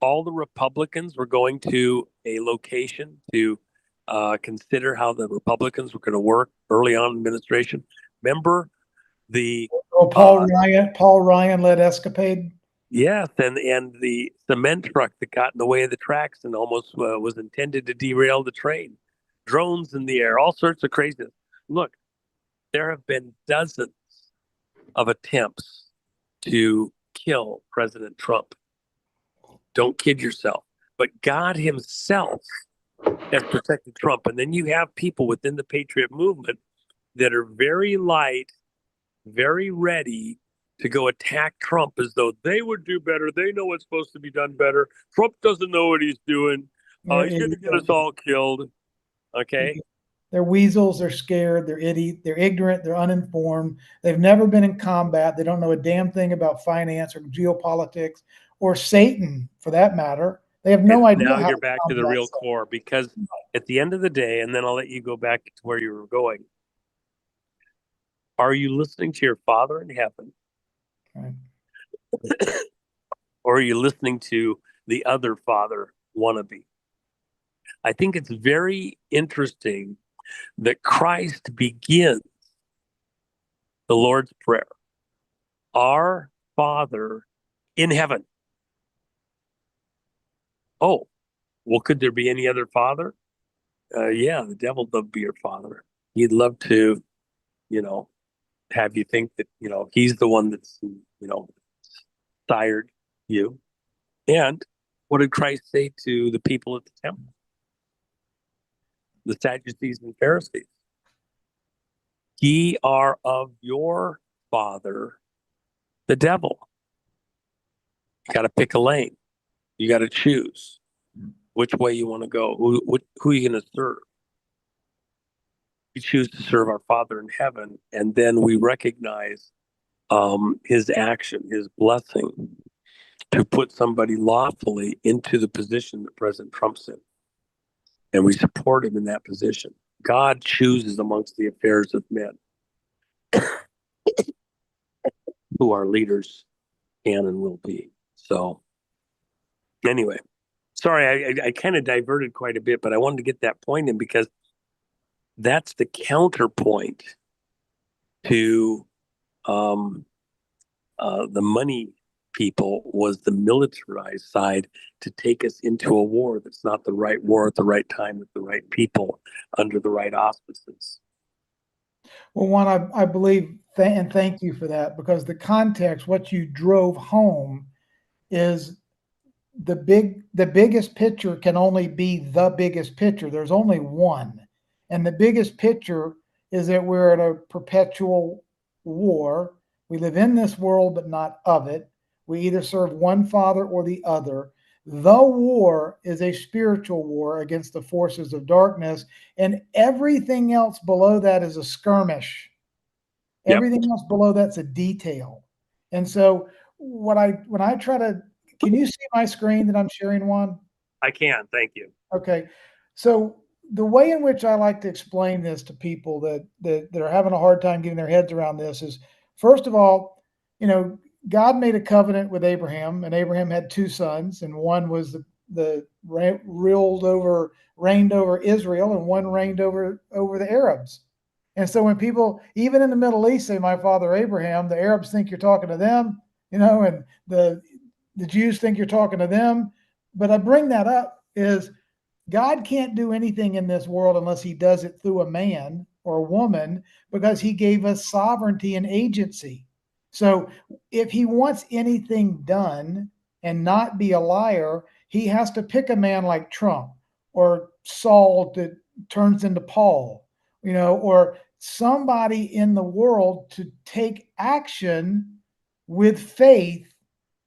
all the Republicans were going to a location to consider how the Republicans were going to work early on in administration. Remember the Paul Ryan led escapade. Yes, and the cement truck that got in the way of the tracks and almost was intended to derail the train. Drones in the air, all sorts of craziness. Look, there have been dozens of attempts to kill President Trump. Don't kid yourself. But God himself has protected Trump. And then you have people within the Patriot movement that are very light, very ready to go attack Trump as though they would do better. They know what's supposed to be done better. Trump doesn't know what he's doing. He's going to get us all killed. Okay. They're weasels. They're scared. They're ignorant. They're uninformed. They've never been in combat. They don't know a damn thing about finance or geopolitics or Satan, for that matter. They have no idea. Now you're back to the real core, because at the end of the day, and then I'll let you go back to where you were going. Are you listening to your Father in heaven? Right. Or are you listening to the other father wannabe. I think it's very interesting that Christ begins the Lord's Prayer, Our Father in heaven. Oh, well, could there be any other father? Yeah, the devil would love to be your father. He'd love to, have you think that, he's the one that's, sired you. And what did Christ say to the people at the temple? The Sadducees and Pharisees. Ye are of your father, the devil. You got to pick a lane. You got to choose which way you want to go. Who are you going to serve? We choose to serve our Father in heaven, and then we recognize his action, his blessing to put somebody lawfully into the position that President Trump's in. And we support him in that position. God chooses amongst the affairs of men who our leaders can and will be. So anyway, sorry, I kind of diverted quite a bit, but I wanted to get that point in because that's the counterpoint to the money people was the militarized side to take us into a war that's not the right war at the right time with the right people under the right auspices. Well, Juan, I believe, and thank you for that, because the context, what you drove home is the biggest picture can only be the biggest picture. There's only one. And the biggest picture is that we're at a perpetual war. We live in this world, but not of it. We either serve one father or the other. The war is a spiritual war against the forces of darkness, and everything else below that is a skirmish. Yep. Everything else below that's a detail. And so when I try to, can you see my screen that I'm sharing, Juan? I can, thank you. Okay. So the way in which I like to explain this to people that are having a hard time getting their heads around this is, first of all, God made a covenant with Abraham, and Abraham had two sons, and one was the reigned over Israel, and one reigned over the Arabs. And so when people, even in the Middle East, say, my father Abraham, the Arabs think you're talking to them, and the Jews think you're talking to them. But I bring that up is God can't do anything in this world unless he does it through a man or a woman, because he gave us sovereignty and agency. So if he wants anything done and not be a liar, he has to pick a man like Trump or Saul that turns into Paul, or somebody in the world to take action with faith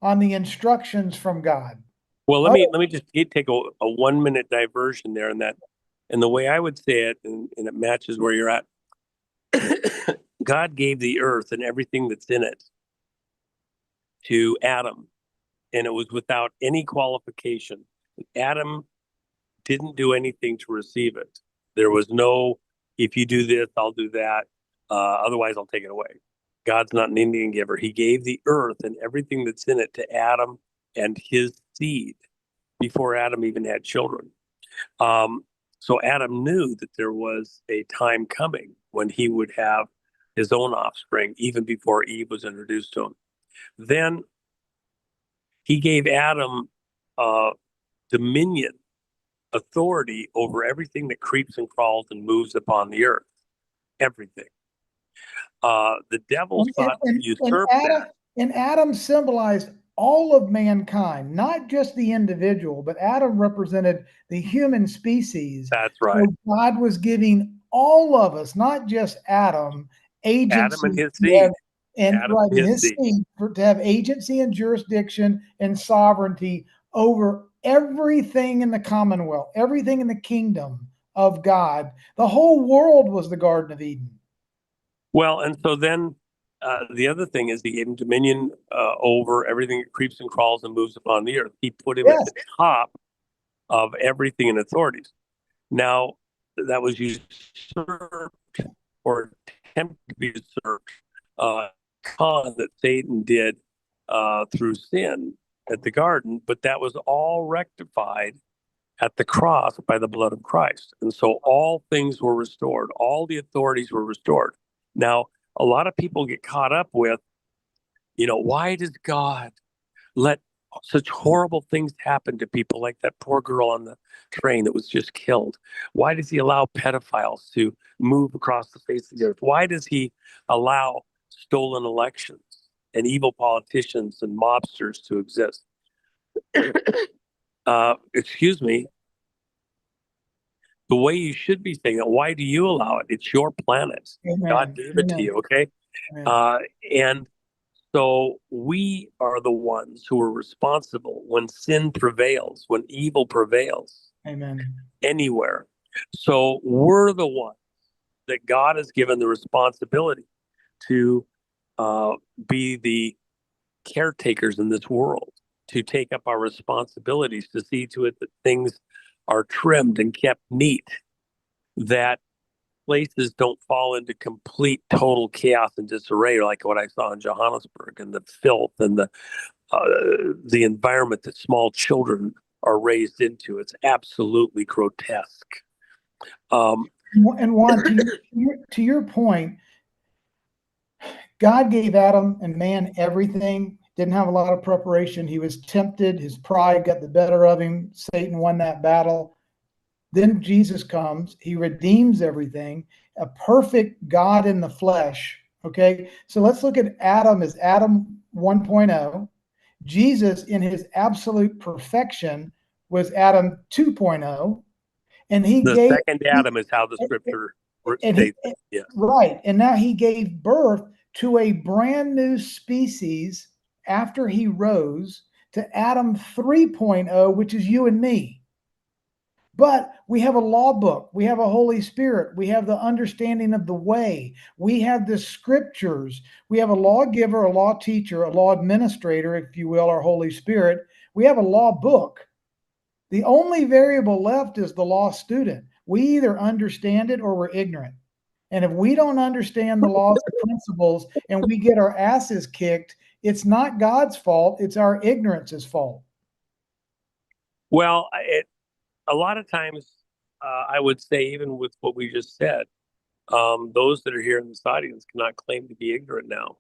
on the instructions from God. Well, let me just take a 1 minute diversion there, and the way I would say it, and it matches where you're at. God gave the earth and everything that's in it to Adam, and it was without any qualification. Adam didn't do anything to receive it. There was no, if you do this, I'll do that. Otherwise, I'll take it away. God's not an Indian giver. He gave the earth and everything that's in it to Adam and his seed before Adam even had children. So Adam knew that there was a time coming when he would have his own offspring, even before Eve was introduced to him. Then he gave Adam dominion, authority over everything that creeps and crawls and moves upon the earth. Everything. The devil sought to usurp that. And Adam symbolized all of mankind, not just the individual, but Adam represented the human species. That's right. So God was giving all of us, not just Adam, agency. Adam and his seed. To have agency and jurisdiction and sovereignty over everything in the commonwealth, everything in the kingdom of God. The whole world was the Garden of Eden. Well, and so then the other thing is he gave him dominion over everything that creeps and crawls and moves upon the earth. He put him at the top of everything in authorities. Now, that was usurped or attempted to be usurped con that Satan did through sin at the garden, but that was all rectified at the cross by the blood of Christ. And so all things were restored. All the authorities were restored. Now, a lot of people get caught up with, why does God let such horrible things happen to people, like that poor girl on the train that was just killed? Why does he allow pedophiles to move across the face of the earth? Why does he allow stolen elections and evil politicians and mobsters to exist? Excuse me. The way you should be saying it, why do you allow it? It's your planet. Amen. God gave it to you, okay? And so we are the ones who are responsible when sin prevails, when evil prevails. Amen. Anywhere. So we're the ones that God has given the responsibility to be the caretakers in this world, to take up our responsibilities, to see to it that things are trimmed and kept neat, that places don't fall into complete total chaos and disarray, like what I saw in Johannesburg, and the filth and the environment that small children are raised into. It's absolutely grotesque. And Juan, to your point, God gave Adam and man everything. Didn't have a lot of preparation. He was tempted. His pride got the better of him. Satan won that battle. Then Jesus comes. He redeems everything. A perfect God in the flesh. Okay, so let's look at Adam as Adam 1.0. Jesus, in his absolute perfection, was Adam 2.0. And the second Adam is how the scripture states it. Yes. Right. And now he gave birth to a brand new species after he rose, to Adam 3.0, which is you and me. But we have a law book. We have a Holy Spirit. We have the understanding of the way. We have the scriptures. We have a lawgiver, a law teacher, a law administrator, if you will, our Holy Spirit. We have a law book. The only variable left is the law student. We either understand it or we're ignorant. And if we don't understand the laws and principles and we get our asses kicked, it's not God's fault. It's our ignorance's fault. Well, a lot of times, I would say, even with what we just said, those that are here in this audience cannot claim to be ignorant now.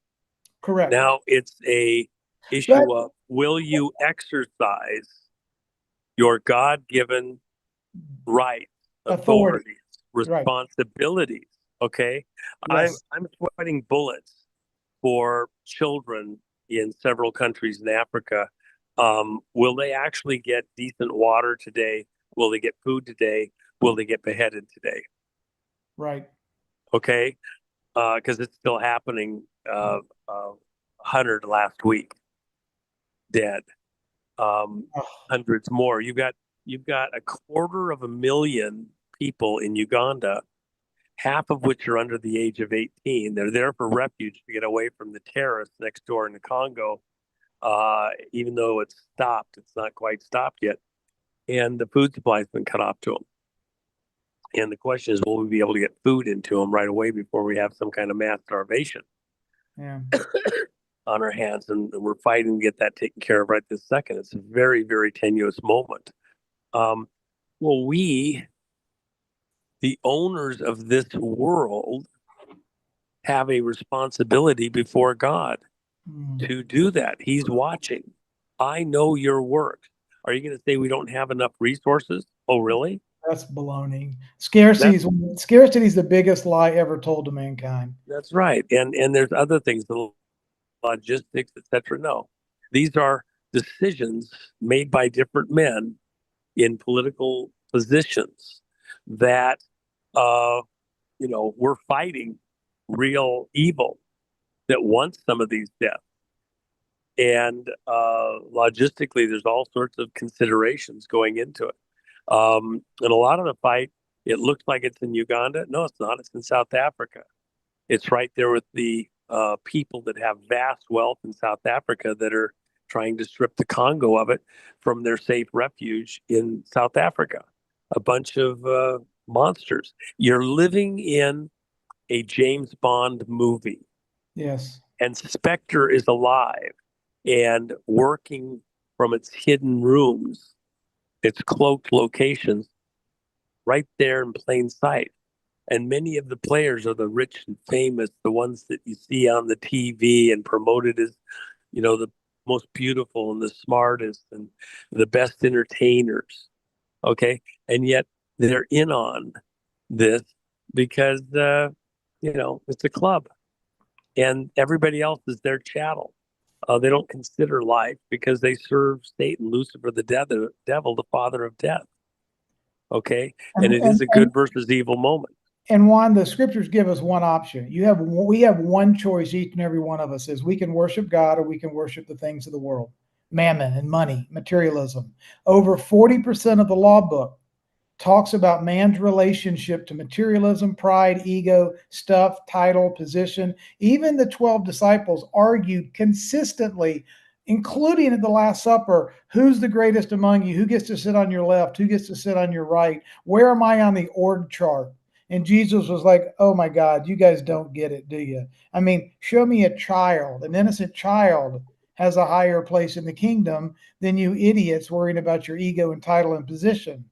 Correct. Now it's a issue of, will you exercise your God-given rights, authorities, responsibilities? Okay. Yes. I'm sweating bullets for children in several countries in Africa. Will they actually get decent water today? Will they get food today? Will they get beheaded today? Right. Okay. Because it's still happening. 100 last week dead. Hundreds more. You've got 250,000 people in Uganda, half of which are under the age of 18. They're there for refuge to get away from the terrorists next door in the Congo. Even though it's stopped, it's not quite stopped yet. And the food supply has been cut off to them. And the question is, will we be able to get food into them right away before we have some kind of mass starvation on our hands? And we're fighting to get that taken care of right this second. It's a very, very tenuous moment. Well, we, the owners of this world, have a responsibility before God to do that. He's watching. I know your work. Are you going to say we don't have enough resources? Oh, really? That's baloney. Scarcity is the biggest lie ever told to mankind. That's right. And there's other things, the logistics, etc. No, these are decisions made by different men in political positions that, we're fighting real evil that wants some of these deaths. And logistically, there's all sorts of considerations going into it. And a lot of the fight, it looks like it's in Uganda. No, it's not. It's in South Africa. It's right there with the people that have vast wealth in South Africa that are trying to strip the Congo of it from their safe refuge in South Africa. A bunch of monsters. You're living in a James Bond movie. Yes. And Spectre is alive and working from its hidden rooms It's cloaked locations right there in plain sight. And many of the players are the rich and famous, the ones that you see on the TV and promoted as, the most beautiful and the smartest and the best entertainers. Okay. And yet they're in on this because, it's a club and everybody else is their chattel. They don't consider life because they serve Satan, Lucifer, the devil, the father of death. Okay. And it is a good versus evil moment. And Juan, the scriptures give us one option. We have one choice, each and every one of us is we can worship God or we can worship the things of the world, mammon and money, materialism. Over 40% of the law book talks about man's relationship to materialism, pride, ego, stuff, title, position. Even the 12 disciples argued consistently, including at the Last Supper, who's the greatest among you? Who gets to sit on your left? Who gets to sit on your right? Where am I on the org chart? And Jesus was like, oh my God, you guys don't get it, do you? I mean, show me a child, an innocent child has a higher place in the kingdom than you idiots worrying about your ego and title and position.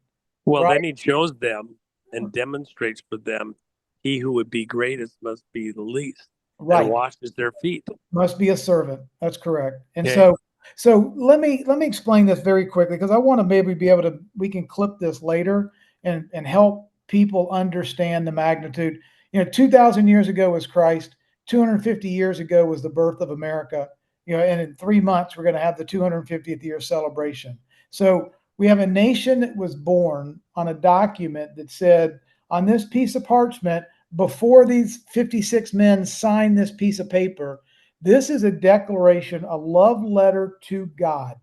Well, right? Then he shows them and demonstrates for them, he who would be greatest must be the least. Right. And washes their feet. Must be a servant. That's correct. And Okay. so let me explain this very quickly because I want to maybe be able to, we can clip this later and help people understand the magnitude. 2,000 years ago was Christ. 250 years ago was the birth of America. And in 3 months, we're going to have the 250th year celebration. So we have a nation that was born on a document that said, on this piece of parchment, before these 56 men signed this piece of paper, this is a declaration, a love letter to God,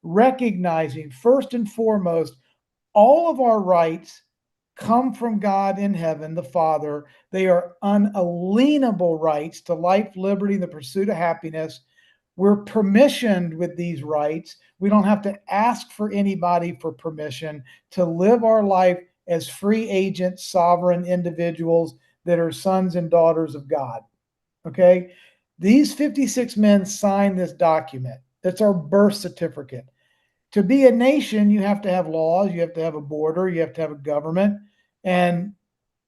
recognizing first and foremost, all of our rights come from God in heaven, the Father. They are unalienable rights to life, liberty, and the pursuit of happiness. We're permissioned with these rights. We don't have to ask for anybody for permission to live our life as free agent, sovereign individuals that are sons and daughters of God. Okay? These 56 men signed this document. That's our birth certificate. To be a nation, you have to have laws, you have to have a border, you have to have a government, and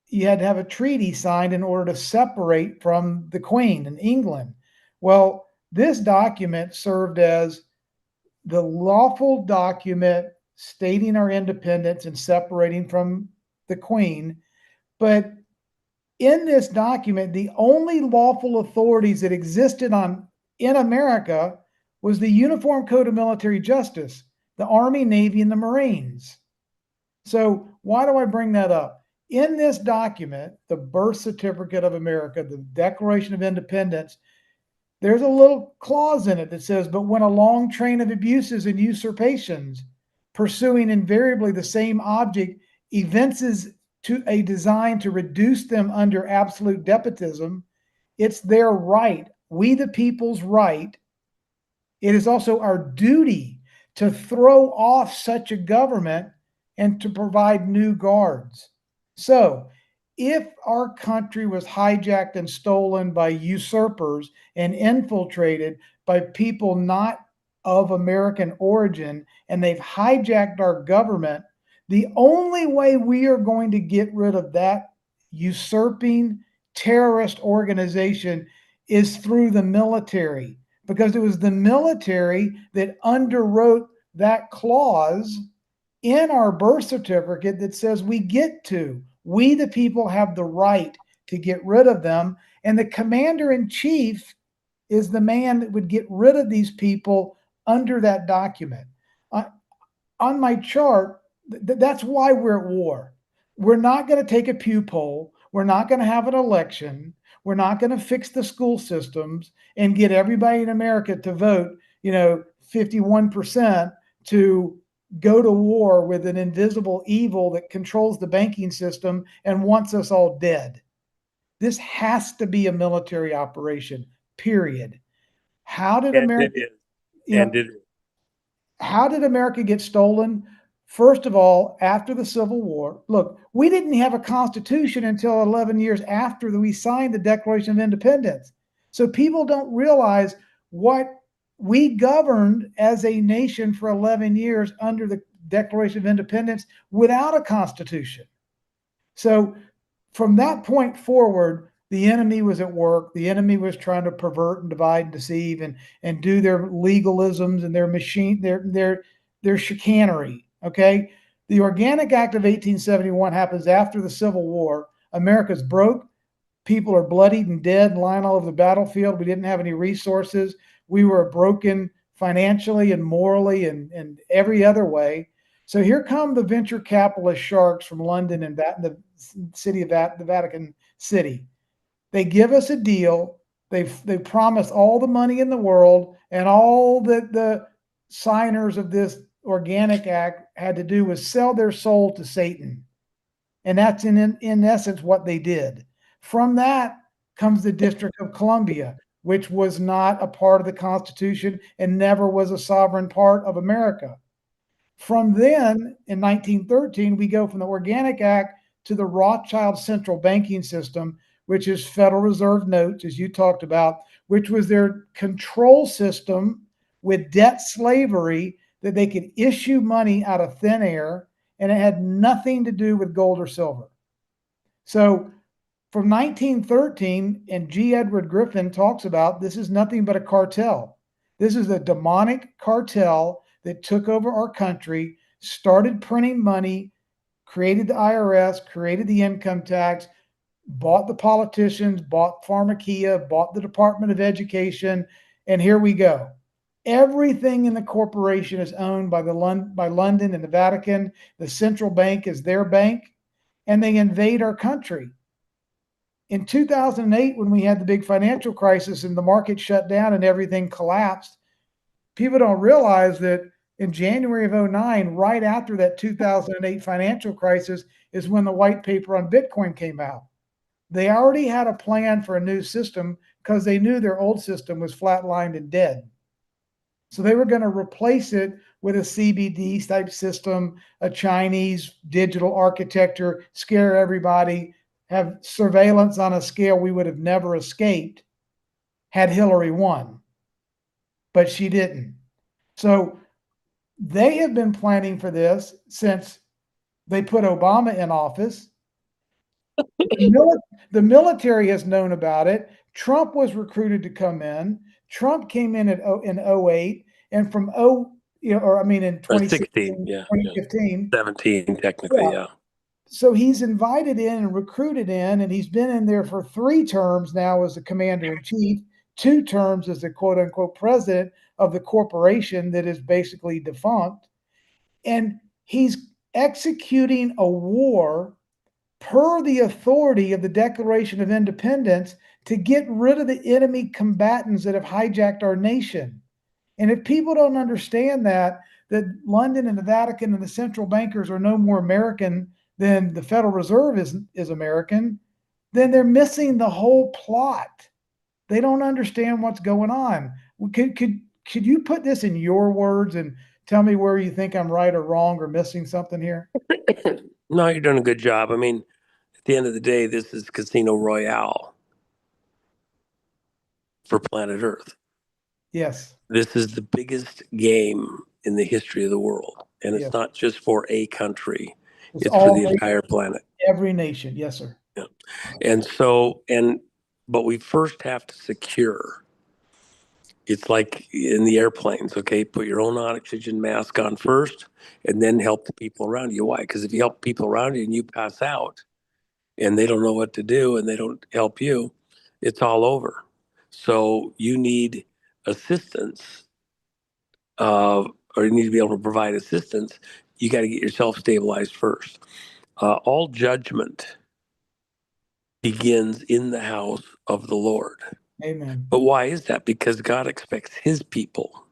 you had to have a treaty signed in order to separate from the Queen in England. Well, this document served as the lawful document stating our independence and separating from the Queen. But in this document, the only lawful authorities that existed in America was the Uniform Code of Military Justice, the Army, Navy, and the Marines. So why do I bring that up? In this document, the birth certificate of America, the Declaration of Independence, there's a little clause in it that says, but when a long train of abuses and usurpations, pursuing invariably the same object, evinces to a design to reduce them under absolute despotism, it's their right, we the people's right. It is also our duty to throw off such a government and to provide new guards. So, if our country was hijacked and stolen by usurpers and infiltrated by people not of American origin, and they've hijacked our government, the only way we are going to get rid of that usurping terrorist organization is through the military, because it was the military that underwrote that clause in our birth certificate that says we the people have the right to get rid of them. And the commander in chief is the man that would get rid of these people under that document. On my chart, that's why we're at war. We're not going to take a pew poll. We're not going to have an election. We're not going to fix the school systems and get everybody in America to vote, 51% to go to war with an invisible evil that controls the banking system and wants us all dead. This has to be a military operation, period. How did America get stolen? First of all, after the Civil War, look, we didn't have a constitution until 11 years after we signed the Declaration of Independence. So people don't realize what we governed as a nation for 11 years under the Declaration of Independence without a constitution. So from that point forward, the enemy was at work. The enemy was trying to pervert and divide and deceive and do their legalisms and their chicanery. Okay. The Organic Act of 1871 happens after the Civil War. America's broke. People are bloodied and dead and lying all over the battlefield. We didn't have any resources. We were broken financially and morally and every other way. So here come the venture capitalist sharks from London and the city of the Vatican City. They give us a deal. They promise all the money in the world, and all that the signers of this Organic Act had to do was sell their soul to Satan. And that's in essence what they did. From that comes the District of Columbia, which was not a part of the Constitution and never was a sovereign part of America. From then, in 1913, we go from the Organic Act to the Rothschild central banking system, which is Federal Reserve notes, as you talked about, which was their control system with debt slavery, that they could issue money out of thin air, and it had nothing to do with gold or silver. So from 1913, and G. Edward Griffin talks about, this is nothing but a cartel. This is a demonic cartel that took over our country, started printing money, created the IRS, created the income tax, bought the politicians, bought Pharmacia, bought the Department of Education, and here we go. Everything in the corporation is owned by London and the Vatican. The central bank is their bank, and they invade our country. In 2008, when we had the big financial crisis and the market shut down and everything collapsed, people don't realize that in January of 2009, right after that 2008 financial crisis, is when the white paper on Bitcoin came out. They already had a plan for a new system because they knew their old system was flatlined and dead. So they were going to replace it with a CBD type system, a Chinese digital architecture, scare everybody, have surveillance on a scale we would have never escaped had Hillary won. But she didn't. So they have been planning for this since they put Obama in office. The military has known about it. Trump was recruited to come in. Trump came in in 2008, and from in 2016, 2015, 17 technically, yeah. So he's invited in and recruited in, and he's been in there for 3 terms now as the commander in chief, 2 terms as the quote unquote president of the corporation that is basically defunct. And he's executing a war per the authority of the Declaration of Independence to get rid of the enemy combatants that have hijacked our nation. And if people don't understand that London and the Vatican and the central bankers are no more American than the Federal Reserve is American, then they're missing the whole plot. They don't understand what's going on. Could you put this in your words and tell me where you think I'm right or wrong or missing something here? No, you're doing a good job. I mean, at the end of the day, this is Casino Royale for planet Earth. Yes. This is the biggest game in the history of the world. And it's not just for a country. It's for the entire planet. Every nation. Yes, sir. Yeah. But we first have to secure. It's like in the airplanes, okay? Put your own oxygen mask on first and then help the people around you. Why? Because if you help people around you and you pass out and they don't know what to do and they don't help you, it's all over. So you need assistance, or you need to be able to provide assistance. You got to get yourself stabilized first. All judgment begins in the house of the Lord. Amen. But why is that? Because God expects his people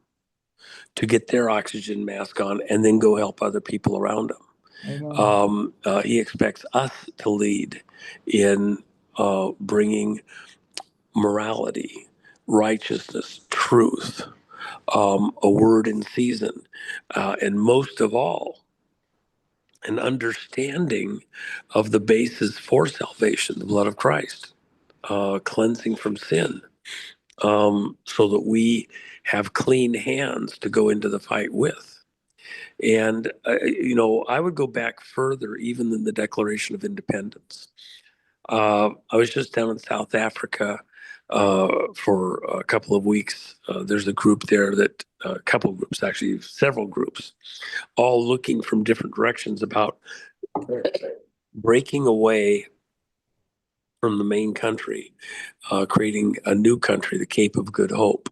to get their oxygen mask on and then go help other people around them. He expects us to lead in bringing morality, righteousness, truth, a word in season, and most of all, an understanding of the basis for salvation, the blood of Christ, cleansing from sin, so that we have clean hands to go into the fight with. And, I would go back further even than the Declaration of Independence. I was just down in South Africa for a couple of weeks. There's a group there a couple of groups, actually, several groups, all looking from different directions about breaking away from the main country, creating a new country, the Cape of Good Hope.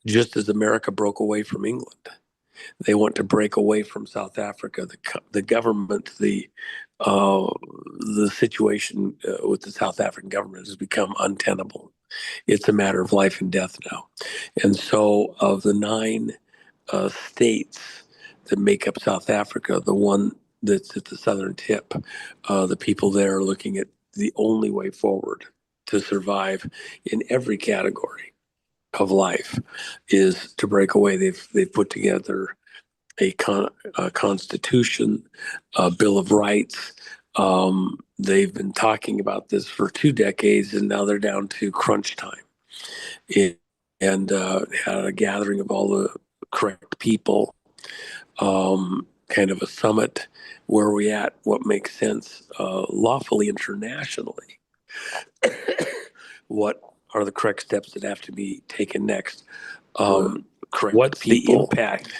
Just as America broke away from England, they want to break away from South Africa. The government, the situation with the South African government has become untenable. It's a matter of life and death now. And so, of the 9 states that make up South Africa, the one that's at the southern tip, the people there are looking at the only way forward to survive in every category of life is to break away. They've put together a constitution, a Bill of Rights. They've been talking about this for 2 decades, and now they're down to crunch time. And had a gathering of all the correct people, kind of a summit. Where are we at? What makes sense lawfully internationally? What are the correct steps that have to be taken next? Correct What's people, the impact?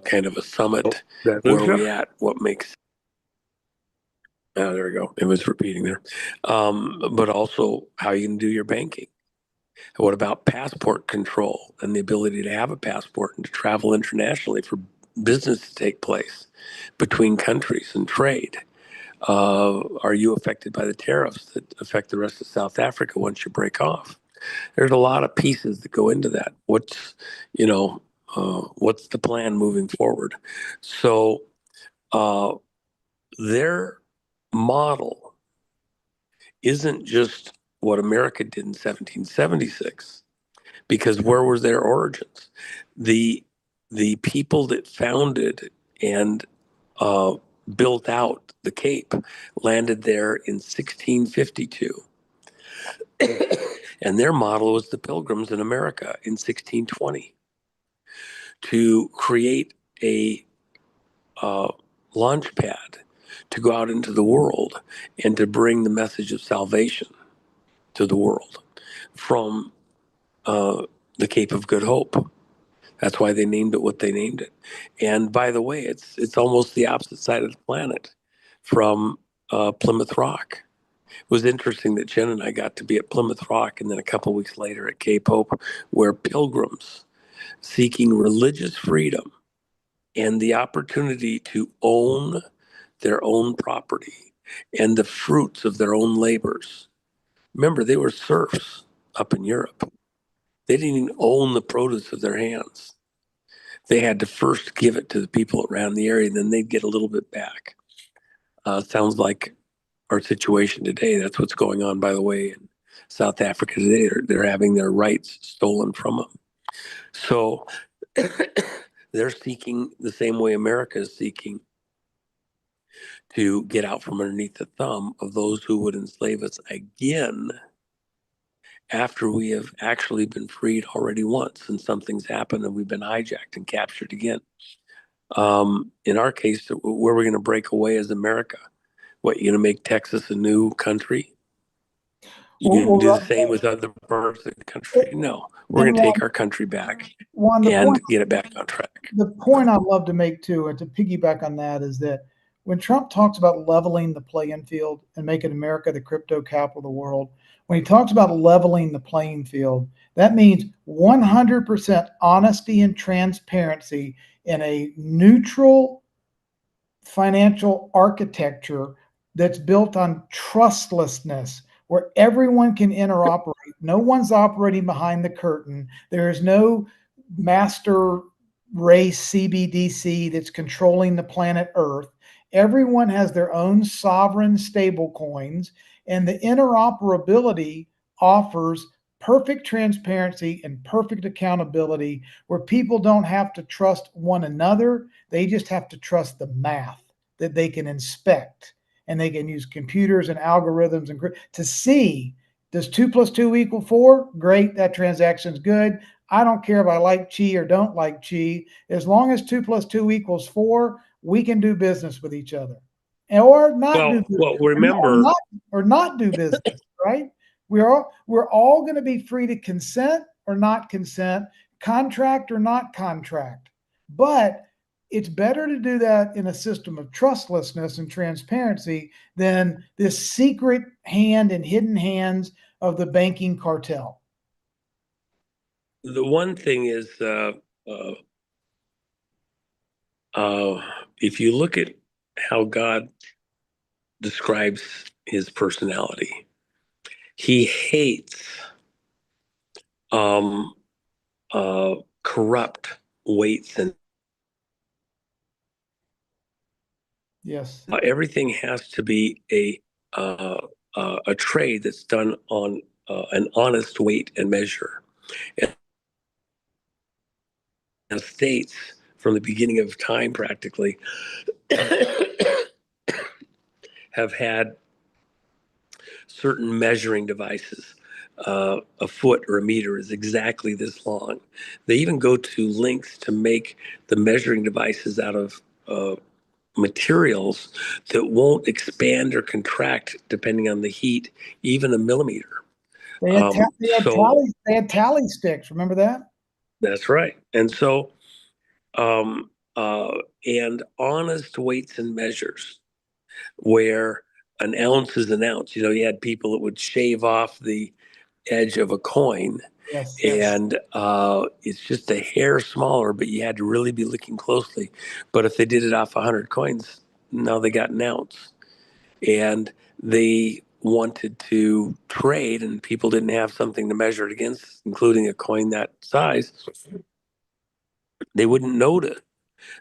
Kind of a summit. Where are we at? What makes there we go. It was repeating there. But also how you can do your banking. What about passport control and the ability to have a passport and to travel internationally for business to take place between countries and trade? Are you affected by the tariffs that affect the rest of South Africa once you break off? There's a lot of pieces that go into that. What's the plan moving forward? So their model isn't just what America did in 1776, because where was their origins? The people that founded and built out the Cape landed there in 1652. And their model was the Pilgrims in America in 1620 to create a launch pad to go out into the world and to bring the message of salvation to the world from the Cape of Good Hope. That's why they named it what they named it. And by the way, it's almost the opposite side of the planet from Plymouth Rock. It was interesting that Jen and I got to be at Plymouth Rock and then a couple of weeks later at Cape Hope, where pilgrims seeking religious freedom and the opportunity to own their own property and the fruits of their own labors. Remember, they were serfs up in Europe. They didn't even own the produce of their hands. They had to first give it to the people around the area, and then they'd get a little bit back. Sounds like our situation today. That's what's going on, by the way, in South Africa today. They're having their rights stolen from them. So they're seeking the same way America is seeking to get out from underneath the thumb of those who would enslave us again after we have actually been freed already once and something's happened and we've been hijacked and captured again. In our case, where we're going to break away as America. What, you're going to make Texas a new country? You can do the same with other parts of the country? No, we're going to take our country back and get it back on track. The point I'd love to make too, and to piggyback on that, is that when Trump talks about leveling the playing field and making America the crypto capital of the world, when he talks about leveling the playing field, that means 100% honesty and transparency in a neutral financial architecture that's built on trustlessness, where everyone can interoperate. No one's operating behind the curtain. There is no master race CBDC that's controlling the planet Earth. Everyone has their own sovereign stable coins, and the interoperability offers perfect transparency and perfect accountability, where people don't have to trust one another. They just have to trust the math that they can inspect, and they can use computers and algorithms and to see, does 2 + 2 = 4? Great, that transaction's good. I don't care if I like chi or don't like chi. As long as 2 + 2 = 4, we can do business with each other, or not do business, well, remember, or not do business. Right? We're all going to be free to consent or not consent, contract or not contract. But it's better to do that in a system of trustlessness and transparency than this secret hand and hidden hands of the banking cartel. the one thing is, if you look at how God describes his personality, he hates corrupt weights, and yes, everything has to be a trade that's done on an honest weight and measure. And states from the beginning of time practically have had certain measuring devices. A foot or a meter is exactly this long. They even go to lengths to make the measuring devices out of materials that won't expand or contract depending on the heat, even a millimeter. They had tally sticks. Remember that? That's right. And so, and honest weights and measures, where an ounce is an ounce. You know, you had people that would shave off the edge of a coin, yes, and it's just a hair smaller, but you had to really be looking closely. But if they did it off 100 coins, now they got an ounce. And they wanted to trade, and people didn't have something to measure it against, including a coin that size. They wouldn't notice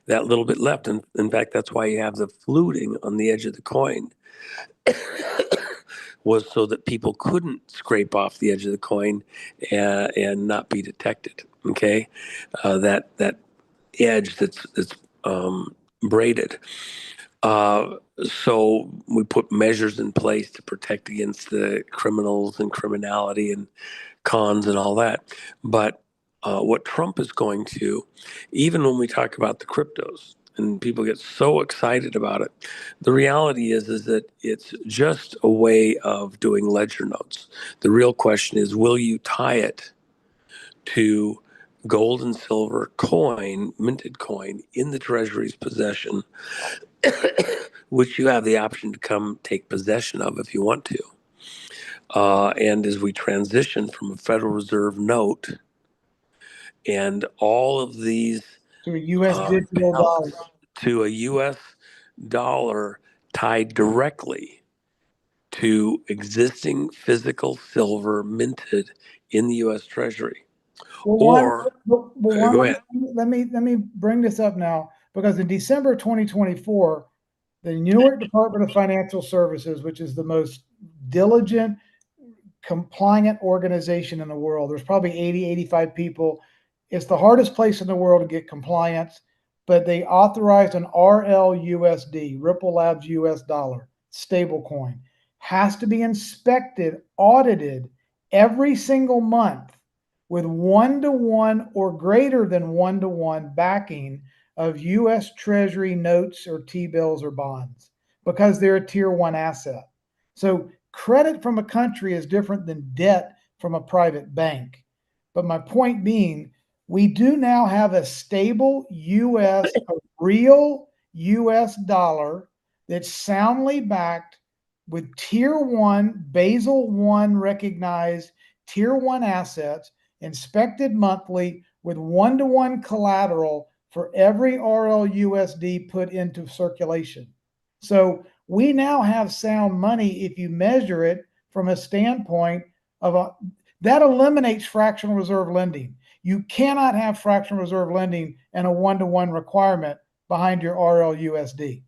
that little bit left. And in fact, that's why you have the fluting on the edge of the coin, was so that people couldn't scrape off the edge of the coin and not be detected. Okay, that edge that's braided. So we put measures in place to protect against the criminals and criminality and cons and all that. But what Trump is going to, even when we talk about the cryptos and people get so excited about it, the reality is that it's just a way of doing ledger notes. The real question is, will you tie it to gold and silver coin, minted coin in the Treasury's possession, which you have the option to come take possession of if you want to. And as we transition from a Federal Reserve note and all of these to a U.S. digital dollar, to a U.S. dollar tied directly to existing physical silver minted in the U.S. Treasury. Well, Juan, go ahead. Let me bring this up now, because in December 2024, the New York Department of Financial Services, which is the most diligent, compliant organization in the world, there's probably 80, 85 people. It's the hardest place in the world to get compliance, but they authorized an RLUSD, Ripple Labs US dollar, stable coin. Has to be inspected, audited every single month with 1-to-1 or greater than 1-to-1 backing of U.S. Treasury notes or T-bills or bonds, because they're a tier 1 asset. So credit from a country is different than debt from a private bank. But my point being, we do now have a stable U.S., a real U.S. dollar that's soundly backed with tier 1, Basel I recognized tier 1 assets, inspected monthly with 1-to-1 collateral for every RLUSD put into circulation. So we now have sound money if you measure it from a standpoint of that eliminates fractional reserve lending. You cannot have fractional reserve lending and a 1-to-1 requirement behind your RLUSD.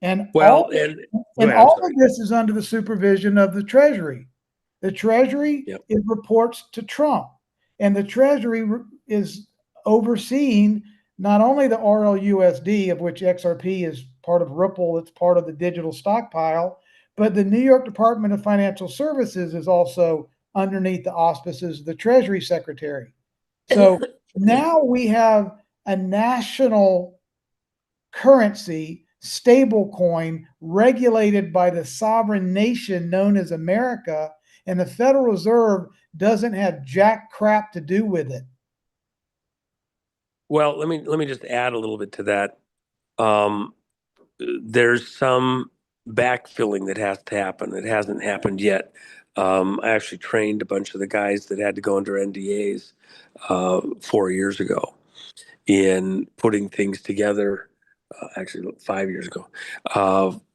And all of this is under the supervision of the Treasury. The Treasury, it reports to Trump, and the Treasury is overseeing not only the RLUSD, of which XRP is part of Ripple, it's part of the digital stockpile, but the New York Department of Financial Services is also underneath the auspices of the Treasury Secretary. So now we have a national currency, stable coin, regulated by the sovereign nation known as America, and the Federal Reserve doesn't have jack crap to do with it. Well, let me just add a little bit to that. There's some backfilling that has to happen. It hasn't happened yet. I actually trained a bunch of the guys that had to go under NDAs 4 years ago in putting things together. Actually, 5 years ago,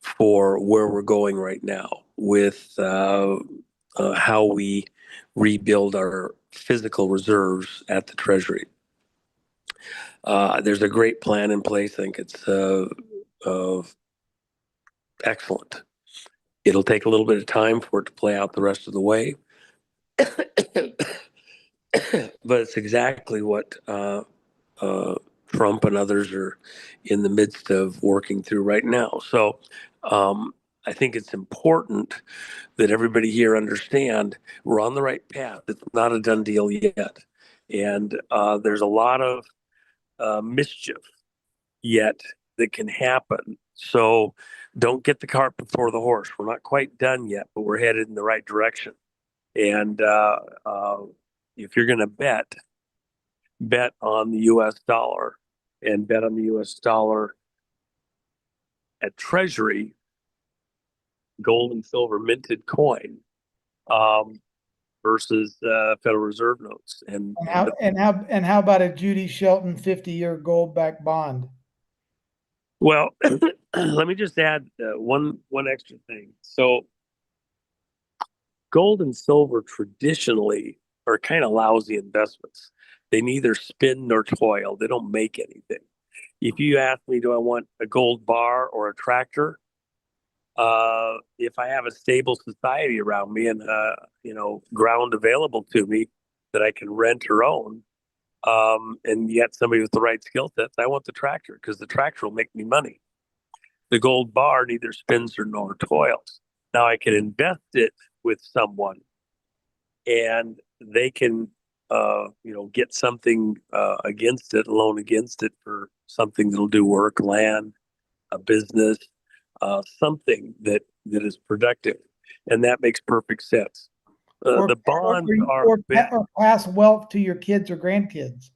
for where we're going right now with how we rebuild our physical reserves at the Treasury. There's a great plan in place. I think it's excellent. It'll take a little bit of time for it to play out the rest of the way, but it's exactly what Trump and others are in the midst of working through right now. So I think it's important that everybody here understand we're on the right path. It's not a done deal yet. And there's a lot of mischief yet that can happen. So don't get the cart before the horse. We're not quite done yet, but we're headed in the right direction. And if you're going to bet on the U.S. dollar and bet on the U.S. dollar at Treasury, gold and silver minted coin, versus Federal Reserve notes. And how about a Judy Shelton 50-year gold-backed bond? Well, let me just add one extra thing. So gold and silver traditionally are kind of lousy investments. They neither spin nor toil. They don't make anything. If you ask me, do I want a gold bar or a tractor? If I have a stable society around me and ground available to me that I can rent or own, and yet somebody with the right skill sets, I want the tractor because the tractor will make me money. The gold bar neither spins nor toils. Now I can invest it with someone, and they can, get something against it, loan against it for something that'll do work, land, a business, something that is productive, and that makes perfect sense. The bonds or pass wealth to your kids or grandkids.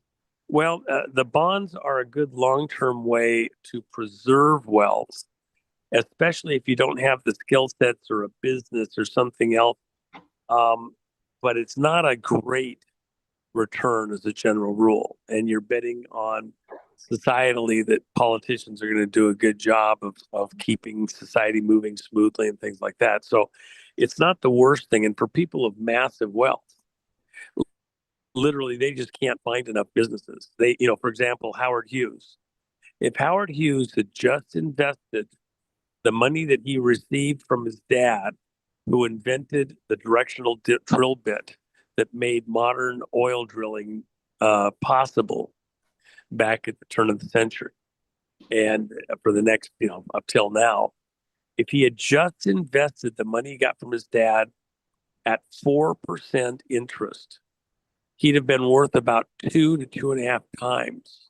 Well, the bonds are a good long-term way to preserve wealth, especially if you don't have the skill sets or a business or something else. But it's not a great return as a general rule. And you're betting on societally that politicians are going to do a good job of keeping society moving smoothly and things like that. So it's not the worst thing. And for people of massive wealth, literally, they just can't find enough businesses. They, for example, Howard Hughes. If Howard Hughes had just invested the money that he received from his dad, who invented the directional drill bit that made modern oil drilling possible back at the turn of the century, and for the next, up till now, if he had just invested the money he got from his dad at 4% interest, he'd have been worth about 2 to 2.5 times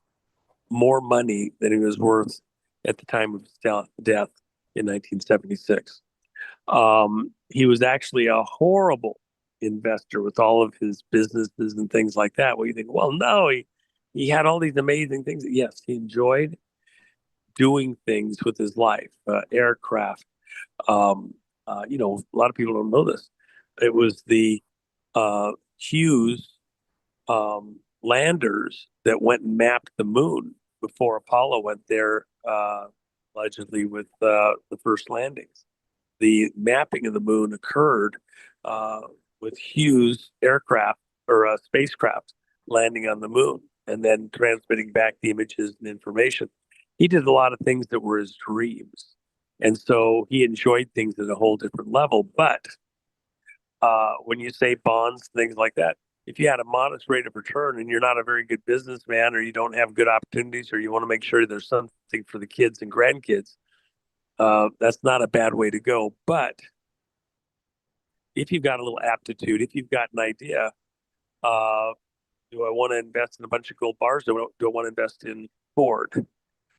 more money than he was worth at the time of his death in 1976. He was actually a horrible investor with all of his businesses and things like that. Where you think, well, no, he had all these amazing things. Yes, he enjoyed doing things with his life, aircraft. A lot of people don't know this. It was the Hughes landers that went and mapped the moon before Apollo went there, allegedly with the first landings. The mapping of the moon occurred with Hughes aircraft or spacecraft landing on the moon and then transmitting back the images and information. He did a lot of things that were his dreams. And so he enjoyed things at a whole different level. But when you say bonds, things like that, if you had a modest rate of return and you're not a very good businessman, or you don't have good opportunities, or you want to make sure there's something for the kids and grandkids, that's not a bad way to go. But if you've got a little aptitude, if you've got an idea, Do I want to invest in a bunch of gold bars? Do I want to invest in Ford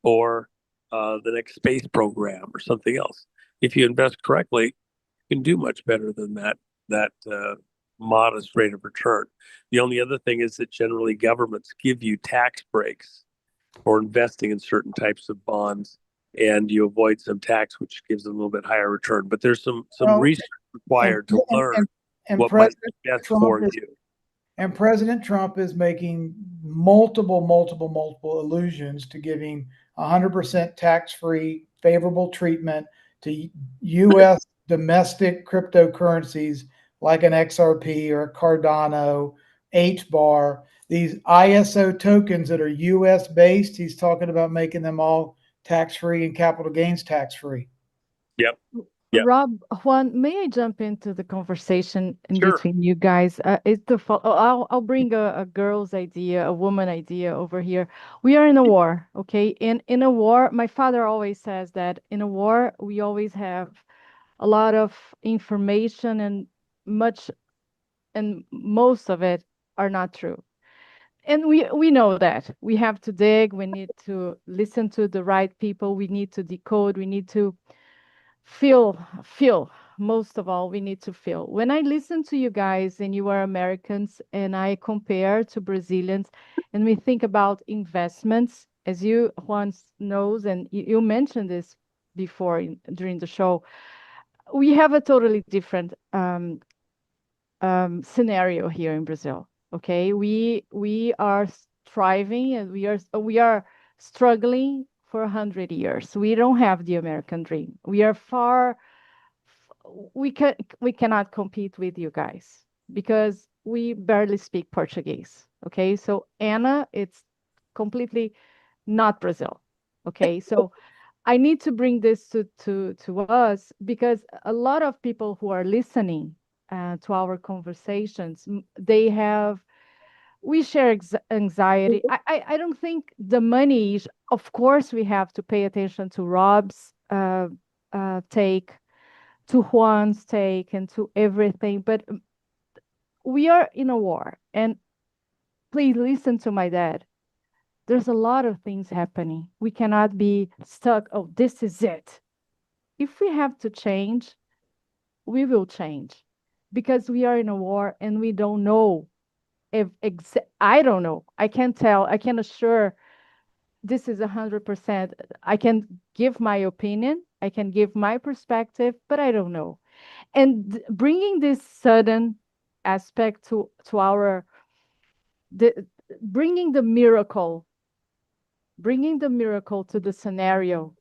or the next space program or something else? If you invest correctly, you can do much better than that modest rate of return. The only other thing is that generally governments give you tax breaks for investing in certain types of bonds, and you avoid some tax, which gives a little bit higher return. But there's some research required to learn what might be best for you. And President Trump is making multiple allusions to giving 100% tax-free, favorable treatment to U.S. domestic cryptocurrencies like an XRP or a Cardano, HBAR, these ISO tokens that are U.S. based. He's talking about making them all tax-free and capital gains tax-free. Yep. Rob, Juan, may I jump into the conversation in Sure. between you guys? I'll bring a girl's idea, a woman idea over here. We are in a war, okay? In a war, my father always says that in a war, we always have a lot of information and most of it are not true. And we know that. We have to dig, we need to listen to the right people, we need to decode, we need to feel most of all we need to feel. When I listen to you guys and you are Americans and I compare to Brazilians and we think about investments, as you Juan knows, and you mentioned this before during the show, we have a totally different scenario here in Brazil. Okay, we are striving and we are struggling for 100 years. We don't have the American dream. We are far. We cannot compete with you guys because we barely speak Portuguese. Okay, so Anna, it's completely not Brazil. Okay, so I need to bring this to us because a lot of people who are listening to our conversations, we share anxiety. I don't think the money is, of course, we have to pay attention to Rob's take, to Juan's take, and to everything. But we are in a war. And please listen to my dad. There's a lot of things happening. We cannot be stuck. Oh, this is it. If we have to change, we will change because we are in a war and we don't know if I don't know. I can't tell. I can assure this is 100%. I can give my opinion. I can give my perspective, but I don't know. And bringing this sudden aspect to our bringing the miracle to the scenario,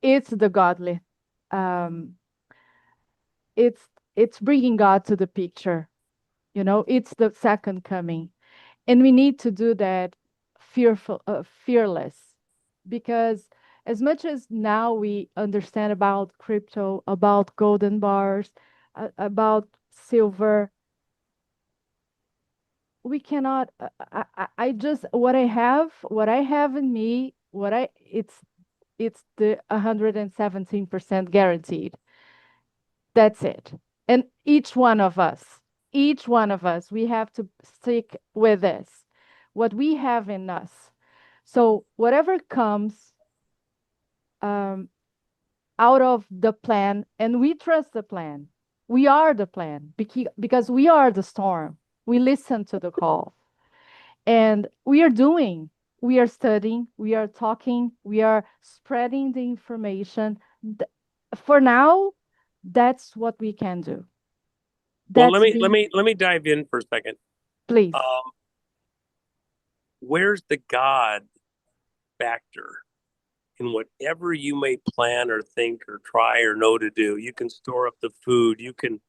it's the godly. It's bringing God to the picture. You know, it's the second coming, and we need to do that fearless, because as much as now we understand about crypto, about golden bars, about silver, we cannot. I just what I have in me, it's the 117% guaranteed. That's it. And each one of us, we have to stick with this, what we have in us. So whatever comes out of the plan, and we trust the plan. We are the plan because we are the storm. We listen to the call. And we are studying, we are talking, we are spreading the information. For now, that's what we can do. Well, let me dive in for a second. Please. Where's the God factor in whatever you may plan or think or try or know to do? You can store up the food, you can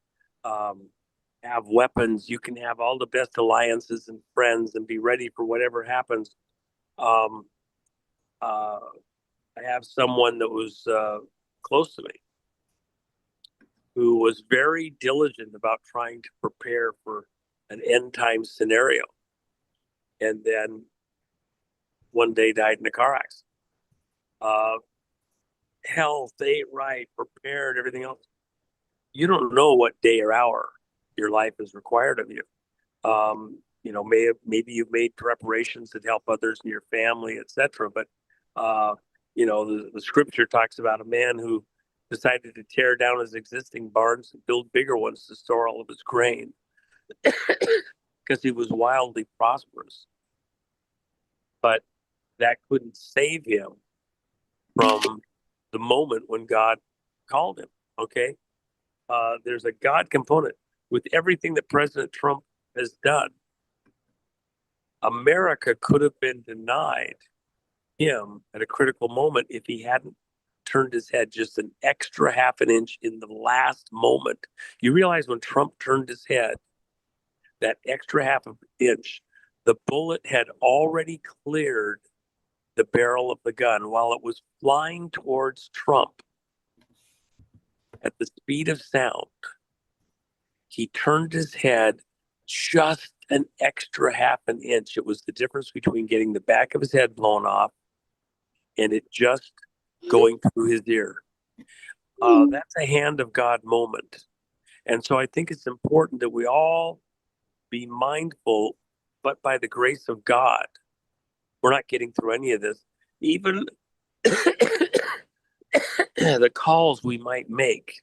have weapons, you can have all the best alliances and friends and be ready for whatever happens. I have someone that was close to me who was very diligent about trying to prepare for an end time scenario, and then one day died in a car accident. Health, ate right, prepared, everything else. You don't know what day or hour your life is required of you. maybe you've made preparations to help others in your family, etc. But the scripture talks about a man who decided to tear down his existing barns and build bigger ones to store all of his grain because he was wildly prosperous. But that couldn't save him from the moment when God called him. Okay. There's a God component with everything that President Trump has done. America could have been denied him at a critical moment if he hadn't turned his head just an extra half an inch in the last moment. You realize when Trump turned his head, that extra half of an inch, the bullet had already cleared the barrel of the gun while it was flying towards Trump at the speed of sound. He turned his head just an extra half an inch. It was the difference between getting the back of his head blown off and it just going through his ear. That's a hand of God moment. And so I think it's important that we all be mindful, but by the grace of God, we're not getting through any of this. Even the calls we might make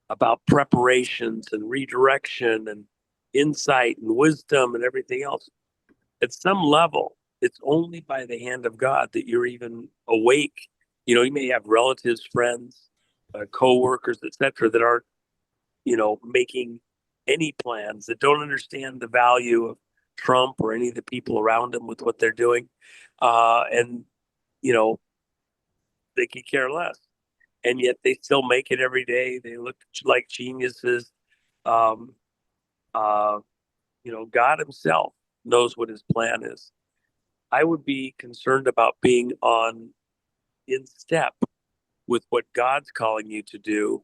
about preparations and redirection and insight and wisdom and everything else, at some level, it's only by the hand of God that you're even awake. You may have relatives, friends, co-workers, etc., that aren't, making any plans, that don't understand the value of Trump or any of the people around him with what they're doing. And they could care less. And yet they still make it every day. They look like geniuses. God himself knows what his plan is. I would be concerned about being in step with what God's calling you to do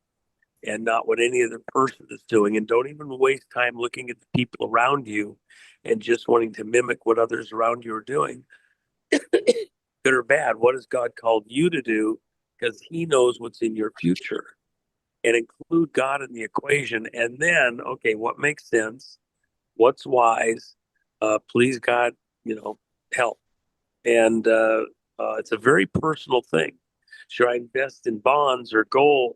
and not what any other person is doing. And don't even waste time looking at the people around you and just wanting to mimic what others around you are doing. Good or bad, what has God called you to do? Because he knows what's in your future. And include God in the equation. And then, okay, what makes sense? What's wise? Please God, help. And it's a very personal thing. Should I invest in bonds or gold?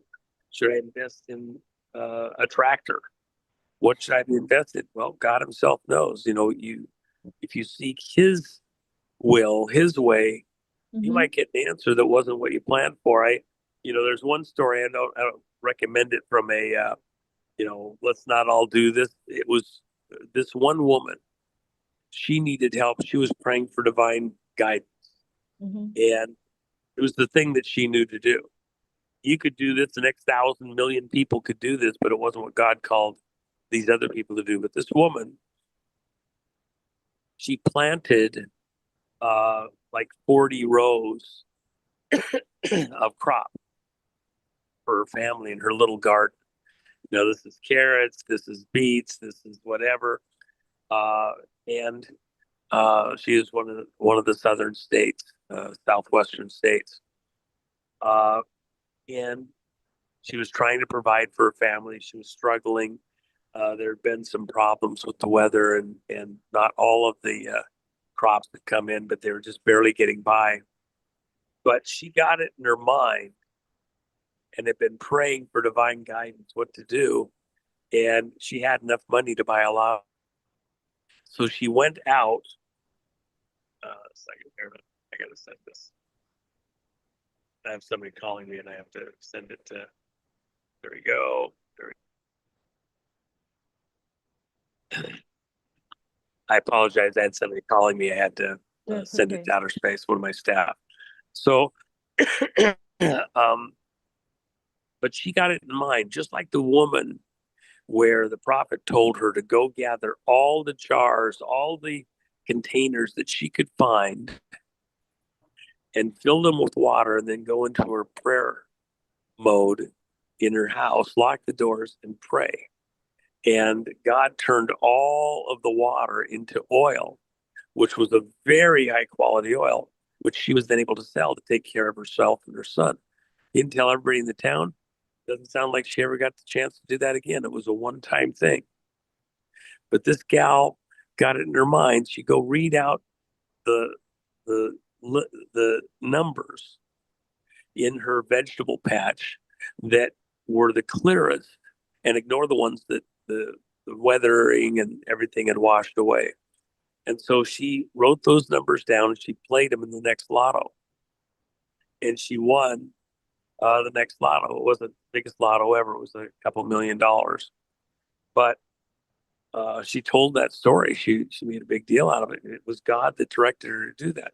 Should I invest in a tractor? What should I be invested? Well, God himself knows. If you seek his will, his way, you might get an answer that wasn't what you planned for. There's one story, I don't recommend it from a, let's not all do this. It was this one woman. She needed help. She was praying for divine guidance. And it was the thing that she knew to do. You could do this, the next 1,000 million people could do this, but it wasn't what God called these other people to do. But this woman, she planted like 40 rows of crop for her family in her little garden. This is carrots, this is beets, this is whatever. And she is one of the southern states, southwestern states. And she was trying to provide for her family. She was struggling. There had been some problems with the weather and not all of the crops that come in, but they were just barely getting by. But she got it in her mind and had been praying for divine guidance, what to do. And she had enough money to buy a lot. So she went out. Second here, I got to send this. I have somebody calling me and I have to send it to, there we go. I apologize. I had somebody calling me. I had to send it to outer space, one of my staff. So, but she got it in mind, just like the woman where the prophet told her to go gather all the jars, all the containers that she could find and fill them with water and then go into her prayer mode in her house, lock the doors and pray. And God turned all of the water into oil, which was a very high quality oil, which she was then able to sell to take care of herself and her son. Didn't tell everybody in the town. Doesn't sound like she ever got the chance to do that again. It was a one-time thing. But this gal got it in her mind, she'd go read out the the numbers in her vegetable patch that were the clearest, and ignore the ones that the weathering and everything had washed away. And so she wrote those numbers down and she played them in the next lotto. And she won the next lotto. It wasn't the biggest lotto ever. It was a couple $1,000,000. But she told that story. She made a big deal out of it. It was God that directed her to do that.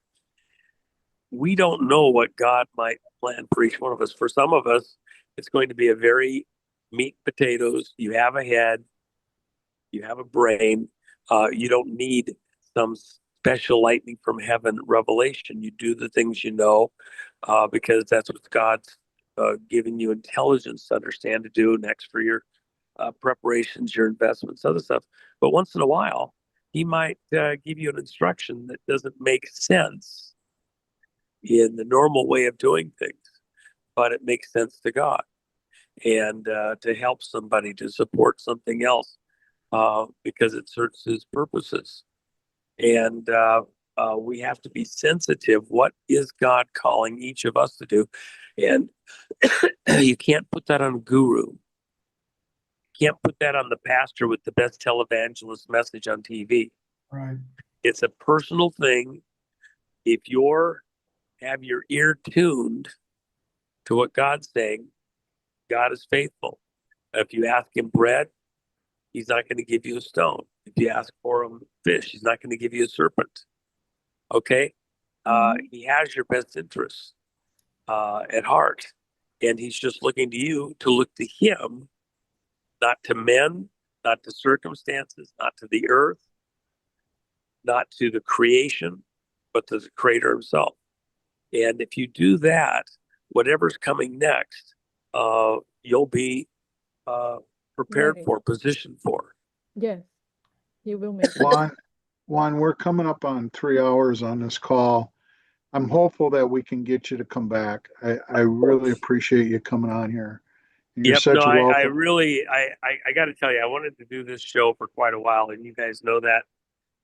We don't know what God might plan for each one of us. For some of us, it's going to be a very meat and potatoes. You have a head, you have a brain. You don't need some special lightning from heaven revelation. You do the things you know because that's what God's giving you intelligence to understand to do next for your preparations, your investments, other stuff. But once in a while, he might give you an instruction that doesn't make sense in the normal way of doing things, but it makes sense to God and to help somebody, to support something else because it serves his purposes. And we have to be sensitive. What is God calling each of us to do? And you can't put that on a guru. Can't put that on the pastor with the best televangelist message on TV. Right. It's a personal thing. If you're have your ear tuned to what God's saying, God is faithful. If you ask him bread, he's not going to give you a stone. If you ask for him fish, he's not going to give you a serpent. Okay? He has your best interests at heart. And he's just looking to you to look to him, not to men, not to circumstances, not to the earth, not to the creation, but to the creator himself. And if you do that, whatever's coming next, you'll be prepared Ready. for, positioned for. Yes, you will make it. Juan, we're coming up on 3 hours on this call. I'm hopeful that we can get you to come back. I really appreciate you coming on here. You're Yep. such No, a welcome. I really, I got to tell you, I wanted to do this show for quite a while, and you guys know that.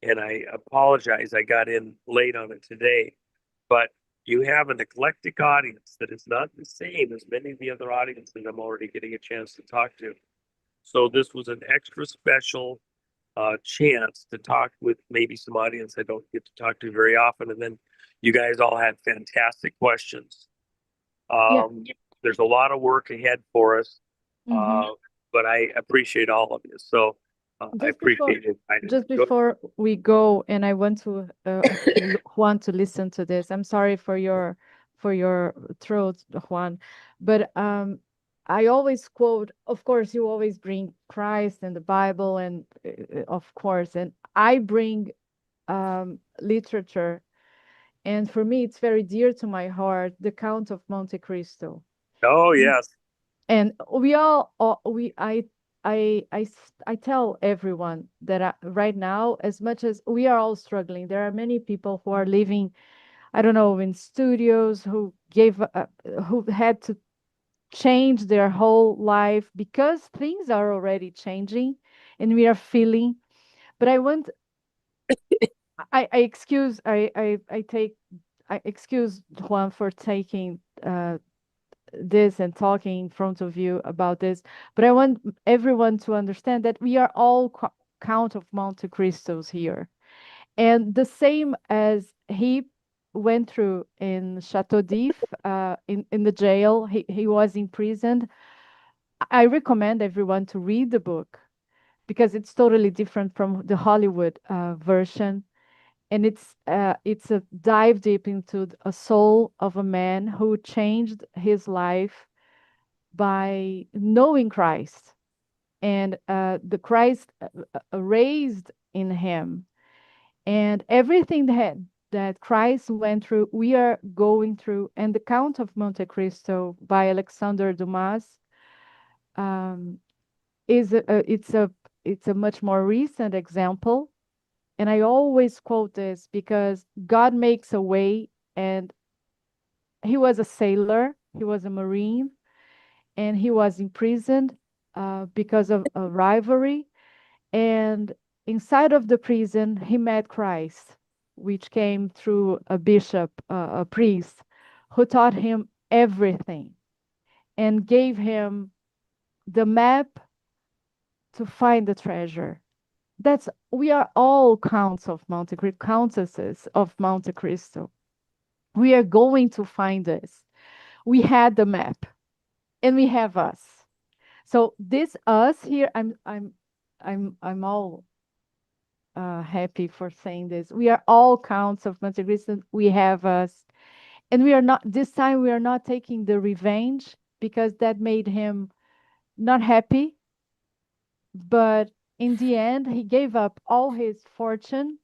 And I apologize, I got in late on it today. But you have an eclectic audience that is not the same as many of the other audiences I'm already getting a chance to talk to. So this was an extra special chance to talk with maybe some audience I don't get to talk to very often. And then you guys all had fantastic questions. There's a lot of work ahead for us, but I appreciate all of you. So I appreciate it. Just before we go, and I want to Juan to listen to this. I'm sorry for your throat, Juan, but I always quote. Of course, you always bring Christ and the Bible, and of course, and I bring literature, and for me, it's very dear to my heart. The Count of Monte Cristo. Oh yes. And I tell everyone that right now, as much as we are all struggling, there are many people who are living, I don't know, in studios who who had to change their whole life because things are already changing, and we are feeling. But I excuse Juan for taking this and talking in front of you about this, but I want everyone to understand that we are all Count of Monte Cristos here, and the same as he went through in Chateau d'If, in the jail. He was imprisoned. I recommend everyone to read the book because it's totally different from the Hollywood version, and it's a dive deep into a soul of a man who changed his life by knowing Christ, and the Christ raised in him, and everything that Christ went through, we are going through. And the Count of Monte Cristo by Alexander Dumas is it's a much more recent example. And I always quote this because God makes a way, and he was a sailor, he was a Marine, and he was imprisoned because of a rivalry. And inside of the prison, he met Christ, which came through a bishop, a priest, who taught him everything and gave him the map to find the treasure. We are all counts of Monte Cristo, countesses of Monte Cristo. We are going to find this. We had the map, and we have us. So this us here, I'm all happy for saying this. We are all counts of Monte Cristo. We have us, and we are not this time. We are not taking the revenge because that made him not happy. But in the end, he gave up all his fortune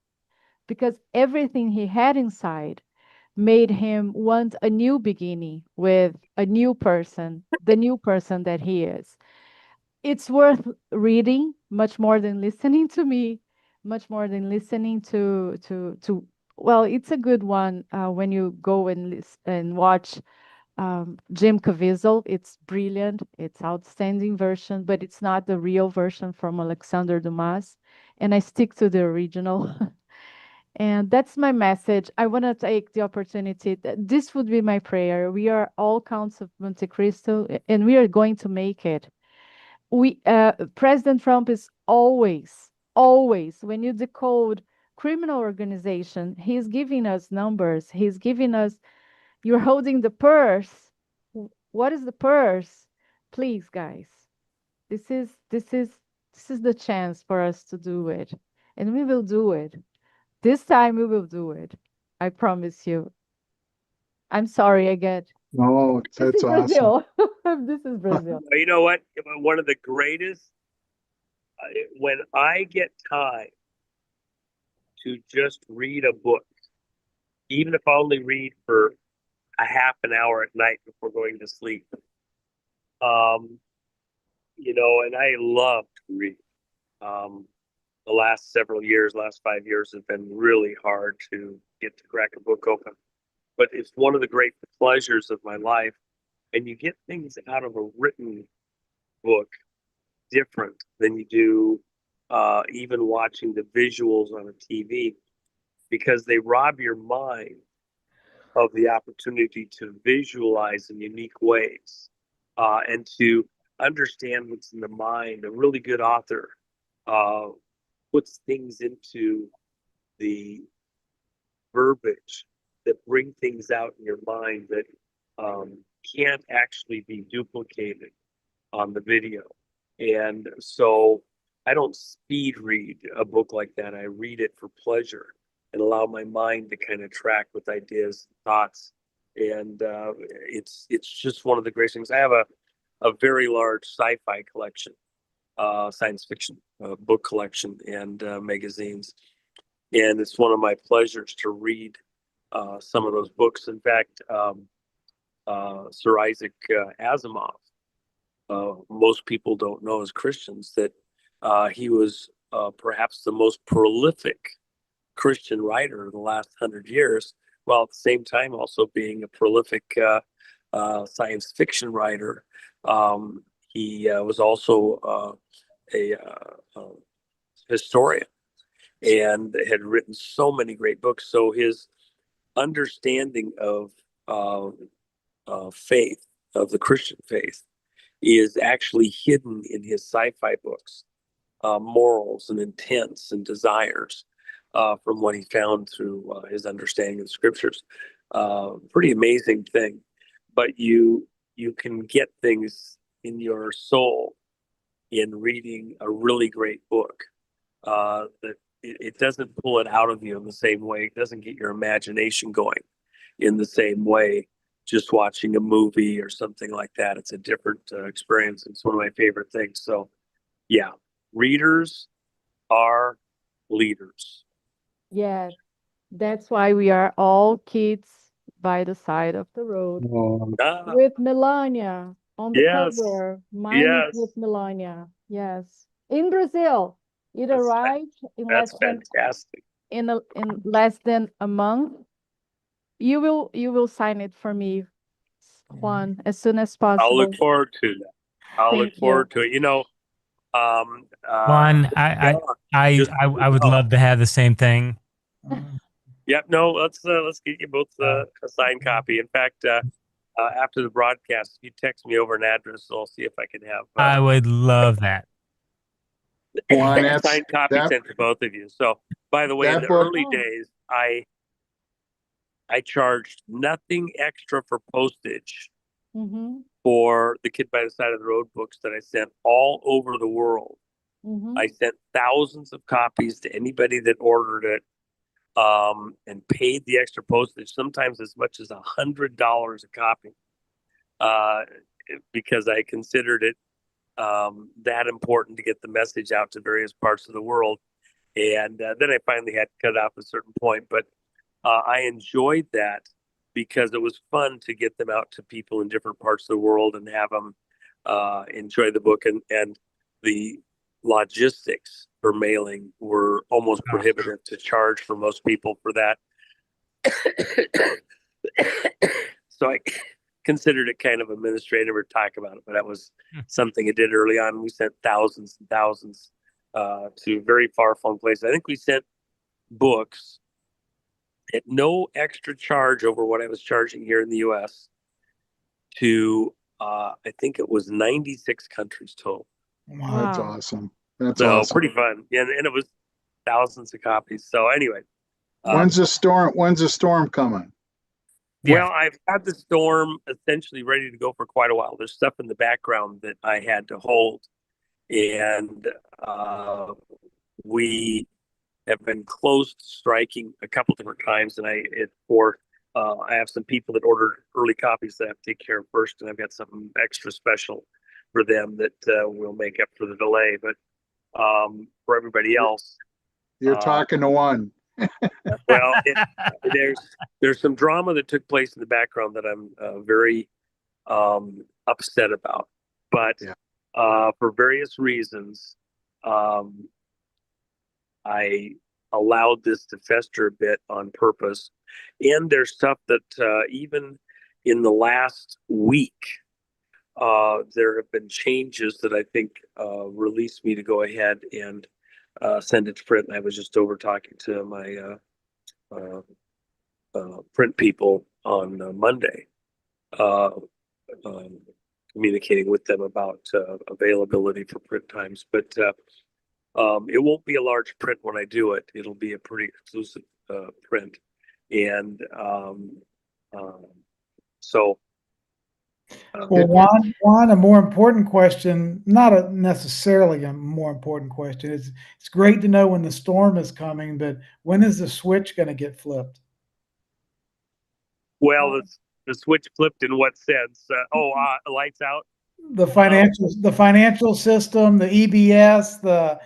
because everything he had inside made him want a new beginning with a new person, the new person that he is. It's worth reading much more than listening to me, much more than listening to. Well, it's a good one when you go and watch Jim Caviezel. It's brilliant. It's outstanding version, but it's not the real version from Alexander Dumas. And I stick to the original. And that's my message. I want to take the opportunity. This would be my prayer. We are all counts of Monte Cristo, and we are going to make it. President Trump is always, when you decode criminal organization, he's giving us numbers. He's giving us, you're holding the purse. What is the purse? Please, guys, this is the chance for us to do it, and we will do it. This time we will do it. I promise you. I'm sorry, I get. No, This that's is awesome. Brazil. This is Brazil. You know what? One of the greatest, when I get time to just read a book, even if I only read for a half an hour at night before going to sleep, and I love to read. The last several years, last 5 years, have been really hard to get to crack a book open. But it's one of the great pleasures of my life. And you get things out of a written book different than you do even watching the visuals on a TV, because they rob your mind of the opportunity to visualize in unique ways and to understand what's in the mind. A really good author puts things into the verbiage that bring things out in your mind that can't actually be duplicated on the video. And so I don't speed read a book like that. I read it for pleasure and allow my mind to kind of track with ideas and thoughts. And it's just one of the great things. I have a very large sci-fi collection, science fiction book collection and magazines. And it's one of my pleasures to read some of those books. In fact, Sir Isaac Asimov, most people don't know as Christians that he was perhaps the most prolific Christian writer of the last 100 years, while at the same time also being a prolific science fiction writer. He was also a historian and had written so many great books. So his understanding of faith, of the Christian faith, is actually hidden in his sci-fi books, morals and intents and desires from what he found through his understanding of the scriptures. Pretty amazing thing. But you can get things in your soul in reading a really great book that it doesn't pull it out of you in the same way. It doesn't get your imagination going in the same way just watching a movie or something like that. It's a different experience. It's one of my favorite things. So yeah, readers are leaders. Yeah, that's why we are all kids by the side of the road with Melania on the Yes. cover. Mine is with Melania. Yes, in Brazil, it arrived in That's fantastic. In less than a month. You will sign it for me, Juan, as soon as possible. I'll look forward to that. I'll look forward to it. Juan, I would love to have the same thing. Yep. No, let's get you both a signed copy. In fact, after the broadcast, if you text me over an address, I'll see if I can have. I would love that. Juan, a signed copy sent to both of you. So, by the way, in the early days, I charged nothing extra for postage for the Kid by the Side of the Road books that I sent all over the world. I sent thousands of copies to anybody that ordered it, and paid the extra postage, sometimes as much as $100 a copy, because I considered it that important to get the message out to various parts of the world. And then I finally had to cut off a certain point, but I enjoyed that because it was fun to get them out to people in different parts of the world and have them enjoy the book. And the logistics for mailing were almost prohibitive to charge for most people for that. So I considered it kind of administrative or talk about it, but that was something I did early on. We sent thousands and thousands to very far-flung places. I think we sent books at no extra charge over what I was charging here in the U.S. to, I think it was 96 countries total. Wow, that's awesome. That's so awesome. pretty fun. And it was thousands of copies. So anyway. When's the storm coming? Well, I've had the storm essentially ready to go for quite a while. There's stuff in the background that I had to hold. And we have been close to striking a couple different times. And I have some people that ordered early copies that I have to take care of first. And I've got something extra special for them that will make up for the delay. But for everybody else, you're talking to one. Well, there's some drama that took place in the background that I'm very upset about, but for various reasons, I allowed this to fester a bit on purpose. And there's stuff that even in the last week, there have been changes that I think released me to go ahead and send it to print. And I was just over talking to my print people on Monday, communicating with them about availability for print times. But it won't be a large print when I do it. It'll be a pretty exclusive print. And so. Well, Juan, a more important question, not necessarily a more important question. It's great to know when the storm is coming, but when is the switch going to get flipped? Well, the switch flipped in what sense? Lights out. The financial system, the EBS, the.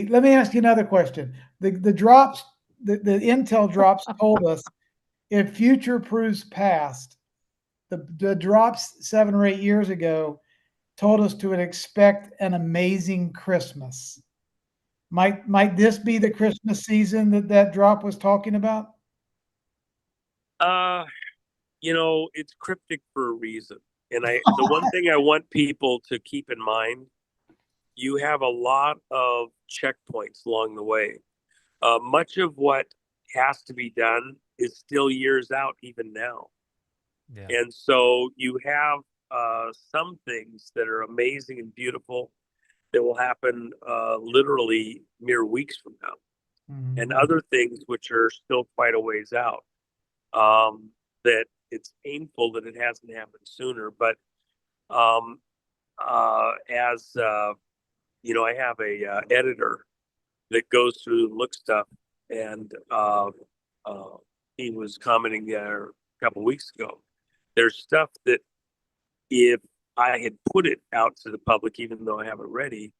Let me ask you another question. The drops, the Intel drops told us if future proves past. The drops 7 or 8 years ago told us to expect an amazing Christmas. Might this be the Christmas season that drop was talking about? It's cryptic for a reason. And the one thing I want people to keep in mind, you have a lot of checkpoints along the way. Much of what has to be done is still years out even now. Yeah. And so you have some things that are amazing and beautiful that will happen literally mere weeks from now, and other things which are still quite a ways out. That it's painful that it hasn't happened sooner, but as I have a editor that goes through and looks stuff, and he was commenting there a couple weeks ago. There's stuff that if I had put it out to the public, even though I have it ready,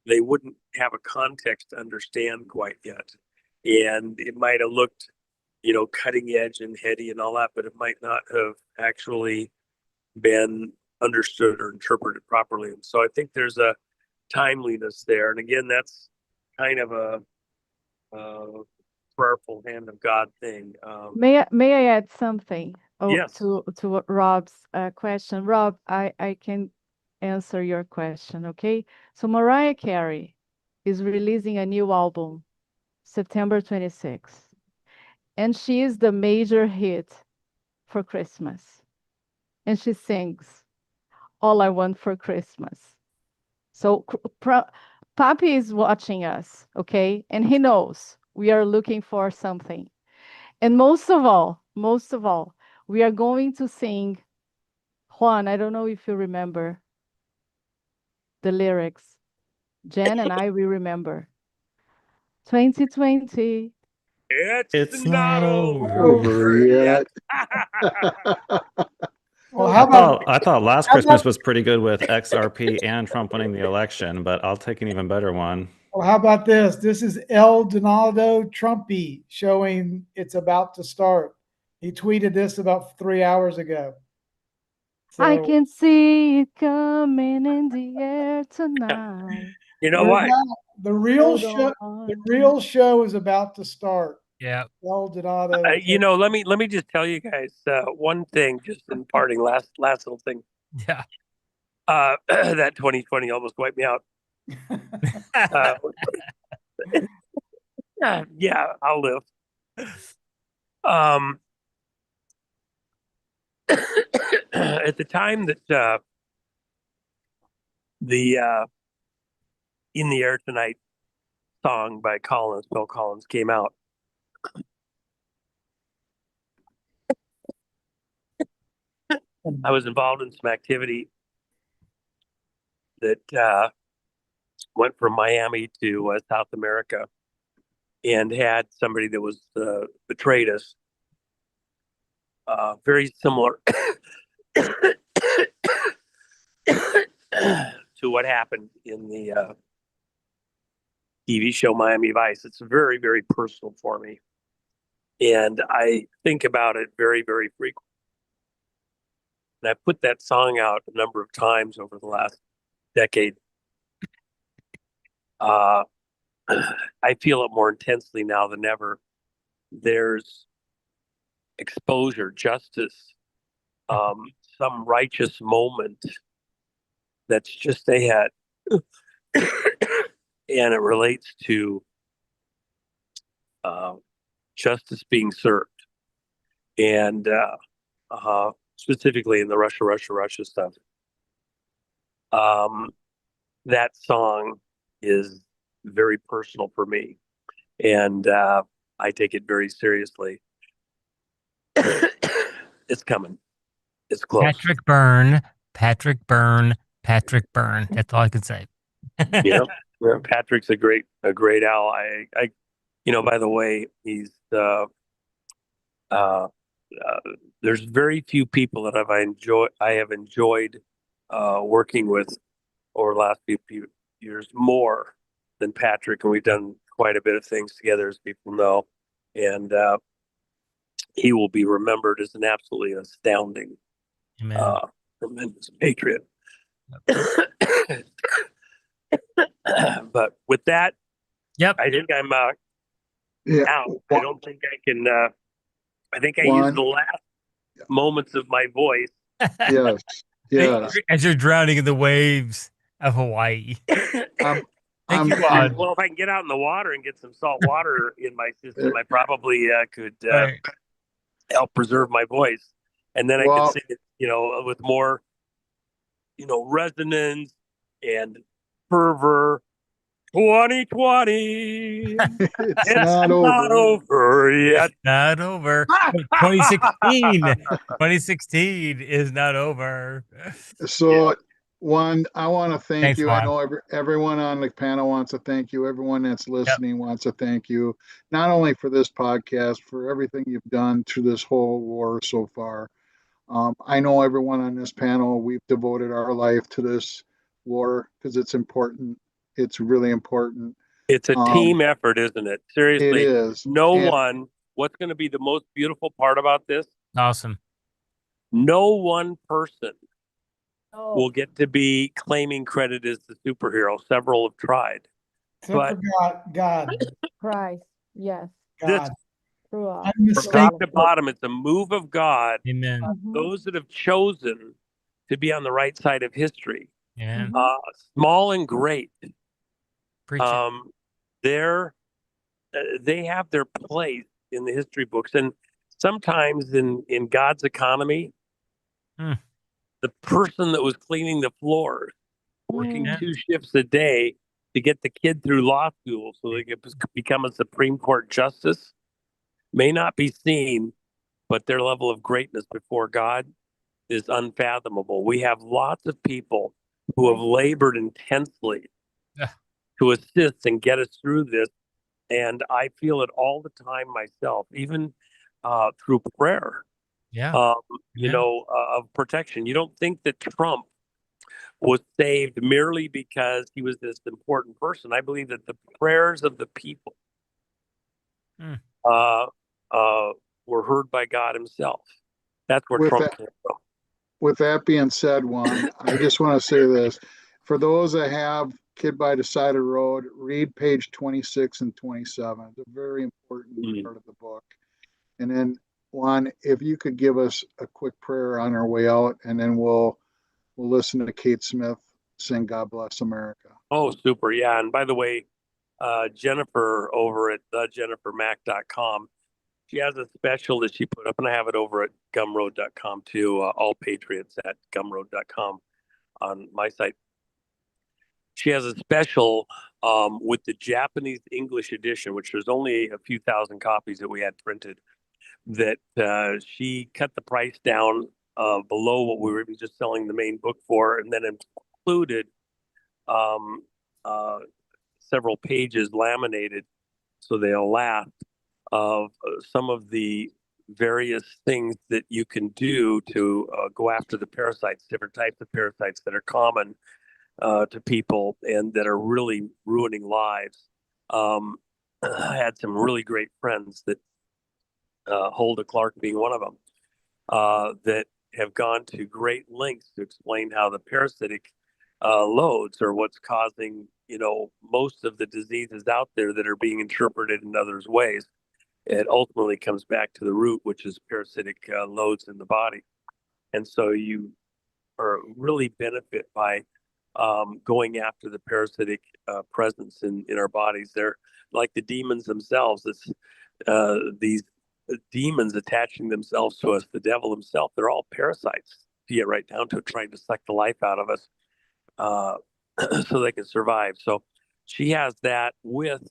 they wouldn't have a context to understand quite yet. And it might have looked, cutting edge and heady and all that, but it might not have actually been understood or interpreted properly. And so I think there's a timeliness there. And again, that's kind of a prayerful hand of God thing. May I add something? Yes. To Rob's question. Rob, I can answer your question, okay? So Mariah Carey is releasing a new album September 26th, and she is the major hit for Christmas. And she sings All I Want for Christmas. So Papi is watching us, okay? And he knows we are looking for something. And most of all, we are going to sing, Juan, I don't know if you remember the lyrics. Jen and I, we remember. 2020. It's not not Over over yet. Well, I thought last Christmas was pretty good with XRP and Trump winning the election, but I'll take an even better one. Well, how about this? This is 𝕯𝖚𝖚 Trumpy showing it's about to start. He tweeted this about 3 hours ago. I can see it coming in the air tonight. You know what? The real show is about to start. Yeah. 𝕯𝖚𝖚. You know, let me just tell you guys one thing, just in parting, last little thing. Yeah. That 2020 almost wiped me out. Yeah, I'll live. At the time that the In the Air Tonight song by Bill Collins came out, I was involved in some activity that went from Miami to South America, and had somebody that was betrayed us. Very similar to what happened in the TV show Miami Vice. It's very, very personal for me, and I think about it very, very frequently. And I put that song out a number of times over the last decade. I feel it more intensely now than ever. There's exposure, justice, some righteous moment that's just ahead. And it relates to justice being served. And specifically in the Russia stuff. That song is very personal for me, and I take it very seriously. It's coming. It's close. Patrick Byrne. That's all I can say. Yeah, Patrick's a great ally. By the way, he's there's very few people that I have enjoyed working with over the last few years more than Patrick, and we've done quite a bit of things together, as people know. And he will be remembered as an absolutely astounding, tremendous patriot. But with that, I think I'm out. I don't think I can. I think I used the last moments of my voice. Yes. As you're drowning in the waves of Hawaii. Thank you, Juan. Well, if I can get out in the water and get some salt water in my system, I probably could help preserve my voice. And then I could sing it, with more, resonance and fervor. 2020. It's not over yet. Not over. 2016 is not over. So, Juan, I want to thank you. Juan. I know everyone on the panel wants to thank you. Everyone that's listening wants to thank you, not only for this podcast, for everything you've done through this whole war so far. I know everyone on this panel, we've devoted our life to this war because it's important. It's really important. It's a team effort, isn't it? Seriously. It is. What's going to be the most beautiful part about this? Awesome. No one person will get to be claiming credit as the superhero. Several have tried. Except for God. Christ, yes. God. From top to bottom, it's a move of God. Amen. Those that have chosen to be on the right side of history. Yeah. Small and great. Preach it. They have their place in the history books, and sometimes in God's economy, the person that was cleaning the floors, working 2 shifts a day to get the kid through law school so they could become a Supreme Court justice, may not be seen, but their level of greatness before God is unfathomable. We have lots of people who have labored intensely to assist and get us through this. And I feel it all the time myself, even through prayer, of protection. You don't think that Trump was saved merely because he was this important person. I believe that the prayers of the people were heard by God himself. That's where Trump came from. With that being said, Juan, I just want to say this. For those that have Kid by the Side of the Road, read page 26 and 27. It's a very important part of the book. And then, Juan, if you could give us a quick prayer on our way out, and then we'll listen to Kate Smith sing God Bless America. Oh, super. Yeah. And by the way, Jennifer over at thejennifermac.com, she has a special that she put up, and I have it over at gumroad.com too, all patriots at gumroad.com on my site. She has a special with the Japanese English edition, which there's only a few thousand copies that we had printed, that she cut the price down below what we were just selling the main book for, and then included several pages laminated so they'll last of some of the various things that you can do to go after the parasites, different types of parasites that are common to people and that are really ruining lives. I had some really great friends that Hulda Clark being one of them, that have gone to great lengths to explain how the parasitic loads are what's causing, most of the diseases out there that are being interpreted in others ways. It ultimately comes back to the root, which is parasitic loads in the body. And so you really benefit by going after the parasitic presence in our bodies. They're like the demons themselves. It's these demons attaching themselves to us, the devil himself. They're all parasites, to get right down to it, trying to suck the life out of us so they can survive. So she has that with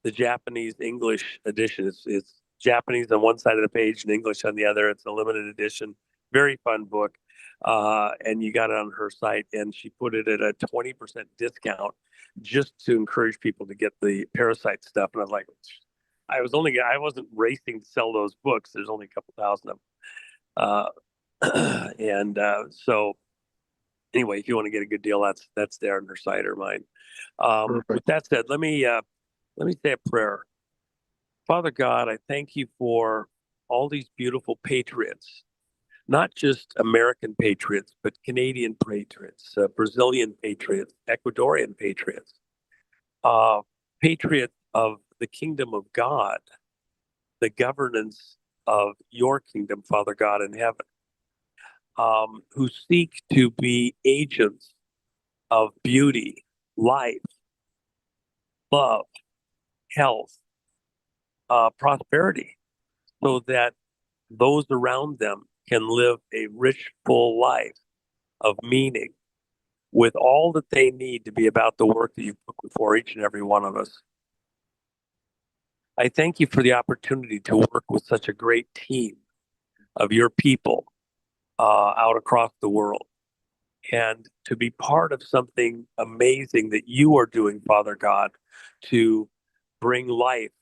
the Japanese English edition. It's Japanese on one side of the page and English on the other. It's a limited edition, very fun book. And you got it on her site, and she put it at a 20% discount just to encourage people to get the parasite stuff. And I was like, I wasn't racing to sell those books. There's only a couple thousand of them. So anyway, if you want to get a good deal, that's there on her site or mine. With that said, let me say a prayer. Father God, I thank you for all these beautiful patriots, not just American patriots, but Canadian patriots, Brazilian patriots, Ecuadorian patriots, patriots of the kingdom of God, the governance of your kingdom, Father God in heaven, who seek to be agents of beauty, life, love, health, prosperity, so that those around them can live a rich, full life of meaning with all that they need to be about the work that you've put before each and every one of us. I thank you for the opportunity to work with such a great team of your people out across the world, and to be part of something amazing that you are doing, Father God, to bring life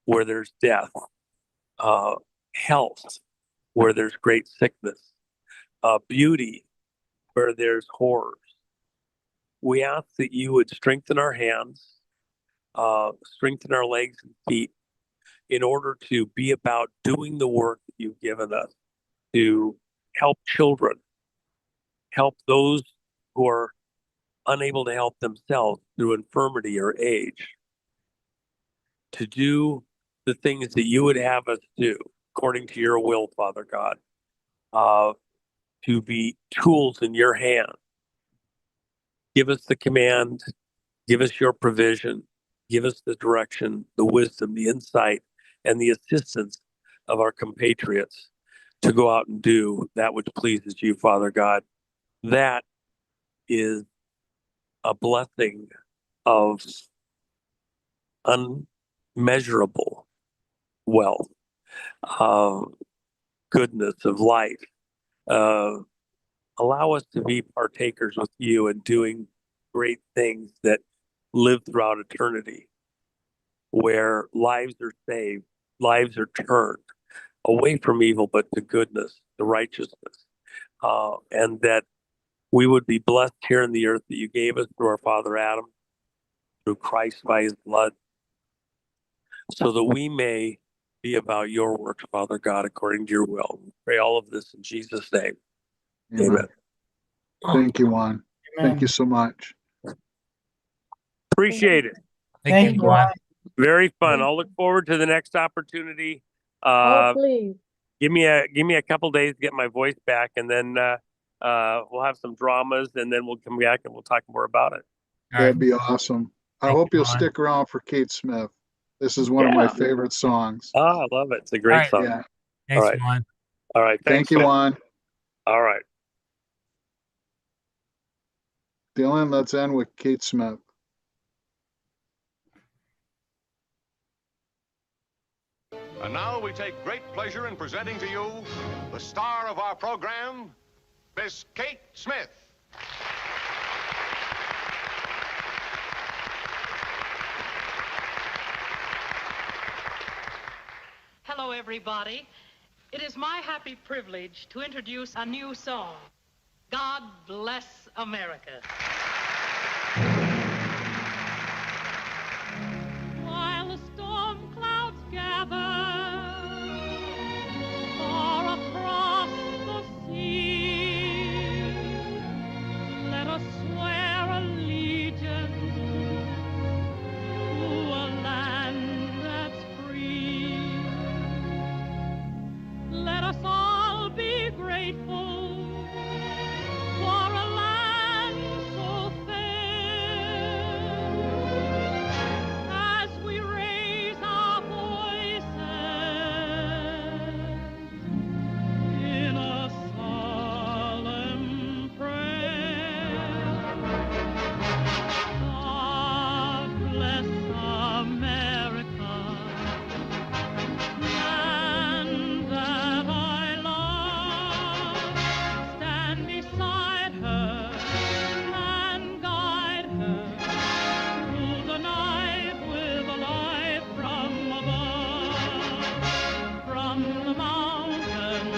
where there's death, health where there's great sickness, beauty where there's horrors. We ask that you would strengthen our hands, strengthen our legs and feet in order to be about doing the work that you've given us to help children, help those who are unable to help themselves through infirmity or age, to do the things that you would have us do according to your will, Father God, to be tools in your hand Give us the command, give us your provision, give us the direction, the wisdom, the insight, and the assistance of our compatriots to go out and do that which pleases you, Father God. That is a blessing of unmeasurable wealth, goodness of life. Allow us to be partakers with you and doing great things that live throughout eternity, where lives are saved, lives are turned away from evil, but to goodness, to righteousness, and that we would be blessed here in the earth that you gave us through our father Adam, through Christ by his blood, so that we may be about your works, Father God, according to your will. We pray all of this in Jesus' name. Amen. Thank you, Juan. Thank you so much. Appreciate it. Thank you, Juan. Very fun. I'll look forward to the next opportunity. Please. Give me a couple days to get my voice back, and then we'll have some dramas, and then we'll come back and we'll talk more about it. That'd be awesome. I hope you'll stick around for Kate Smith. This is one of my favorite songs. Oh, I love it. It's a great song. Yeah. Thanks, All right. Juan. All right. Thanks, Thank you, man. Juan. All right. Dylan, let's end with Kate Smith. And now we take great pleasure in presenting to you the star of our program, Miss Kate Smith. Hello, everybody. It is my happy privilege to introduce a new song, God Bless America. While the storm clouds gather far across the sea, let us swear allegiance to a land that's free. Let us all be grateful for a land so fair, as we raise our voices in a solemn prayer. God bless America, land that I love. Stand beside her and guide her through the night with a light from above. From the mountain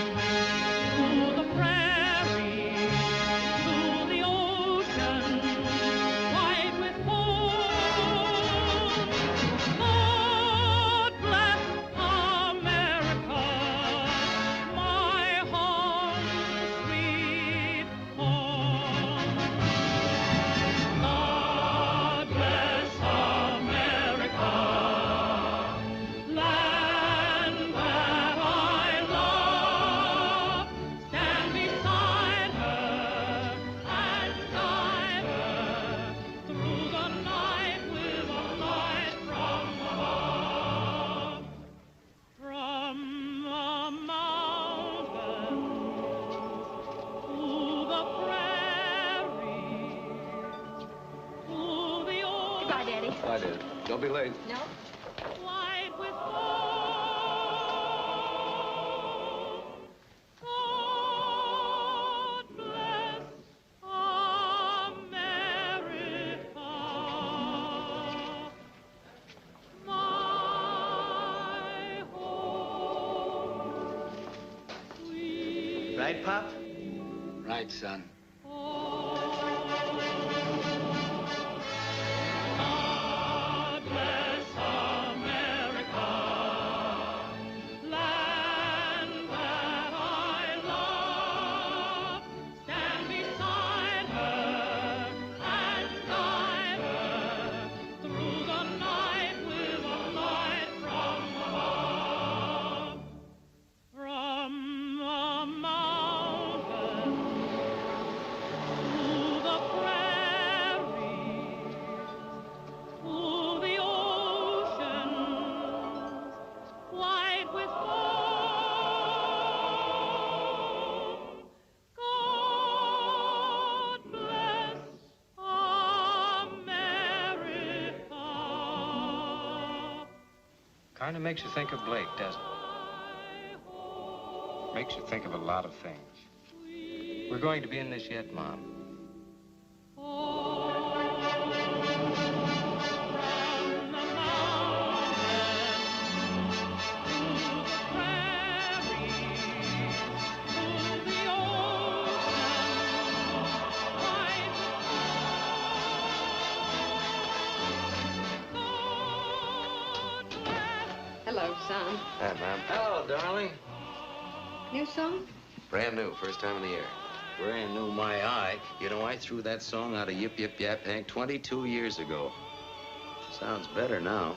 to the prairie to the ocean, white with foam. God bless America, my home, sweet home. God bless America, land that I love. Stand beside her and guide her through the night with a light from above. From the mountain to the prairie to the ocean. Goodbye, Daddy. Bye, Dad. Don't be late. No. White with foam. God bless America, my home, sweet Right, Pop? Right, son. God bless America, land that I love. Stand beside her and guide her through the night with a light from above. From the mountain Kind of makes you think of Blake, doesn't it? Makes you think of a lot of things. We're going to be in this yet, Mom. Hello, son. Hi, Mom. Hello, darling. New song? Brand new, first time of the year. Brand new, my eye. You know, I threw that song out of Yip Yip Yap Hank 22 years ago. Sounds better now.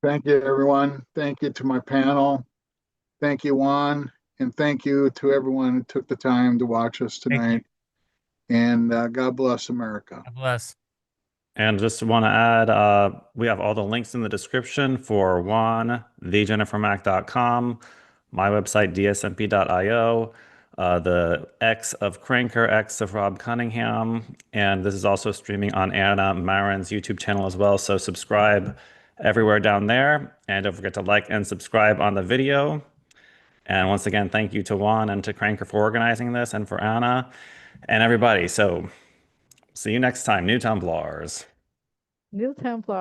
Thank you, everyone. Thank you to my panel. Thank you, Juan. And thank you to everyone who took the time to watch us tonight. And God bless America. God bless. And just want to add, we have all the links in the description for Juan, thejennifermack.com, my website, dsmp.io, the X of Qranker, X of Rob Cunningham, and this is also streaming on Anna Marin's YouTube channel as well, so subscribe everywhere down there, and don't forget to like and subscribe on the video. And once again, thank you to Juan and to Qranker for organizing this, and for Anna, and everybody. So see you next time, New Templars. New Templar.